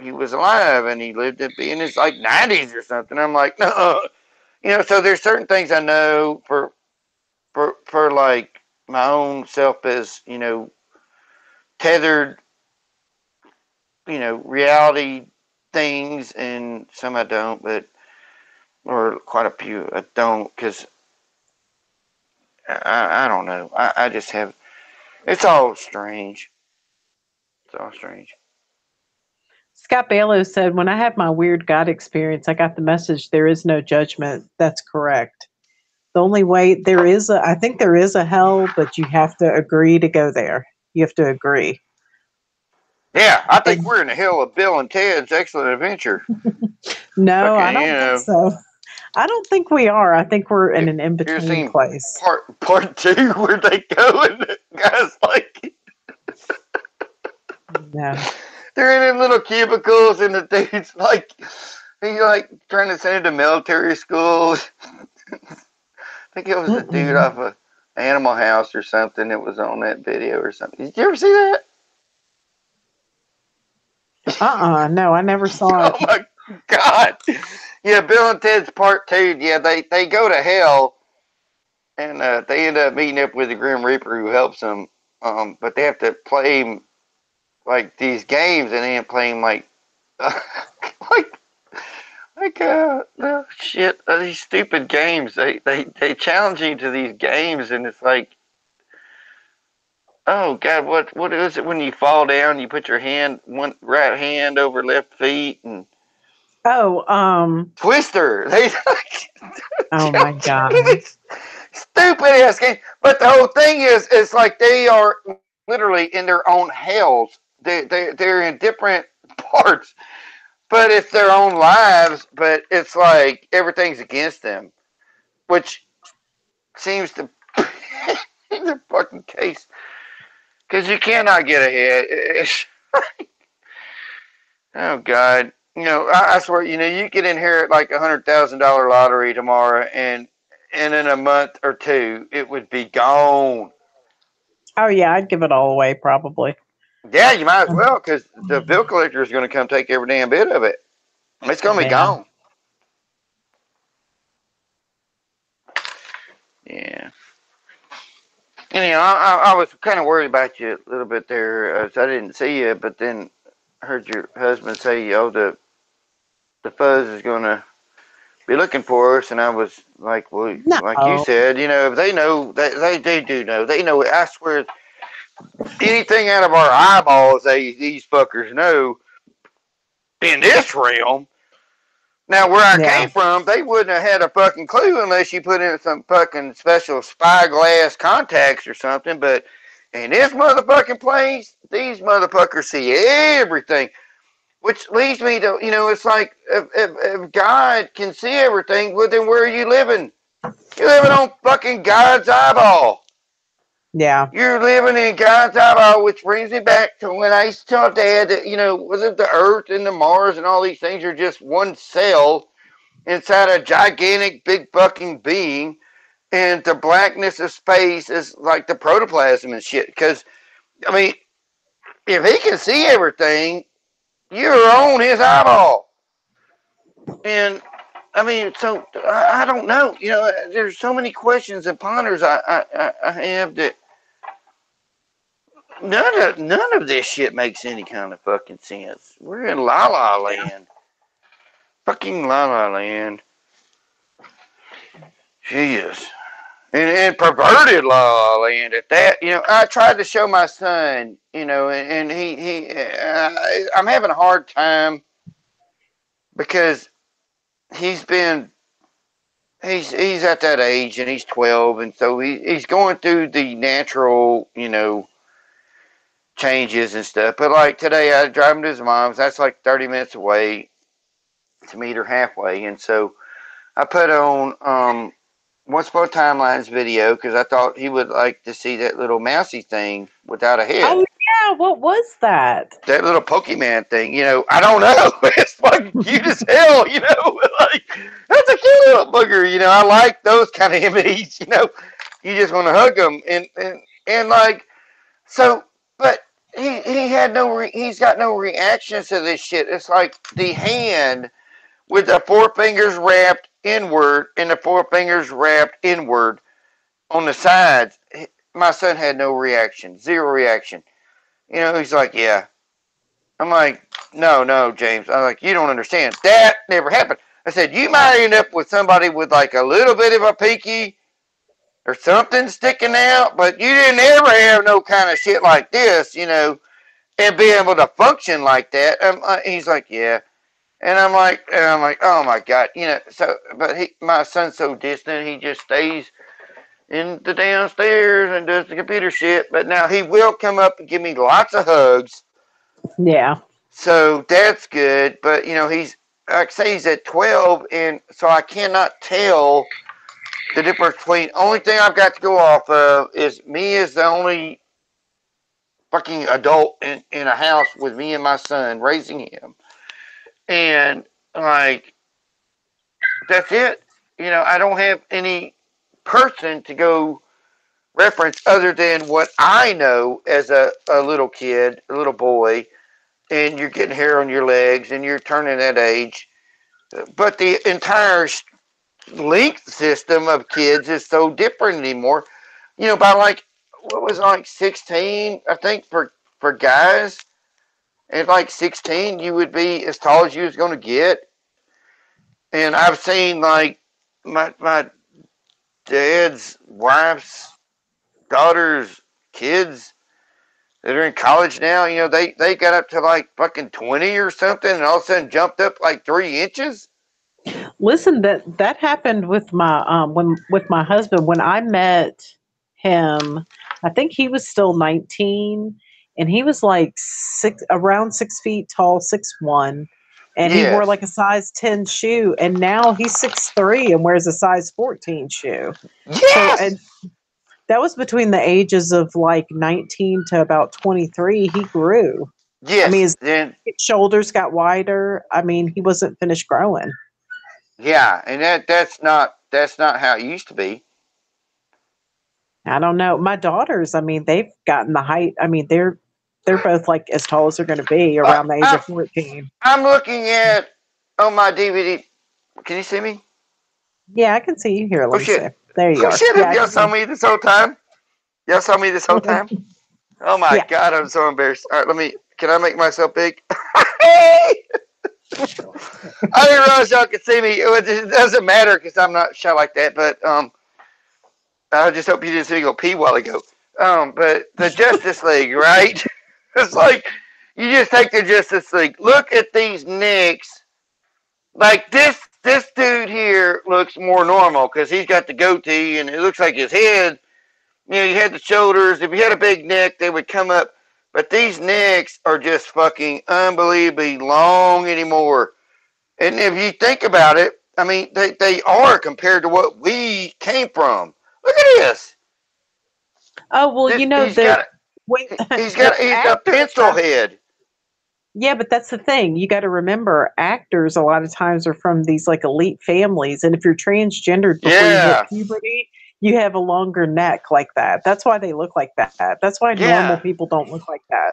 he was alive and he lived to be in his like 90s or something. I'm like, no, you know. So there's certain things I know for like my own self as you know tethered, you know, reality things, and some I don't, but or quite a few I don't because I don't know. I just have. It's all strange. It's all strange. Scott Balow said, when I had my weird God experience, I got the message there is no judgment. That's correct. The only way I think there is a hell, but you have to agree to go there. You have to agree. Yeah, I think And we're in the hell of Bill and Ted's Excellent Adventure. no, I Fucking, don't think so. I don't think we are. I think we're in an you ever in-between seen place. part two where they go and the guys like No. they're in them little cubicles and the dude's like he's like trying to send him to military school. I think it was a dude Mm-mm. off of Animal House or something that was on that video or something. Did you ever see that? No, I never saw it. Oh my god! Yeah, Bill and Ted's Part Two. Yeah, they go to hell and they end up meeting up with the Grim Reaper who helps them. But they have to play like these games and they end up playing like like shit these stupid games. They challenge you to these games and it's like. Oh God! What is it when you fall down? You put your one right hand over left feet, and Oh, Twister. They oh my God. stupid ass game. But the whole thing is, it's like they are literally in their own hells. They're in different parts, but it's their own lives. But it's like everything's against them, which seems to be the fucking case. Because you cannot get ahead. Oh God! You know, I swear, you know, you could inherit like $100,000 lottery tomorrow, and in a month or two, it would be gone. Oh yeah, I'd give it all away probably. Yeah, you might as well, because the bill collector is going to come take every damn bit of it. It's going to be Yeah. gone. Yeah. Anyhow, I was kind of worried about you a little bit there, as I didn't see you, but then heard your husband say, "Oh, the fuzz is going to be looking for us," and I was like, "Well, like you No. said, you know, if they know, they do know. They know. I swear, anything out of our eyeballs, these fuckers know in this realm." Now, where I Yeah. came from, they wouldn't have had a fucking clue unless you put in some fucking special spyglass contacts or something. But in this motherfucking place, these motherfuckers see everything. Which leads me to, you know, it's like if God can see everything, well, then where are you living? You're living on fucking God's eyeball. Yeah. You're living in God's eyeball, which brings me back to when I used to tell Dad that, you know, was it the Earth and the Mars and all these things are just one cell inside a gigantic big fucking being, and the blackness of space is like the protoplasm and shit. Because, I mean, if he can see everything, you're on his eyeball. And I mean, so I don't know. You know, there's so many questions and ponders I have that none of this shit makes any kind of fucking sense. We're in La La Land, fucking La La Land. Jeez. And perverted La La Land at that. You know, I tried to show my son. You know, and I'm having a hard time because he's been he's at that age and he's 12 and so he's going through the natural, you know, changes and stuff. But like today I drive him to his mom's. That's like 30 minutes away to meet her halfway. And so I put on Once Upon a Timeline's video because I thought he would like to see that little mousy thing without a head. Oh yeah, what was that? That little Pokemon thing, you know, I don't know. It's fucking cute as hell, you know. Like, that's a cute little booger, you know. I like those kind of images, you know. You just want to hug them, and like, so, but he had he's got no reactions to this shit. It's like the hand with the four fingers wrapped inward and the four fingers wrapped inward on the sides. My son had no reaction, zero reaction. You know, he's like, yeah. I'm like, no, James. I'm like, you don't understand. That never happened. I said, you might end up with somebody with like a little bit of a pinky or something sticking out, but you didn't ever have no kind of shit like this, you know, and be able to function like that. He's like, yeah. And I'm like, oh my God, you know, so, but my son's so distant, he just stays in the downstairs and does the computer shit. But now he will come up and give me lots of hugs. Yeah. So that's good. But he's like I say he's at 12, and so I cannot tell the difference between. Only thing I've got to go off of is me as the only fucking adult in a house with me and my son raising him, and like that's it. I don't have any person to go reference other than what I know as a little kid, a little boy, and you're getting hair on your legs and you're turning that age. But the entire length system of kids is so different anymore. By like, what was it, like 16, I think, for guys. At like 16, you would be as tall as you was going to get. And I've seen like my dad's wife's daughters, kids that are in college now, they got up to like fucking 20 or something and all of a sudden jumped up like 3 inches. Listen, that happened with my with my husband when I met him. I think he was still 19, and he was like around 6 feet tall, 6'1", and he wore Yes. like a size 10 shoe. And now he's 6'3" and wears a size 14 shoe. So, Yes! and that was between the ages of like 19 to about 23. He grew. I mean, Yes. his Then shoulders got wider. I mean, he wasn't finished growing. yeah, and that's not how it used to be. I don't know. My daughters, I mean, they've gotten the height. I mean, they're both like as tall as they're going to be around the age of 14. I'm looking at on my DVD. Can you see me? Yeah, I can see you here. Oh Let me see. shit! There you Oh are. shit! Yeah, I Y'all can saw see. me this whole time. Y'all saw me this whole time. Oh my Yeah. god! I'm so embarrassed. All right, let me. Can I make myself big? I didn't realize y'all could see me. It doesn't matter because I'm not shy like that. But I just hope you didn't see me go pee a while ago. But the Justice League, right? It's like you just take the Justice League. Look at these nicks. Like this dude here looks more normal because he's got the goatee and it looks like his head. You had the shoulders. If you had a big neck, they would come up. But these necks are just fucking unbelievably long anymore. And if you think about it, I mean, they are compared to what we came from. Look at this. Oh well, This you know he's got when he's the got he's a actors. pencil head. Yeah, but that's the thing. You got to remember, actors a lot of times are from these like elite families, and if you're transgendered before you hit Yeah, puberty, you have a longer neck like that. That's why they look like that. That's why normal yeah, people don't look like that.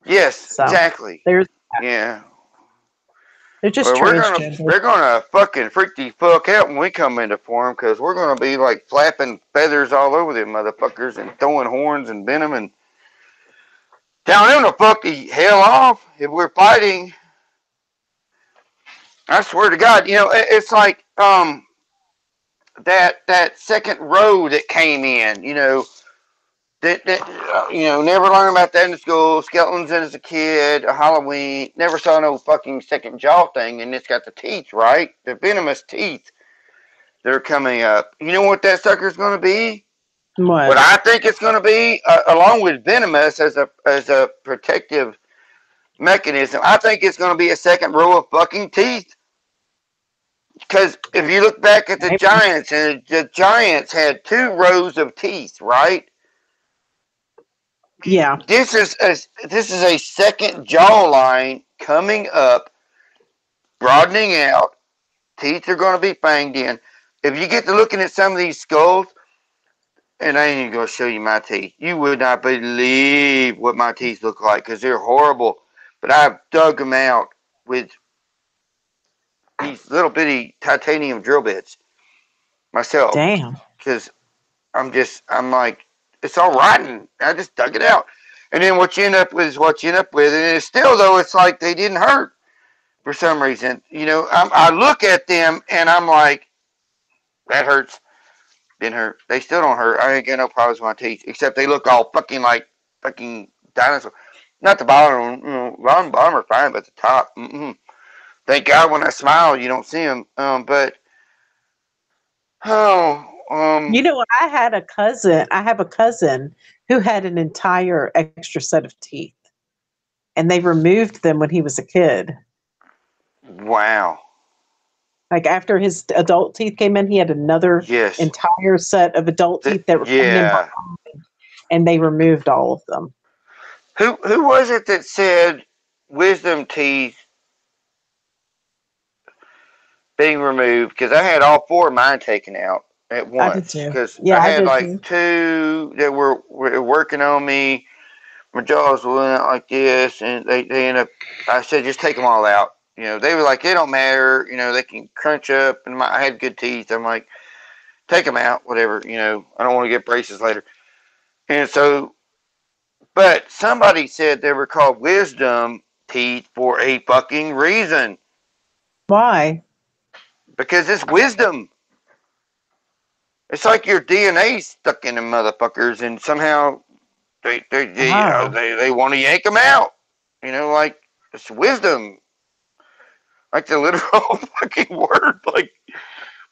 yes, So exactly. there's Yeah. they're just Well, transgender. they're gonna fucking freak the fuck out when we come into form because we're gonna be like flapping feathers all over them motherfuckers and throwing horns and venom and telling them to fuck the hell off if we're fighting. I swear to God, it's like that second row that came in, that never learned about that in school. Skeletons as a kid, Halloween, never saw no fucking second jaw thing, and it's got the teeth, right? The venomous teeth that are coming up. You know what that sucker's going to be? What What? I think it's going to be, along with venomous as a protective mechanism, I think it's going to be a second row of fucking teeth. Because if you look back at the Maybe. Giants, and the Giants had 2 rows of teeth, right? Yeah. This is a second jawline coming up, broadening out. Teeth are going to be fanged in. If you get to looking at some of these skulls, and I ain't even going to show you my teeth, you would not believe what my teeth look like because they're horrible. But I've dug them out with these little bitty titanium drill bits myself Damn. because I'm like, it's all rotten. I just dug it out. And then what you end up with is what you end up with. And it's still, though, it's like they didn't hurt for some reason. I look at them and I'm like, that hurts. Didn't hurt. They still don't hurt. I ain't got no problems with my teeth, except they look all fucking like fucking dinosaur. Not the bottom, bottom are fine, but the top. Thank God when I smile, you don't see them. But oh, You know, I had a cousin. I have a cousin who had an entire extra set of teeth. and they removed them when he was a kid. Wow. Like after his adult teeth came in, he had another Yes. entire set of adult teeth that were coming in, Yeah. and they removed all of them. Who was it that said wisdom teeth being removed? Because I had all 4 of mine taken out at once. I did too. Because Yeah, I I had did like too. 2 that were working on me. My jaws went out like this, and they ended up. I said, just take them all out. You know, they were like, they don't matter. You know, they can crunch up, and I had good teeth. I'm like, take them out, whatever. You know, I don't want to get braces later. And so, but somebody said they were called wisdom teeth for a fucking reason. Why? Because it's wisdom. It's like your DNA stuck in them motherfuckers, and somehow they want to yank them out. You know, like it's wisdom. Like the literal fucking word, like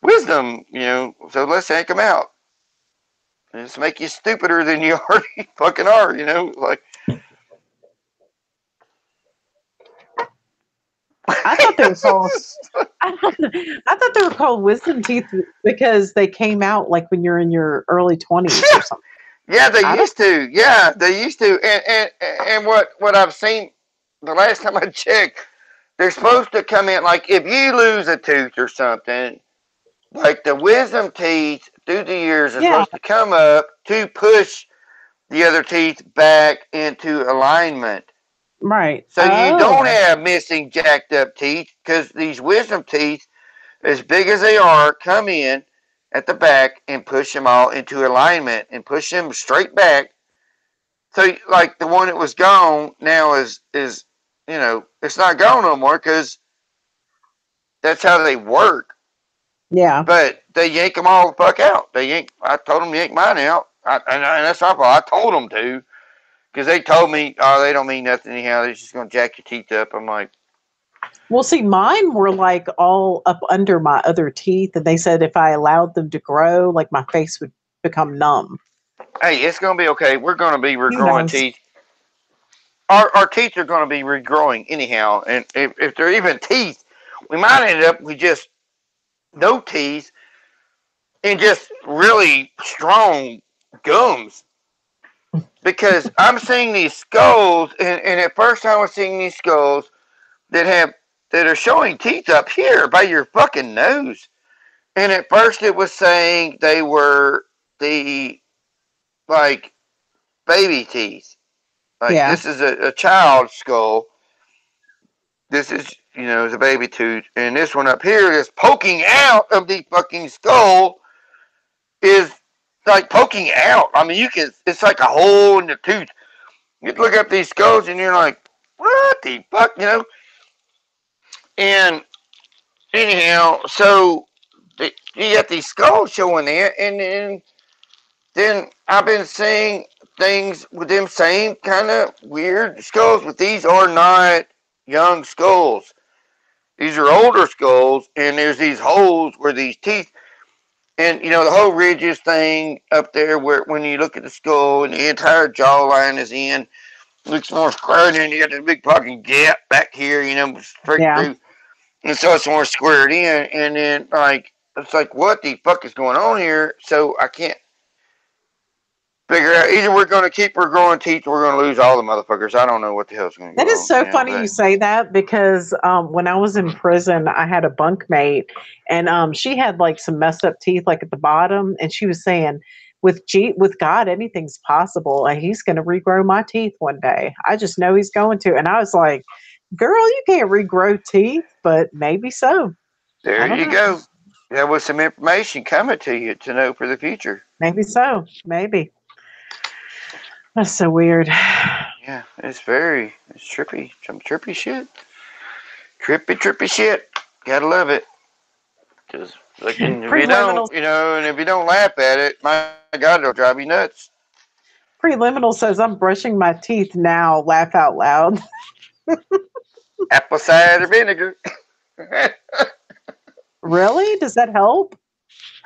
wisdom, you know. So let's yank them out. And just make you stupider than you already fucking are, you know. Like I thought they were called. I thought they were called wisdom teeth because they came out like when you're in your early 20s or something. Yeah, they used to. Yeah, they used to. And what I've seen the last time I checked, they're supposed to come in like if you lose a tooth or something, like the wisdom teeth through the years are supposed to come up to push the other teeth back into alignment. Right. So you don't have missing jacked up teeth because these wisdom teeth, as big as they are, come in at the back and push them all into alignment and push them straight back. So like the one that was gone now is you know, it's not gone no more because that's how they work. Yeah. But they yank them all the fuck out. I told them to yank mine out. And that's my fault. I told them to. Because they told me, oh, they don't mean nothing anyhow. They're just going to jack your teeth up. I'm like. Well, see, mine were like all up under my other teeth. And they said if I allowed them to grow, like my face would become numb. Hey, it's going to be okay. We're going to be regrowing teeth. Our teeth are going to be regrowing anyhow. And if they're even teeth, we might end up with just no teeth and just really strong gums. Because I'm seeing these skulls, and at first I was seeing these skulls that are showing teeth up here by your fucking nose. And at first it was saying they were the like baby teeth. Like this is a child's skull. This is, you know, the baby tooth. And this one up here is poking out of the fucking skull is like poking out. I mean, it's like a hole in the tooth. You look up these skulls and you're like, what the fuck, you know? And anyhow, so you got these skulls showing there, and then I've been seeing things with them same kind of weird skulls, but these are not young skulls. These are older skulls, and there's these holes where these teeth, and you know the whole ridges thing up there, where when you look at the skull and the entire jawline is in. Looks more square, and then you got this big fucking gap back here, you know, straight through. And so it's more squared in, and then, like, it's like, what the fuck is going on here? So I can't figure out. Either we're going to keep her growing teeth or we're going to lose all the motherfuckers. I don't know what the hell's going to go on. That is so funny you say that because when I was in prison, I had a bunkmate, and she had, like, some messed up teeth, like, at the bottom, and she was saying, with God, anything's possible. And he's going to regrow my teeth one day. I just know he's going to. And I was like, girl, you can't regrow teeth, but maybe so. There you go. There was some information coming to you to know for the future. Maybe so. Maybe. That's so weird. Yeah, it's trippy. Some trippy shit. Trippy shit. Gotta love it. Because like, if you don't, you know, and if you don't laugh at it, my God, it'll drive you nuts. Preliminal says, I'm brushing my teeth now. Laugh out loud. Apple cider vinegar. Really? Does that help?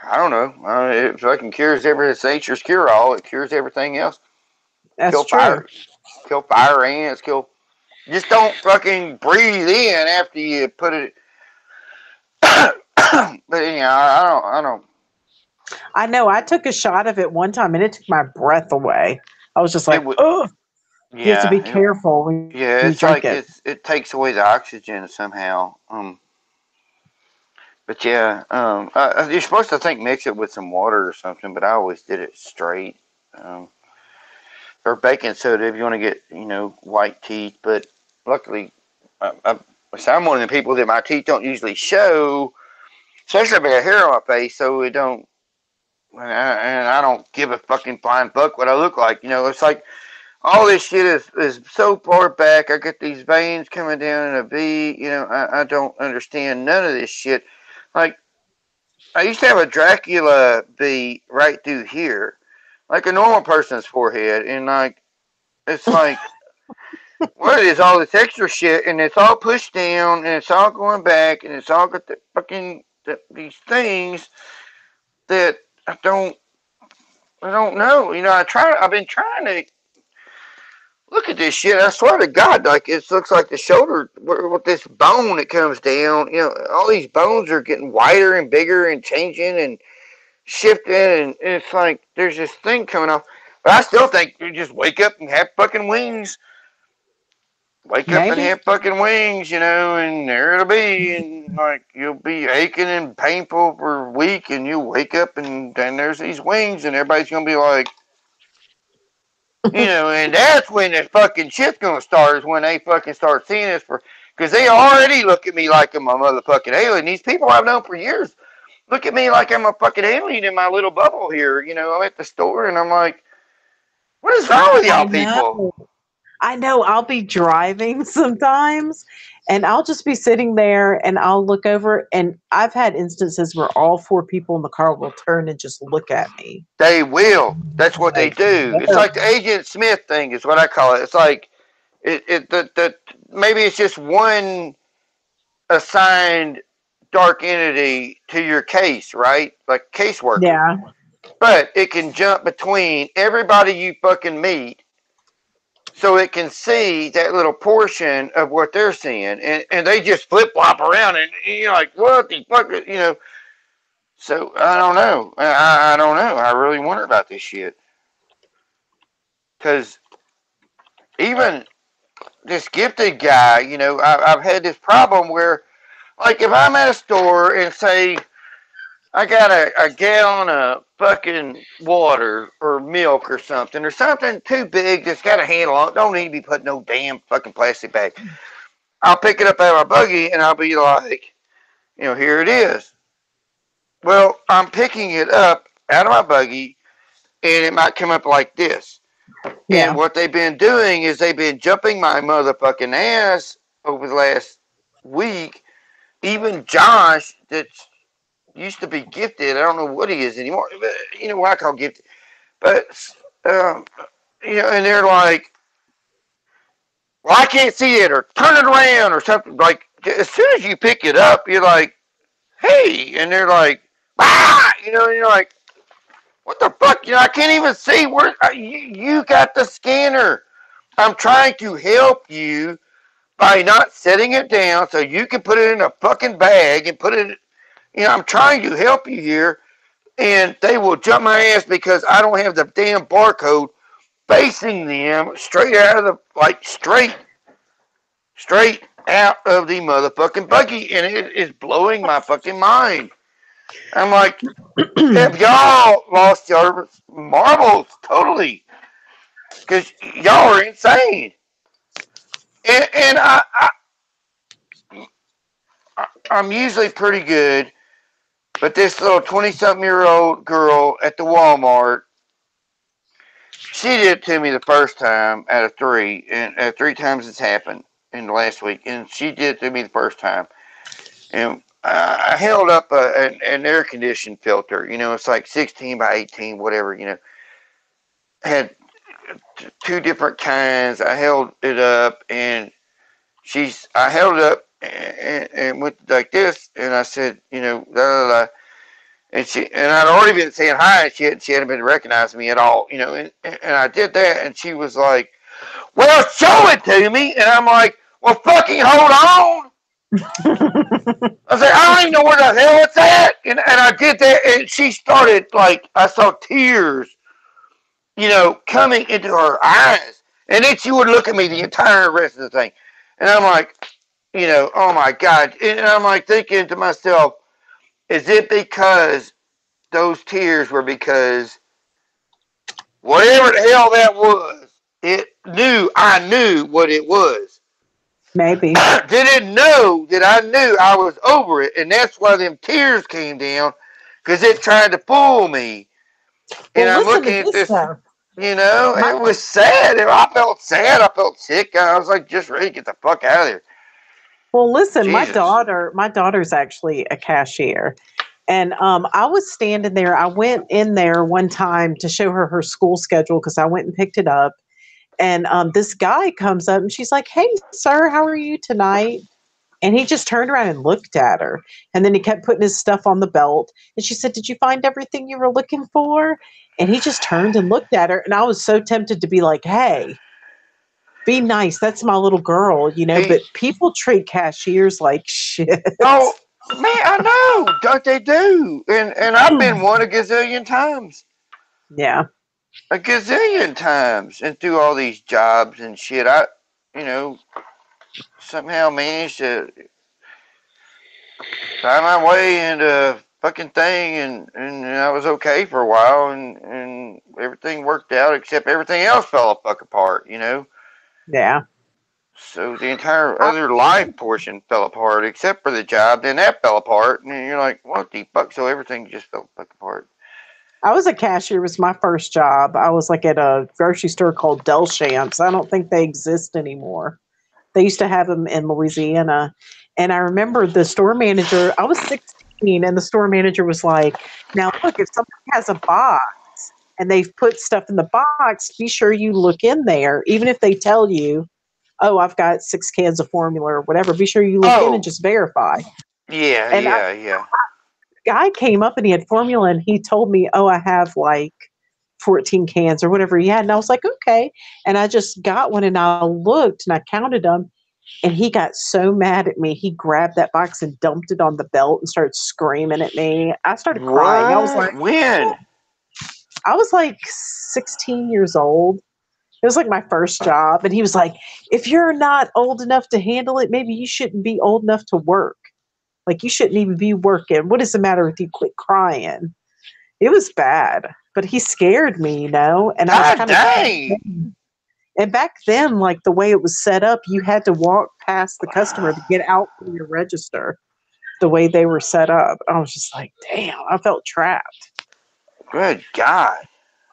I don't know. It fucking cures it's nature's cure-all. It cures everything else. That's true. Kill fire ants. Kill Just don't fucking breathe in after you put it. But anyhow, I don't. I know. I took a shot of it one time, and it took my breath away. I was just like, oh, you have to be careful when Yeah, you it's drink like it takes away the oxygen somehow. But yeah, you're supposed to mix it with some water or something, but I always did it straight. Or baking soda if you want to get white teeth. But luckily, I'm one of the people that my teeth don't usually show, especially if I got hair on my face, so it don't. And I don't give a fucking flying fuck what I look like. It's like all this shit is so far back. I get these veins coming down in a V. I don't understand none of this shit. Like, I used to have a Dracula V right through here, like a normal person's forehead, and like it's like what is all this extra shit, and it's all pushed down, and it's all going back, and it's all got the fucking these things that I don't know. I've been trying to look at this shit. I swear to God, like it looks like the shoulder with this bone that comes down. All these bones are getting wider and bigger and changing and shifting, and it's like there's this thing coming off. But I still think you just wake up and have fucking wings. Wake up and have fucking wings, and there it'll be, and like you'll be aching and painful for a week, and you wake up and then there's these wings, and everybody's gonna be like, and that's when the fucking shit's gonna start, is when they fucking start seeing us because they already look at me like I'm a motherfucking alien. These people I've known for years look at me like I'm a fucking alien in my little bubble here. I'm at the store and I'm like, what is wrong with y'all people? I know. I'll be driving sometimes and I'll just be sitting there and I'll look over, and I've had instances where all four people in the car will turn and just look at me. They will. That's what they do. It's like the Agent Smith thing is what I call it. It's like maybe it's just one assigned dark entity to your case, right? Like caseworker. Yeah. But it can jump between everybody you fucking meet, so it can see that little portion of what they're seeing, and they just flip flop around, and you're like, what the fuck, So I don't know. I don't know. I really wonder about this shit, because even this gifted guy, I've had this problem where, like, if I'm at a store and say I got a gallon of fucking water or milk or something too big that's got a handle on it, don't need to be put no damn fucking plastic bag. I'll pick it up out of my buggy and I'll be like, here it is. Well, I'm picking it up out of my buggy and it might come up like this. Yeah. And what they've been doing is they've been jumping my motherfucking ass over the last week. Even Josh, that's used to be gifted. I don't know what he is anymore. But, what I call gifted. But, and they're like, well, I can't see it, or turn it around, or something. Like, as soon as you pick it up, you're like, hey. And they're like, ah! And you're like, what the fuck? I can't even see where you got the scanner. I'm trying to help you by not setting it down so you can put it in a fucking bag and put it. I'm trying to help you here, and they will jump my ass because I don't have the damn barcode facing them straight out of straight out of the motherfucking buggy, and it is blowing my fucking mind. I'm like, have y'all lost your marbles totally? Because y'all are insane. And I'm usually pretty good. But this little 20-something-year-old girl at the Walmart, she did it to me the first time out of three, and 3 times it's happened in the last week, and she did it to me the first time. And I held up an air-conditioned filter, it's like 16 by 18, whatever, had 2 different kinds. I held it up, and I held it up and went like this, and I said, blah, blah, blah. And I'd already been saying hi, and she hadn't been recognizing me at all, and I did that, and she was like, well, show it to me. And I'm like, well, fucking hold on. I was like, I don't even know where the hell it's at. And I did that, and she started, like, I saw tears, coming into her eyes. And then she would look at me the entire rest of the thing. And I'm like, oh my God. And I'm like thinking to myself, is it because those tears were because whatever the hell that was, I knew what it was. Maybe. Didn't know that I knew I was over it, and that's why them tears came down, because it tried to fool me. And Well, I'm listen looking to at this, this, though. it was sad. I felt sad. I felt sick. I was like, just ready to get the fuck out of there. Well, listen, Jesus. my daughter's actually a cashier. And I was standing there. I went in there one time to show her school schedule because I went and picked it up. And this guy comes up and she's like, "Hey, sir, how are you tonight?" And he just turned around and looked at her. And then he kept putting his stuff on the belt. And she said, "Did you find everything you were looking for?" And he just turned and looked at her. And I was so tempted to be like, "Hey, be nice. That's my little girl," but people treat cashiers like shit. Oh, man, I know. Don't they do? And I've been one a gazillion times. Yeah. A gazillion times. And through all these jobs and shit, I, somehow managed to find my way into fucking thing, and I was okay for a while, and everything worked out, except everything else fell the fuck apart, Yeah. So the entire other life portion fell apart, except for the job. Then that fell apart, and you're like, what the fuck? So everything just fell the fuck apart. I was a cashier. It was my first job. I was like at a grocery store called Delchamps. I don't think they exist anymore. They used to have them in Louisiana. And I remember the store manager, I was 16, and the store manager was like, "Now look, if somebody has a box and they've put stuff in the box, be sure you look in there. Even if they tell you, oh, I've got 6 cans of formula or whatever, be sure you look in and just verify." Yeah, And yeah. guy came up and he had formula and he told me, "Oh, I have like 14 cans or whatever he had." And I was like, "Okay." And I just got one and I looked and I counted them, and he got so mad at me. He grabbed that box and dumped it on the belt and started screaming at me. I started crying. When? I was like 16 years old. It was like my first job. And he was like, "If you're not old enough to handle it, maybe you shouldn't be old enough to work. Like, you shouldn't even be working. What is the matter with you? Quit crying." It was bad, but he scared me, And I was kind dang. of. And back then, like the way it was set up, you had to walk past the customer to get out from your register. The way they were set up, I was just like, damn, I felt trapped. Good God.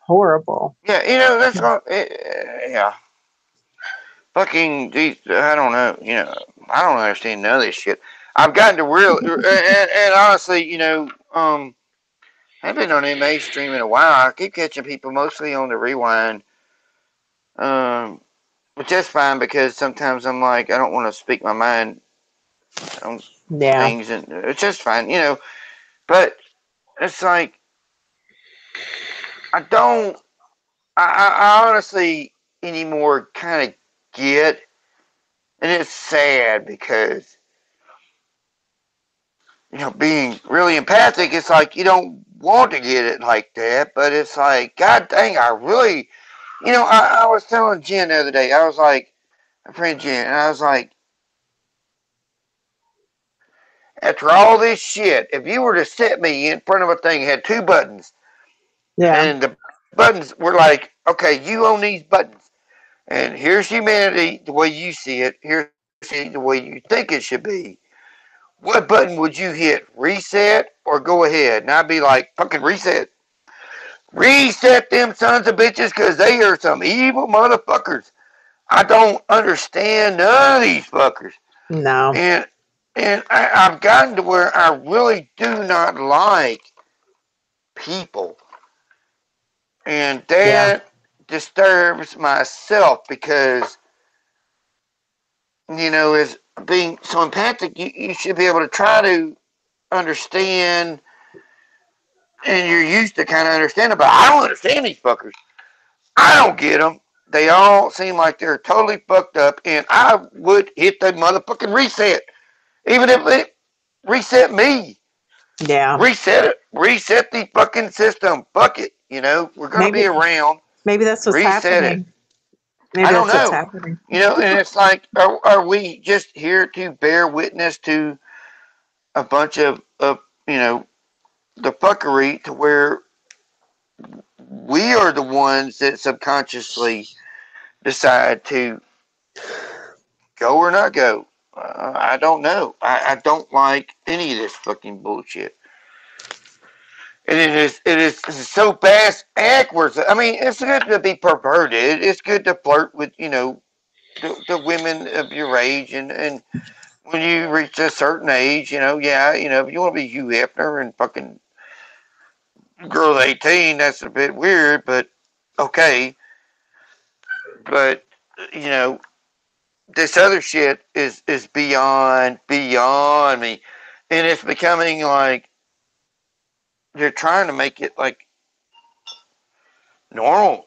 Horrible. Yeah, that's what. Yeah. Fucking, I don't know. I don't understand none of this shit. I've gotten to real, and honestly, I've been on MA stream in a while. I keep catching people mostly on the rewind, which that's fine because sometimes I'm like, I don't want to speak my mind on things, and it's just fine, But it's like, I honestly anymore kind of get, and it's sad because, being really empathic, it's like you don't want to get it like that, but it's like, God dang, I really, I was telling Jen the other day, I was like, my friend Jen, and I was like, after all this shit, if you were to set me in front of a thing that had 2 buttons, and the buttons were like, okay, you own these buttons, and here's humanity the way you see it, here's the way you think it should be. What button would you hit? Reset or go ahead? And I'd be like, fucking reset. Reset them sons of bitches because they are some evil motherfuckers. I don't understand none of these fuckers. No. And I've gotten to where I really do not like people. And that disturbs myself because, as being so empathic, you should be able to try to understand, and you're used to kind of understanding, but I don't understand these fuckers. I don't get them. they all seem like they're totally fucked up, and I would hit the motherfucking reset, even if it reset me. Yeah. Reset it. Reset the fucking system. Fuck it. We're gonna be Maybe around. maybe that's what's Reset it. happening. Maybe I don't that's what's know. happening. And it's like, are we just here to bear witness to a bunch of the fuckery to where we are the ones that subconsciously decide to go or not go? I don't know. I don't like any of this fucking bullshit. And it is so fast backwards. I mean, it's good to be perverted. It's good to flirt with, the women of your age. And when you reach a certain age, if you want to be Hugh Hefner and fucking girl 18, that's a bit weird, but okay. But, this other shit is beyond me. And it's becoming like they're trying to make it like normal.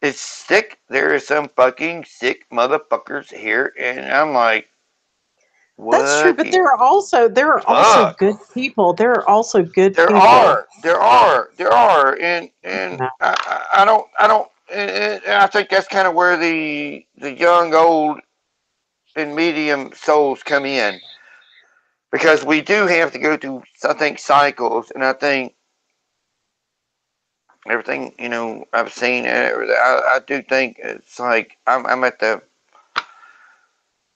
It's sick. There are some fucking sick motherfuckers here, and I'm like, what? That's true, but there are also good people. There are also good There people. are, and No. I don't, and I think that's kind of where the young, old, and medium souls come in, because we do have to go through, I think, cycles, and I think everything I've seen, I do think it's like I'm at the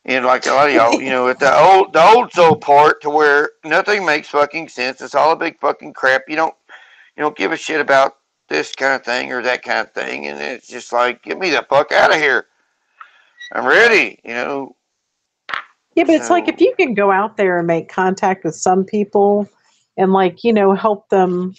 like a lot of y'all, at the old soul part, to where nothing makes fucking sense. It's all a big fucking crap. You don't give a shit about this kind of thing or that kind of thing, and it's just like, get me the fuck out of here. I'm ready. Yeah, but it's like, if you can go out there and make contact with some people and help them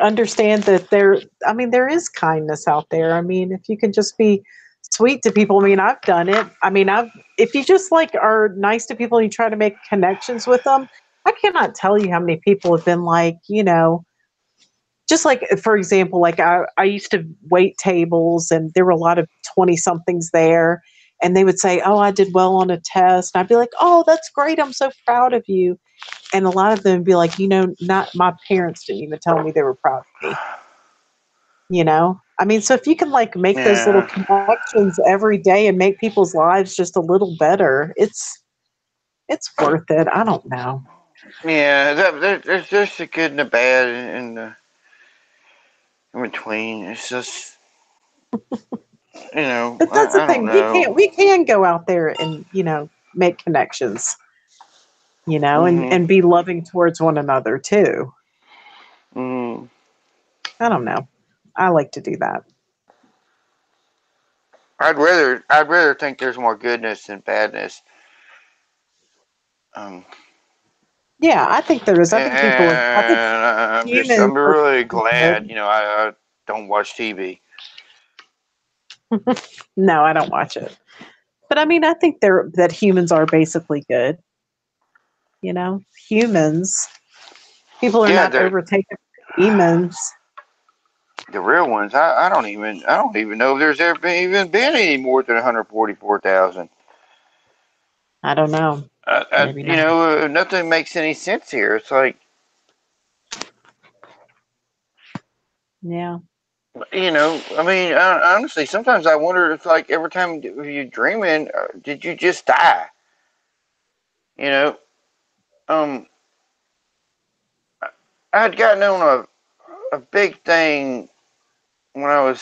understand that there is kindness out there. I mean, if you can just be sweet to people. I mean, I've done it. I mean, if you just are nice to people and you try to make connections with them, I cannot tell you how many people have been just for example, I used to wait tables, and there were a lot of 20 somethings there, and they would say, "Oh, I did well on a test." And I'd be like, "Oh, that's great. I'm so proud of you." And a lot of them would be like, not my parents didn't even tell me they were proud of me. I mean, so if you can make those little connections every day and make people's lives just a little better, it's worth it. I don't know. Yeah, there's just a good and a bad in between. It's just, But that's the I don't thing. know. We can go out there and make connections. And be loving towards one another too. Mm-hmm. I don't know. I like to do that. I'd rather think there's more goodness than badness. Yeah, I think there is. I think humans I'm are really glad, good. I don't watch TV. No, I don't watch it. But I mean, I think that humans are basically good. Humans. People are not overtaken by demons. The real ones. I don't even know if there's ever been any more than 144,000. I don't know. Maybe not. Nothing makes any sense here. It's like, yeah. I mean, honestly, sometimes I wonder if, every time you're dreaming, did you just die? I had gotten on a big thing when I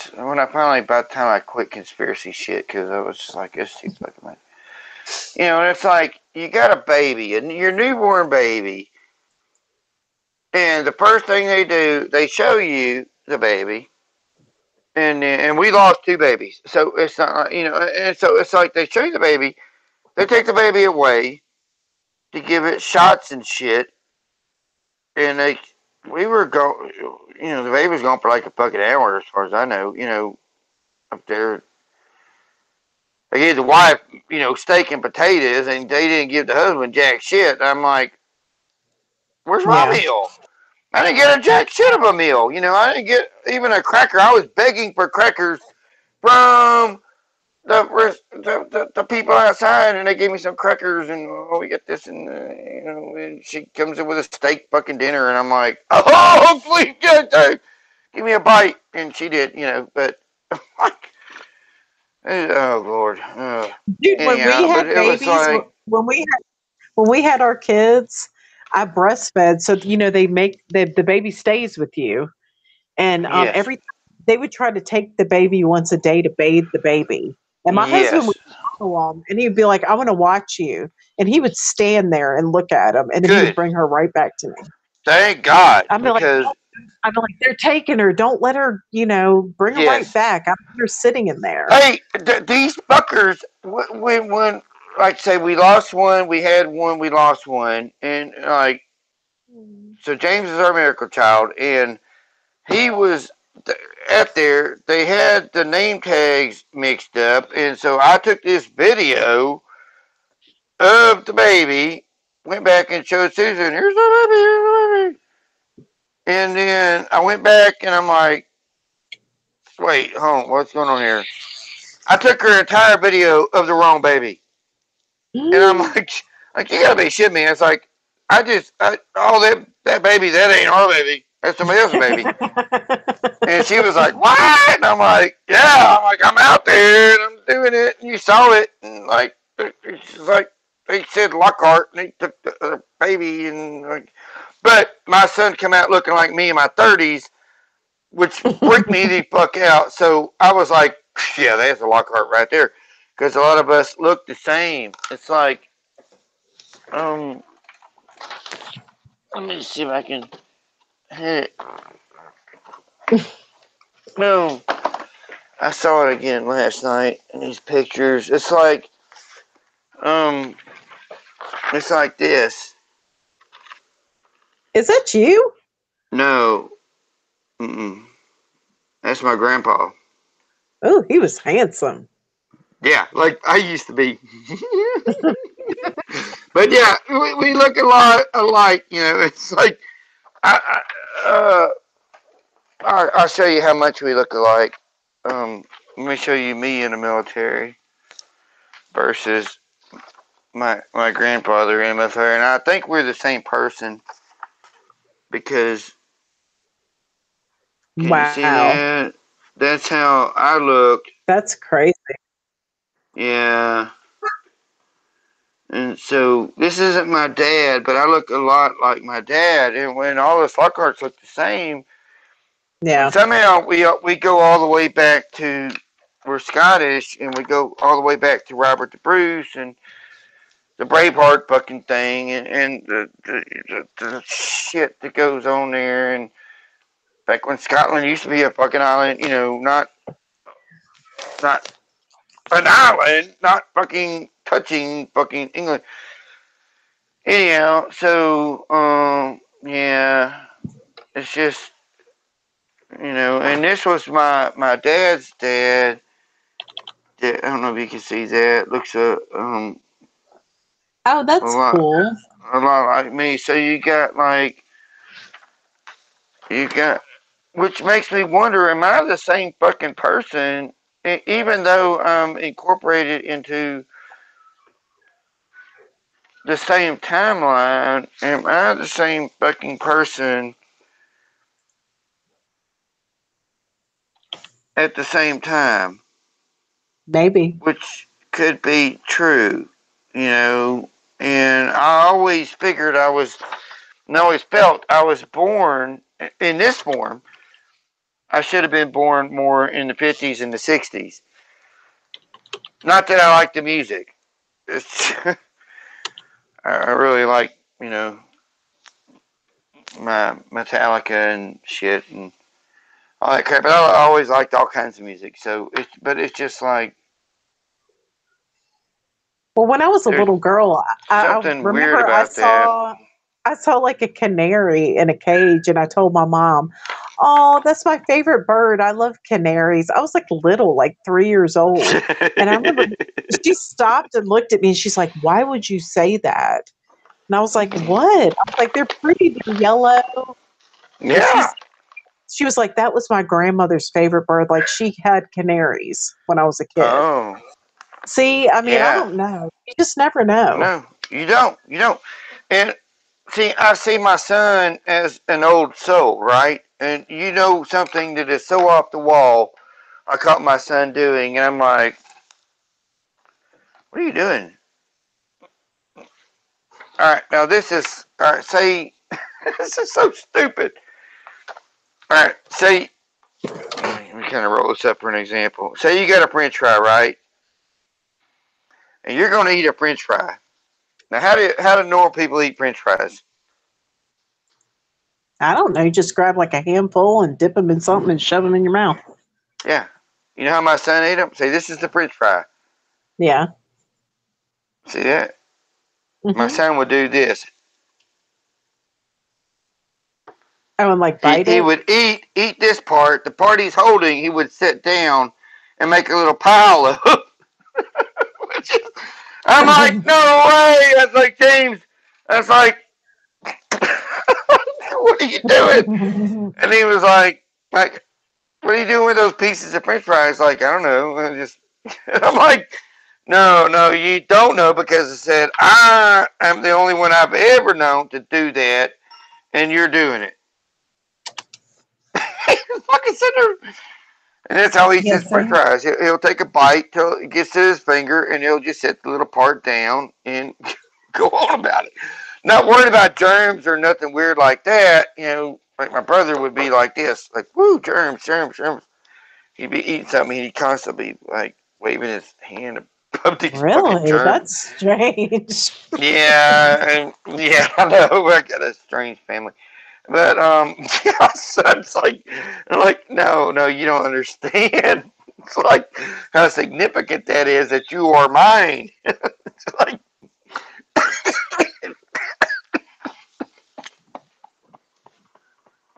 finally, by the time I quit conspiracy shit, because I was just like, it's too fucking much. And it's like, you got a baby, your newborn baby, and the first thing they do, they show you the baby, and we lost 2 babies, so it's not like, and so it's like, they show you the baby, they take the baby away to give it shots and shit, and we were going, the baby was gone for like a fucking hour, as far as I know, up there. They gave the wife, steak and potatoes, and they didn't give the husband jack shit. I'm like, where's my meal? I didn't get a jack shit of a meal. You know, I didn't get even a cracker. I was begging for crackers from the people outside, and they gave me some crackers, and oh, we get this, and you know, and she comes in with a steak fucking dinner, and I'm like, oh, please, give me a bite, and she did, you know, but like, oh Lord, Dude, when we anyhow, but had it was babies, like, when we had our kids, I breastfed, so you know they make the baby stays with you, and yes, every they would try to take the baby once a day to bathe the baby, and my husband would yes, follow him, and he'd be like, "I want to watch you," and he would stand there and look at him, and then he would good, bring her right back to me. thank God, I'd be like, because I'd be like, "They're taking her. Don't let her, you know, bring her right yes, back. I want her sitting in there." hey, these fuckers, when like say we lost one, we had one, we lost one, and like so James is our miracle child, and he was at there. They had the name tags mixed up, and so I took this video of the baby, went back and showed Susan, here's the baby, here's the baby. And then I went back and I'm like, wait, hold on, what's going on here? I took her entire video of the wrong baby. And I'm like you gotta be shitting me. It's like, all that baby, that ain't our baby. That's somebody else's baby. And she was like, what? And I'm like, yeah. I'm like, I'm out there and I'm doing it. And you saw it. And like, she's like, they said Lockhart and they took the baby. And like, but my son come out looking like me in my 30s, which freaked me the fuck out. So I was like, yeah, that's a Lockhart right there. Because a lot of us look the same. It's like, let me see if I can hit it. No. I saw it again last night in these pictures. Um, it's like this. Is that you? No, that's my grandpa. Oh, he was handsome. Yeah, like I used to be. But yeah, we look a lot alike. You know, it's like I, I'll show you how much we look alike. Let me show you me in the military versus my grandfather in the military, and I think we're the same person because can you see Wow, that? That's how I look. that's crazy. Yeah. And so this isn't my dad, but I look a lot like my dad. And when all the Lockharts look the same, and Yeah. somehow we go all the way back to we're Scottish, and we go all the way back to Robert the Bruce and the Braveheart fucking thing, and the shit that goes on there. And back when Scotland used to be a fucking island, you know, not an island, not fucking touching fucking England. Anyhow, so yeah, it's just and this was my dad's dad. I don't know if you can see that. Looks Oh, a that's lot cool. like me. So you got, which makes me wonder: am I the same fucking person? Even though I'm incorporated into the same timeline, am I the same fucking person at the same time? Maybe. Which could be true, and I always figured and always felt I was born in this form. I should have been born more in the 50s and the 60s. Not that I like the music. It's, I really like, my Metallica and shit and all that crap. But I always liked all kinds of music. But it's just like Well, when I was a there's little girl, I something weird remember about that. I saw like a canary in a cage, and I told my mom, "Oh, that's my favorite bird. I love canaries." I was like little, like 3 years old, and I remember she stopped and looked at me, and she's like, "Why would you say that?" And I was like, "What?" I was like, "They're pretty. They're yellow. Yeah. She was like, that was my grandmother's favorite bird. Like, she had canaries when I was a kid. Oh, See, I mean, I yeah. don't know. You just never know. No, you don't. You don't. And see, I see my son as an old soul, right? And you know something that is so off the wall, I caught my son doing, and I'm like, what are you doing? All right, now this is, all right, say, this is so stupid. All right, say, let me kind of roll this up for an example. Say you got a french fry, right? And you're going to eat a french fry. Now, how do normal people eat french fries? I don't know. You just grab like a handful and dip them in something and shove them in your mouth. Yeah. You know how my son ate them? Say, this is the french fry. Yeah. See that? Mm-hmm. My son would do this. I would like bite He it. would eat this part. The part he's holding, he would sit down and make a little pile of. I'm like, no way. That's like, James. That's like, what are you doing? And he was like, what are you doing with those pieces of french fries? Like, I don't know. I'm like, no, you don't know, because it said, I am the only one I've ever known to do that, and you're doing it. Fucking sit there. And that's how he eats his french fries. He'll take a bite till it gets to his finger, and he'll just set the little part down and go on about it. Not worried about germs or nothing weird like that. You know, like my brother would be like this, like, woo, germs. He'd be eating something, and he'd constantly be like waving his hand above these fucking Really? germs. That's strange. Yeah, yeah, I know. I got a strange family. But yeah, so it's like, no, you don't understand. It's like how significant that is that you are mine. It's like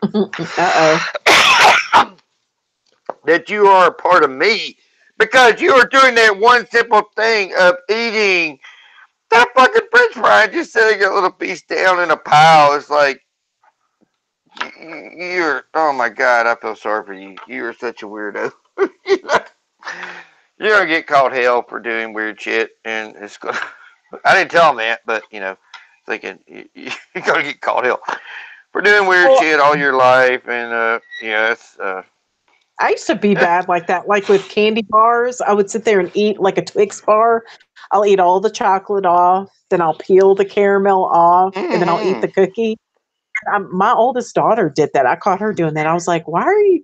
Uh-oh. that you are a part of me, because you are doing that one simple thing of eating that fucking French fry and just setting a little piece down in a pile. It's like, you're, oh my God, I feel sorry for you. You're such a weirdo. You're gonna get called hell for doing weird shit, and it's gonna. I didn't tell him that, but thinking you're gonna get called hell for doing weird shit all your life, and yeah, it's. I used to be bad like that. Like with candy bars, I would sit there and eat like a Twix bar. I'll eat all the chocolate off, then I'll peel the caramel off, and then I'll eat the cookie. My oldest daughter did that. I caught her doing that. I was like, why are you,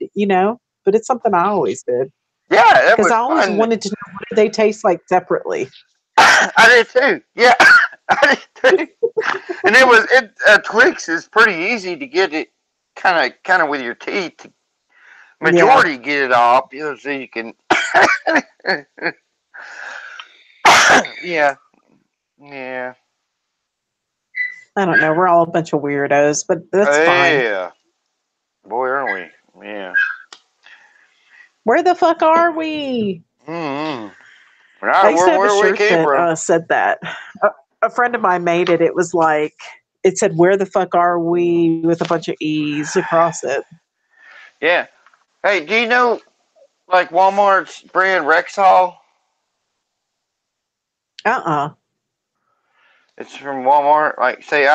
but it's something I always did. Yeah, that was Because I always fun. wanted to know what do they taste like separately. I did too. Yeah, I did too. And Twix is pretty easy to get it, kind of with your teeth. Majority get it off, so you can. Yeah. I don't know. We're all a bunch of weirdos, but that's fine. Yeah. Boy, aren't we? Yeah. Where the fuck are we? Mm-hmm. I used to have a Where we shirt came from. that said that. A friend of mine made it. It was like, it said, where the fuck are we, with a bunch of E's across it. Yeah. Hey, do you know, like, Walmart's brand Rexall? It's from Walmart. Like, say,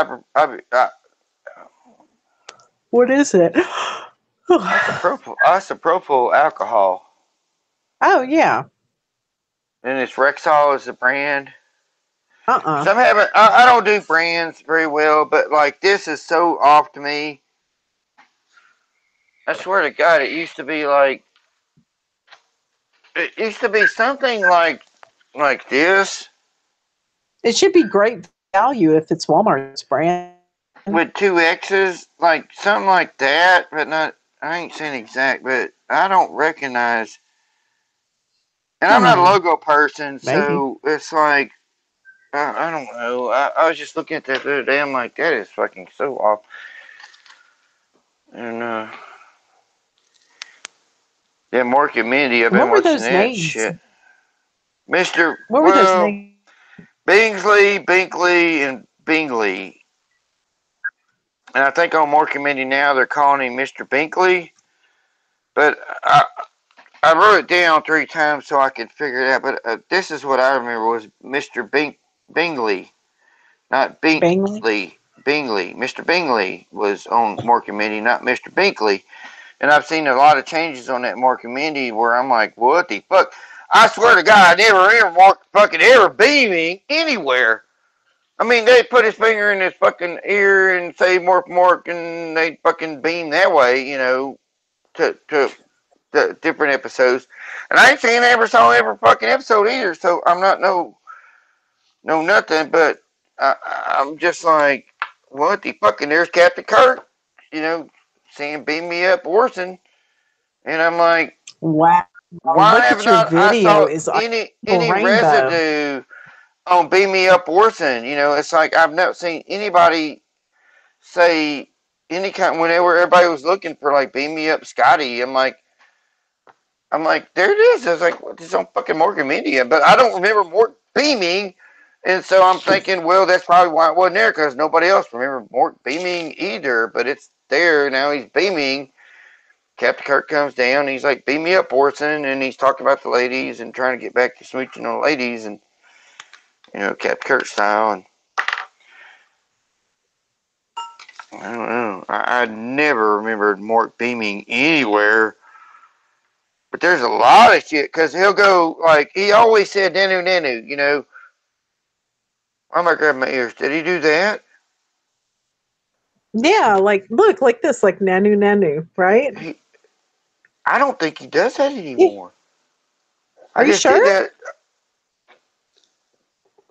What is it? isopropyl alcohol. Oh, yeah. And it's Rexall is the brand. Some haven't. I don't do brands very well, but like this is so off to me. I swear to God, it used to be like. It used to be something like this. It should be great value if it's Walmart's brand. With 2 X's, like something like that, but not. I ain't saying exact, but I don't recognize. And I'm not a logo person, so it's like. I don't know. I was just looking at that the other day. I'm like, that is fucking so off. And yeah, Mark and Mindy, I've been watching that names? shit. Mr. What were those names? Bingsley, Binkley, and Bingley. And I think on Mork and Mindy now they're calling him Mr. Binkley. But I wrote it down 3 times so I could figure it out. But this is what I remember was Mr. Bingley, not Bingley? Bingley. Bingley. Mr. Bingley was on Mork and Mindy, not Mr. Binkley. And I've seen a lot of changes on that Mork and Mindy where I'm like, what the fuck? I swear to God, I never hear Mork fucking ever beaming anywhere. I mean, they put his finger in his fucking ear and say Mork Mork, and they fucking beam that way, you know, to the different episodes. And I ain't seen ever saw every fucking episode either, so I'm not no nothing, but I'm just like, what the fucking, there's Captain Kirk, you know, saying beam me up Orson. And I'm like, Wow. why Look have at your not I video. saw Is like any rainbow. residue on Beam Me Up Orson? You know, it's like I've never seen anybody say any kind whenever everybody was looking for like Beam Me Up Scotty. I'm like, there it is. I was like, what is on fucking Morgan Media? But I don't remember Mort beaming. And so I'm thinking, well, that's probably why it wasn't there, because nobody else remembered Mort beaming either. But it's there now. He's beaming. Captain Kirk comes down. He's like, beam me up, Orson. And he's talking about the ladies and trying to get back to smooching on the ladies. And, you know, Captain Kirk style. And I don't know. I never remembered Mort beaming anywhere. But there's a lot of shit, because he'll go, like, he always said nanu nanu, you know. I'm gonna grab my ears. Did he do that? Yeah, like look, like this, like nanu nanu, right? I don't think he does that Yeah. anymore. Are I you just did sure? that.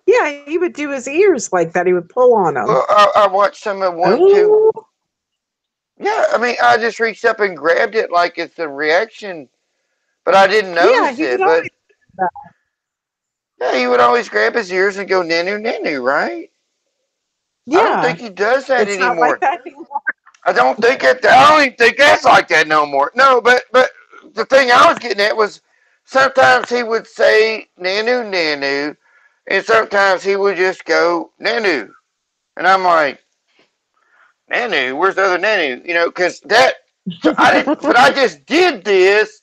Yeah, he would do his ears like that. He would pull on them. Well, I watched some of one, two. Oh, Yeah, I mean, I just reached up and grabbed it like it's a reaction, but I didn't yeah, notice he would it. always But do that. yeah, he would always grab his ears and go nanu nanu, right? I don't Yeah, think he does that it's not like anymore. that anymore. I don't think it. I don't even think that's like that no more. No, but the thing I was getting at was sometimes he would say nanu nanu, and sometimes he would just go nanu, and I'm like, nanu, where's the other nanu? You know, because that. So I didn't, but I just did this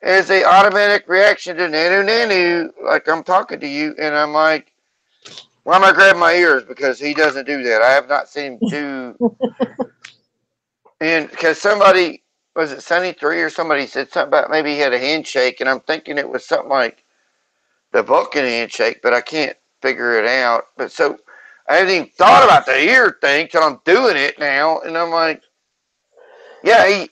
as a automatic reaction to nanu nanu, like I'm talking to you, and I'm like, why am I grabbing my ears? Because he doesn't do that. I have not seen him do. And because somebody, was it Sunny 3 or somebody said something about maybe he had a handshake, and I'm thinking it was something like the Vulcan handshake, but I can't figure it out. But so I haven't even thought about the ear thing till I'm doing it now, and I'm like, yeah,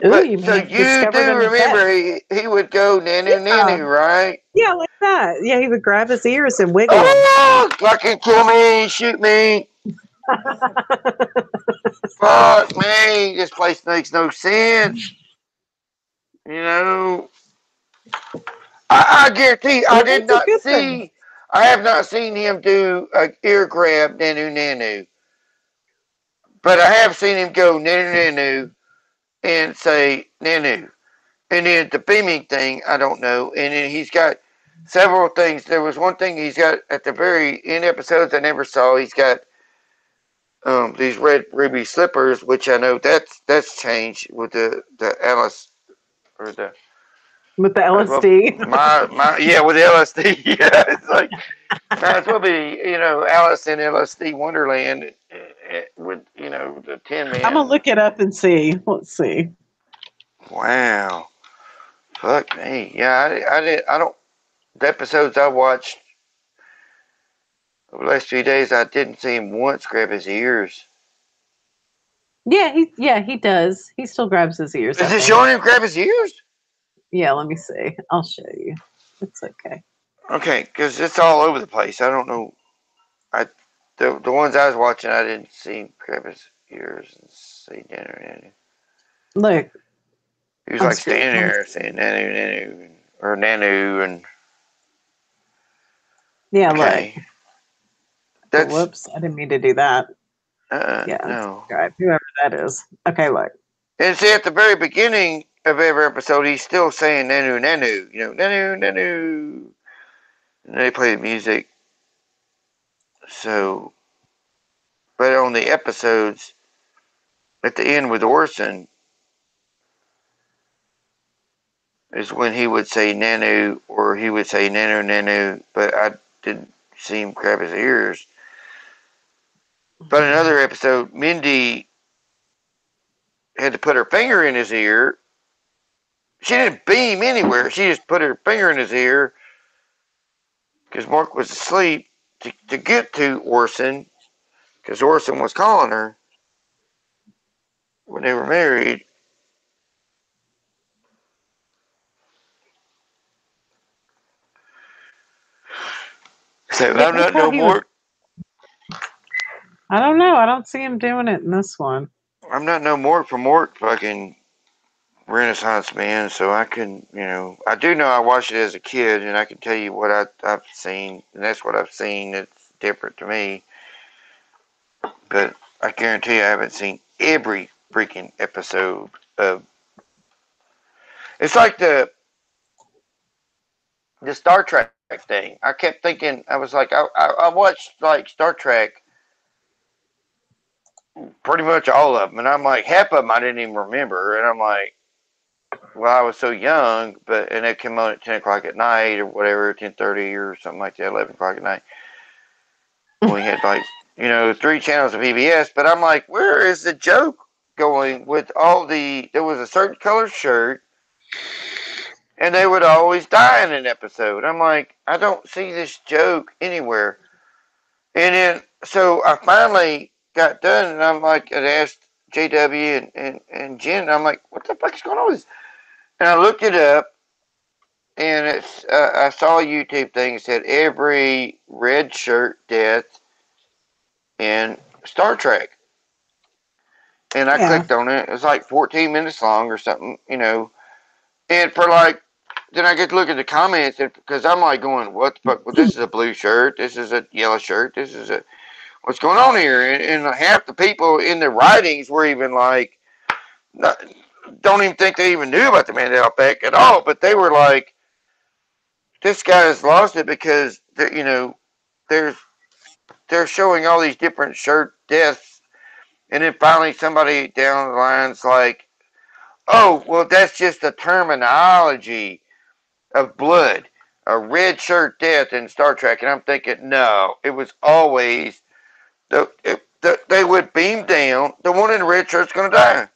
Ooh, but you may so have you discovered do an effect. remember he would go nanu Yeah, nanu, right? yeah, like that. Yeah, he would grab his ears and wiggle them. Oh, fucking kill me, shoot me. Fuck me, this place makes no sense. You know, I guarantee I Well, did that's a not good thing. see, I have not seen him do a ear grab nanu nanu, but I have seen him go nanu nanu and say nanu. And then the beaming thing, I don't know. And then he's got several things. There was one thing he's got at the very end episodes I never saw. He's got these red ruby slippers, which I know that's changed with the Alice or the With the well, LSD. my yeah, with the LSD. Yeah, it's like might as well be, you know, Alice in LSD Wonderland with, you know, the Tin I'm gonna Man. look it up and see. Let's see. Wow, fuck me. Yeah, I don't. The episodes I watched over the last few days, I didn't see him once grab his ears. Yeah, he does. He still grabs his ears, Is I it think. showing him grab his ears? Yeah, let me see. I'll show you. It's okay. Okay, because it's all over the place. I don't know. I the ones I was watching, I didn't see him grab his ears and say nanu. Look, He was on like screen. standing there saying nanu nanu or nanu and Yeah, look. okay. Oh, That's whoops, I didn't mean to do that. Yeah, no. subscribe, whoever that is. Okay, look. And see, at the very beginning of every episode, he's still saying nanu nanu, you know, nanu nanu. And they play the music. So, but on the episodes, at the end with Orson is when he would say Nanu, or he would say Nanu Nanu, but I didn't see him grab his ears. But another episode, Mindy had to put her finger in his ear. She didn't beam anywhere. She just put her finger in his ear because Mark was asleep to get to Orson, because Orson was calling her when they were married. So Yeah, I'm I not thought no he was- more. I don't know. I don't see him doing it in this one. I'm not no Mort for Mort fucking Renaissance man, so I can, I do know I watched it as a kid, and I can tell you what I've seen, and that's what I've seen. It's different to me, but I guarantee you I haven't seen every freaking episode of. It's like the Star Trek thing. I kept thinking, I was like, I watched like Star Trek, pretty much all of them, and I'm like, half of them I didn't even remember, and I'm like, well, I was so young, and it came on at 10 o'clock at night or whatever, 10:30 or something like that, 11 o'clock at night. We had like, 3 channels of PBS, but I'm like, where is the joke going with there was a certain color shirt, and they would always die in an episode. I'm like, I don't see this joke anywhere. And then, so I finally got done, and I'm like, I asked JW and Jen, and I'm like, what the fuck is going on with this? And I looked it up, and I saw a YouTube thing that said every red shirt death in Star Trek. And I clicked on it. It was like 14 minutes long or something, And for like, then I get to look at the comments, because I'm like going, what the fuck? Well, this is a blue shirt. This is a yellow shirt. What's going on here? And half the people in the writings were even like, don't even think they even knew about the Mandela effect at all. But they were like, this guy has lost it because, they're showing all these different shirt deaths. And then finally somebody down the line's like, oh, well, that's just the terminology of blood. A red shirt death in Star Trek. And I'm thinking, no, it was always, they would beam down. The one in the red shirt's going to die.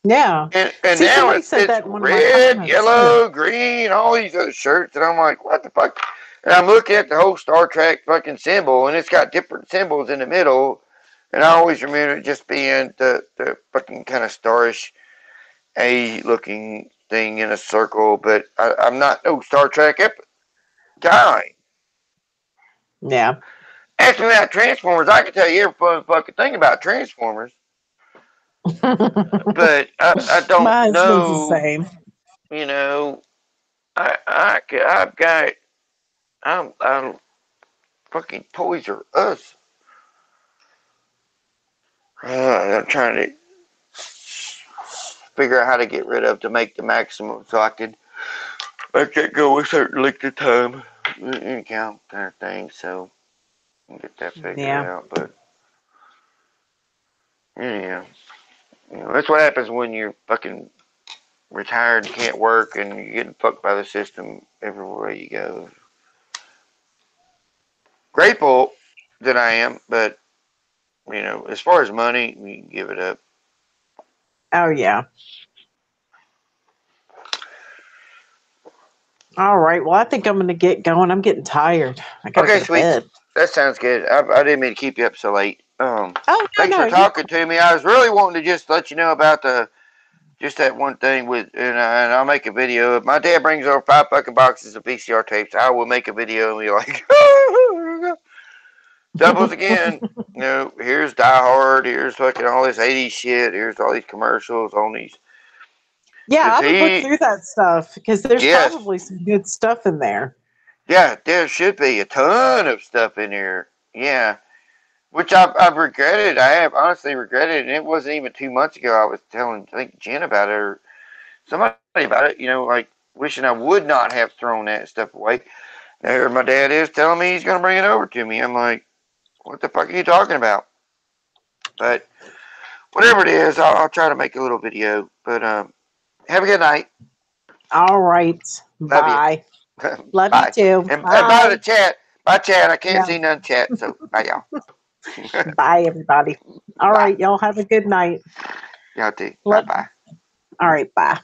Yeah. And See, now somebody it's said that in one of my red, comments, yellow, green, all these other shirts. And I'm like, what the fuck? And I'm looking at the whole Star Trek fucking symbol, and it's got different symbols in the middle. And I always remember it just being the fucking kind of starish A-looking thing in a circle. But I'm not no Star Trek guy. Yeah. Ask me about Transformers. I can tell you every fun fucking thing about Transformers. But I don't My husband's know. the same. I've got. I'm fucking Toys R Us. I'm trying to figure out how to get rid of to make the maximum so I can let that go a certain length of time and count kind of thing. So get that figured out. But yeah, that's what happens when you're fucking retired and can't work and you're getting fucked by the system everywhere you go. Grateful that I am, but as far as money, we can give it up. Oh, yeah. All right. Well, I think I'm going to get going. I'm getting tired. I got to go to bed. That sounds good. I didn't mean to keep you up so late. Thanks for talking to me. I was really wanting to just let you know about just that one thing and I'll make a video. If my dad brings over 5 fucking boxes of VCR tapes, I will make a video and be like, doubles again. Here's Die Hard. Here's fucking all this 80s shit. Here's all these commercials on these. Yeah, I would look through that stuff because there's probably some good stuff in there. Yeah, there should be a ton of stuff in here. Yeah. Which I've regretted. I have honestly regretted, and it wasn't even 2 months ago. I was telling, I think, Jen about it or somebody about it. Like wishing I would not have thrown that stuff away. There, my dad is telling me he's going to bring it over to me. I'm like, what the fuck are you talking about? But whatever it is, I'll try to make a little video. But have a good night. All right. Love you. Bye. Love Bye. you too. And by Bye. the chat, I can't Yeah. see none chat. So bye, y'all. Bye, everybody. All Bye. right. Y'all have a good night. Y'all too. Bye bye. All right. Bye.